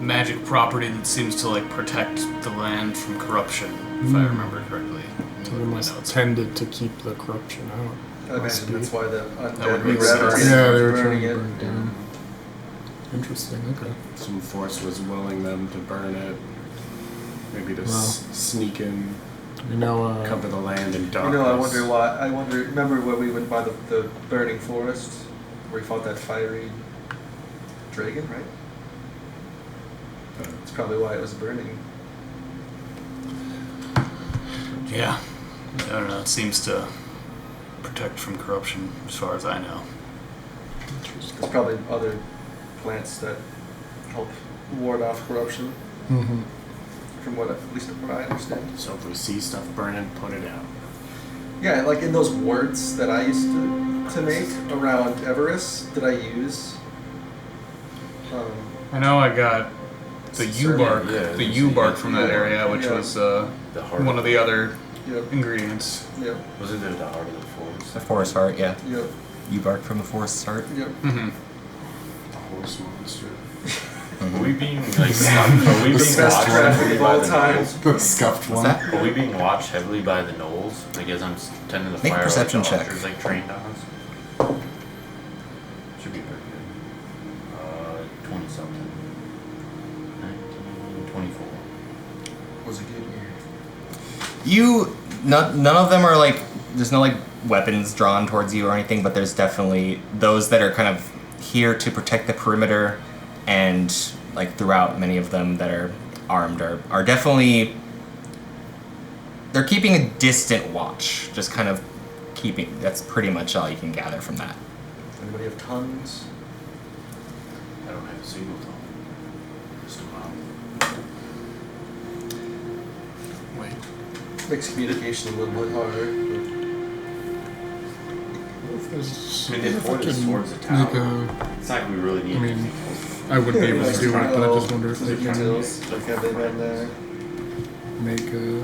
magic property that seems to like protect the land from corruption, if I remember correctly. So they must tend it to keep the corruption out. I Must imagine be. that's why the That undead would make were sense. gravitating Yeah, they were towards trying burning to it. burn it down. Interesting. Okay. Some force was willing them to burn it. Maybe to Wow. sneak in, You know, cover the land in You darkness. know, I wonder why. Remember when we went by the burning forest, where we fought that fiery dragon, right? That's probably why it was burning. Yeah. I don't know. It seems to protect from corruption, as far as I know. There's probably other plants that help ward off corruption, Mm-hmm. from at least what I understand. So if we see stuff burning, put it out. Yeah, like in those words that I used to make around Everest that I use. I know I got the U bark, yeah, the U bark from that area, which Yeah. was The heart. one of the other Yep, ingredients. yep, Was it the heart of the forest? The forest heart, yeah. yep, You bark from the forest heart. yep. Mm-hmm. The horse monster. Are we being like stopped? Are we being Best watched traffic heavily of by all the time. Gnolls? The scuffed What's one. that? Are we being watched heavily by the Gnolls? Like as I'm tending the Make a fire, perception like the check. archers, like trained on us. Should be pretty good. 20 something. 19, 24. Was a good year. None of them are like, there's no like weapons drawn towards you or anything, but there's definitely those that are kind of here to protect the perimeter, and like throughout, many of them that are armed are definitely, they're keeping a distant watch, just kind of keeping, that's pretty much all you can gather from that. Anybody have tongues? I don't have a single tongue. Just a mouth. Wait. Makes communication a little bit harder. There's- I mean, they if I poured us can towards the make tower. a- It's not like we really need I mean, anything else. I would be able to do it, but I just wonder if they can details. Like have they been there? make a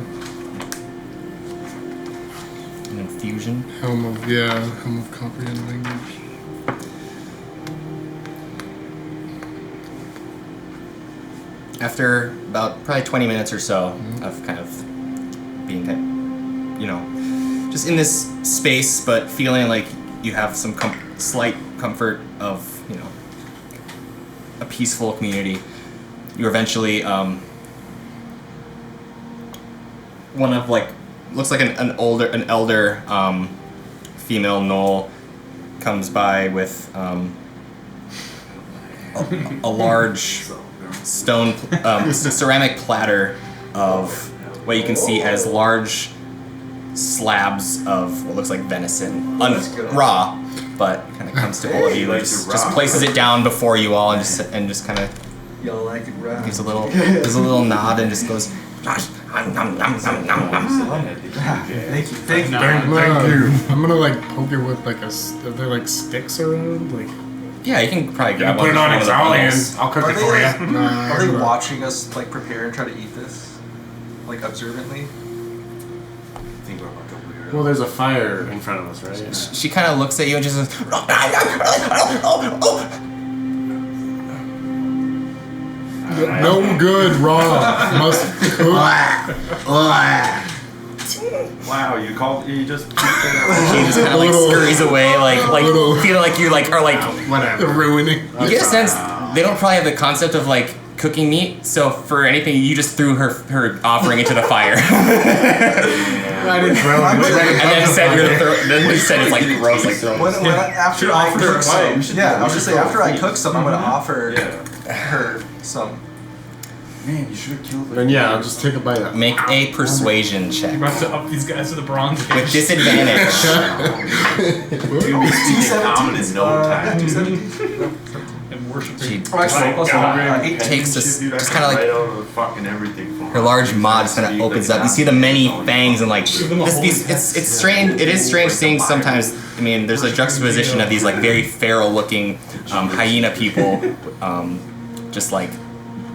An infusion. helm of comprehend language. After about probably 20 minutes or so of kind of being, just in this space, but feeling like you have some slight comfort of, a peaceful community, you eventually, one of like, looks like an elder female Gnoll comes by with a large stone ceramic platter of what you can see as large slabs of what looks like venison, That's good. raw, but kind of comes to all of you and just places it down before you all and just kind of Y'all like it, right? gives a little nod and just goes. Thank you. Thank you. Thank you. I'm gonna like poke it with like are there like sticks around? Like Yeah, you can probably grab Put one. it on of the exhaling and bundles. I'll cook Are it they, for like, you. are they watching us like prepare and try to eat this? Like observantly? Think we're like a weirdo. Well, there's a fire in front of us, right? She kind of looks at you and just says, no good raw. Must cook. Wow, you just she just kind of like scurries away, like feeling like you like are like Whatever. Ruining. you get a sense they don't probably have the concept of like cooking meat, so for anything you just threw her offering into the fire. I didn't throw it. And then said it's like gross, like throwing. After I cook some, yeah, I was just saying after I cook some, I'm gonna Mm-hmm. offer her some. Man, you should have killed her. Then yeah, I'll just take a bite. Make a persuasion You're check about to up these guys to the bronze with age. disadvantage. You'll be speaking common in no time. 217. And worshiping. She Oh, actually, plus one. 8. takes this, just kind of like right out of the fucking everything for her large maw just kind of opens up. You see the many fangs and like it's strange. It is strange seeing sometimes. I mean, there's a juxtaposition of these like very feral looking hyena people, just like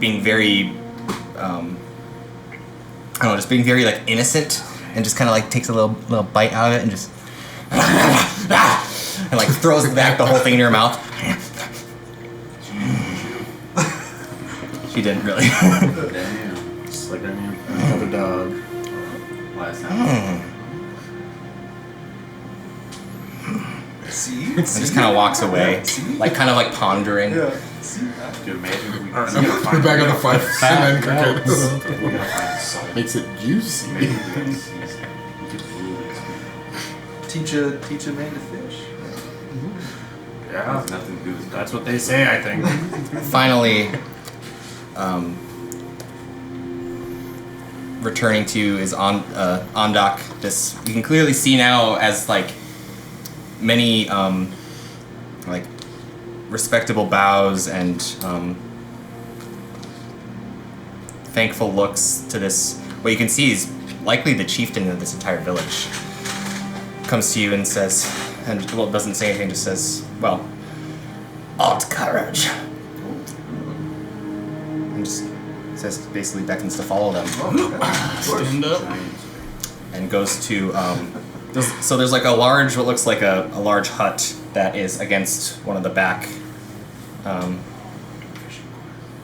being very, I don't know, just being very like innocent and just kind of like takes a little bite out of it and just and like throws back the whole thing in your mouth. She didn't really. Damn. Just like another dog. Last time. See? And just kind of walks away, like kind of like pondering. Yeah. See? Could you imagine we We're back on the fire and then cook it. we gotta find salt. Makes it juicy. Maybe we gotta season it. We could rule it. Teach a man to fish. Yeah. Has nothing to do with That's what they say, I think. Finally, returning to you is Ondak. This you can clearly see now as like many like respectable bows and thankful looks to this. What you can see is likely the chieftain of this entire village comes to you and says, and well, doesn't say anything, just says, well, odd courage. And just says, basically beckons to follow them. Stand up. And goes to, so there's like a large, what looks like a large hut that is against one of the back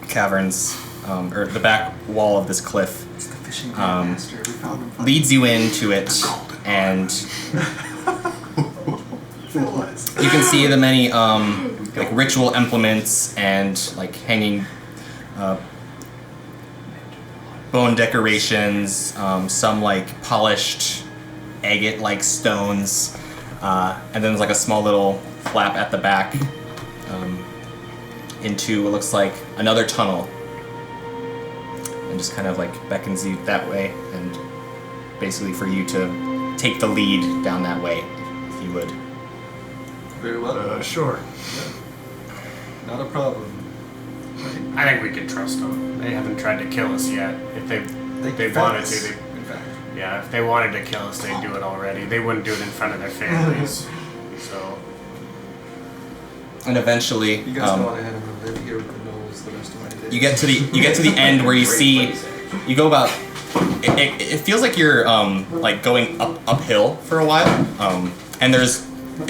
caverns, or the back wall of this cliff. It's the fishing master. We found him. Leads you into it, and you can see the many like ritual implements and like hanging bone decorations, some like polished agate-like stones, and then there's like a small little flap at the back into what looks like another tunnel, and just kind of like beckons you that way, and basically for you to take the lead down that way, if you would. Very well. Sure. Not a problem. I think we can trust them. They haven't tried to kill us yet. If they fed wanted us, to, in fact. yeah, if they wanted to kill us, they'd do it already. They wouldn't do it in front of their families. So And eventually, You guys go on ahead and live here with the Gnolls the rest of my day. you get to the end where you see, you go about. It feels like you're like going uphill for a while, and it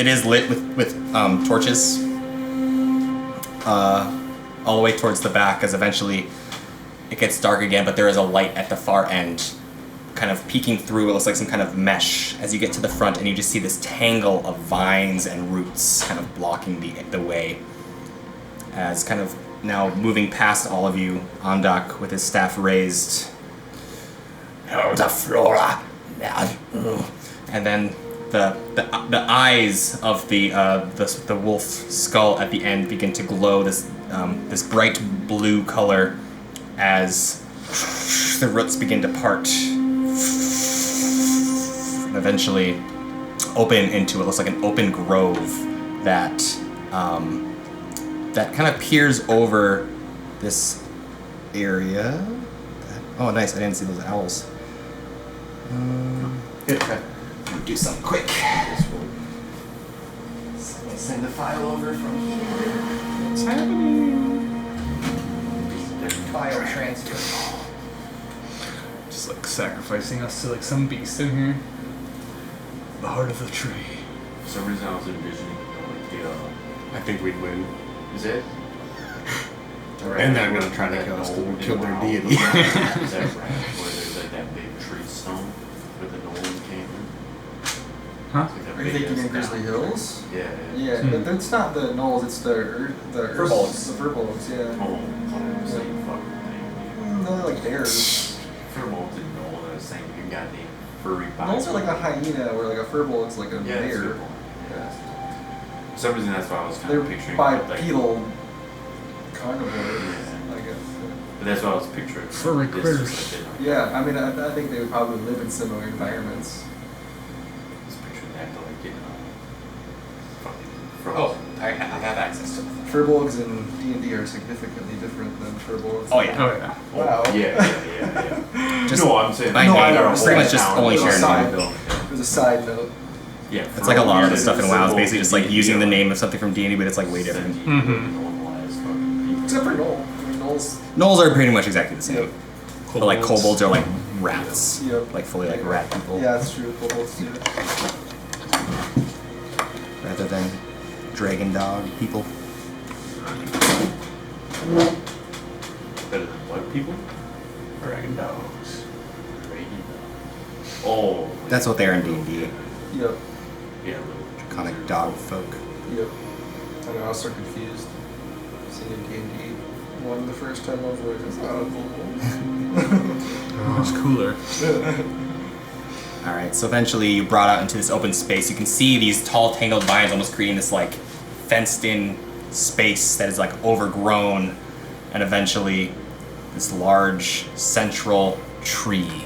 is lit with torches all the way towards the back, as eventually it gets dark again, but there is a light at the far end, kind of peeking through what looks like some kind of mesh as you get to the front, and you just see this tangle of vines and roots kind of blocking the way. As kind of now moving past all of you, Ondak with his staff raised. Oh, the flora, and then the eyes of the wolf skull at the end begin to glow this bright blue color as the roots begin to part. And eventually open into what looks like an open grove that that kind of peers over this area. Oh, nice! I didn't see those owls. Okay. Do something quick. Send the file over from here. What's happening? File transfer. Just like sacrificing us to like some beast in here. The heart of the tree. For some reason I was envisioning like the I think we'd win. is it? And they're gonna try to kill us because we killed their deity. Is that right? Where there's like that big tree stone with the Gnolls came in? Huh? It's like that Are you big thinking ass in Grizzly mountain. Hills? Yeah. Yeah, but it's not the Gnolls, it's the Furbolgs. The Furbolgs, yeah. Oh, same fucking thing. No, they're like bears. Furbolgs and Gnoll are the same. You goddamn furry Gnolls are like a hyena, where like a Furbolg's like a yeah, bear. Furbolg. Yeah. For some reason that's why I was kind They're of picturing. Like, bipedal carnivores, Yeah. I guess. but that's what I was picturing. Furry It's just critters. like they're not- Yeah, I mean, I think they would probably live in similar environments. Just picturing that to like get fucking Oh, frozen. I have access to them. Furbolgs in D&D are significantly different than Furbolgs. Oh yeah. Oh yeah. Wow. Yeah. Just no, I'm saying. by No, I name, know. it's pretty much just Town, only little shared side. name. There's a side note. Yeah. It's like a lot of the Furbolg stuff in is WoW is simple basically just like D&D, using the yeah. name of something from D&D, but it's like way different. Normalized fucking people. Except for Gnoll. I mean, Gnoll's. Gnolls are pretty much exactly the same. Yep. But like kobolds are like rats. Yep. Like fully like rat people. Yeah, that's true. Kobolds too. Rather than dragon dog people. Better than what people? Dragon dogs. Oh. That's what they are in D&D. Yep. Yeah. Draconic dog folk. Yep. I know, I was so confused. Seeing D&D. One the first time I was like, it's not a Much cooler. Alright, so eventually you brought out into this open space. You can see these tall tangled vines almost creating this like fenced in space that is like overgrown, and eventually this large central tree.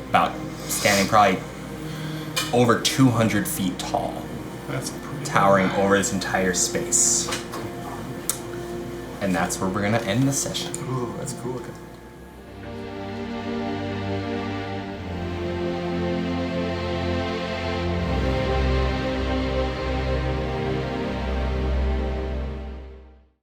About standing probably over 200 feet tall, That's pretty towering over this entire space. And that's where we're gonna end the session. Ooh, that's cool looking.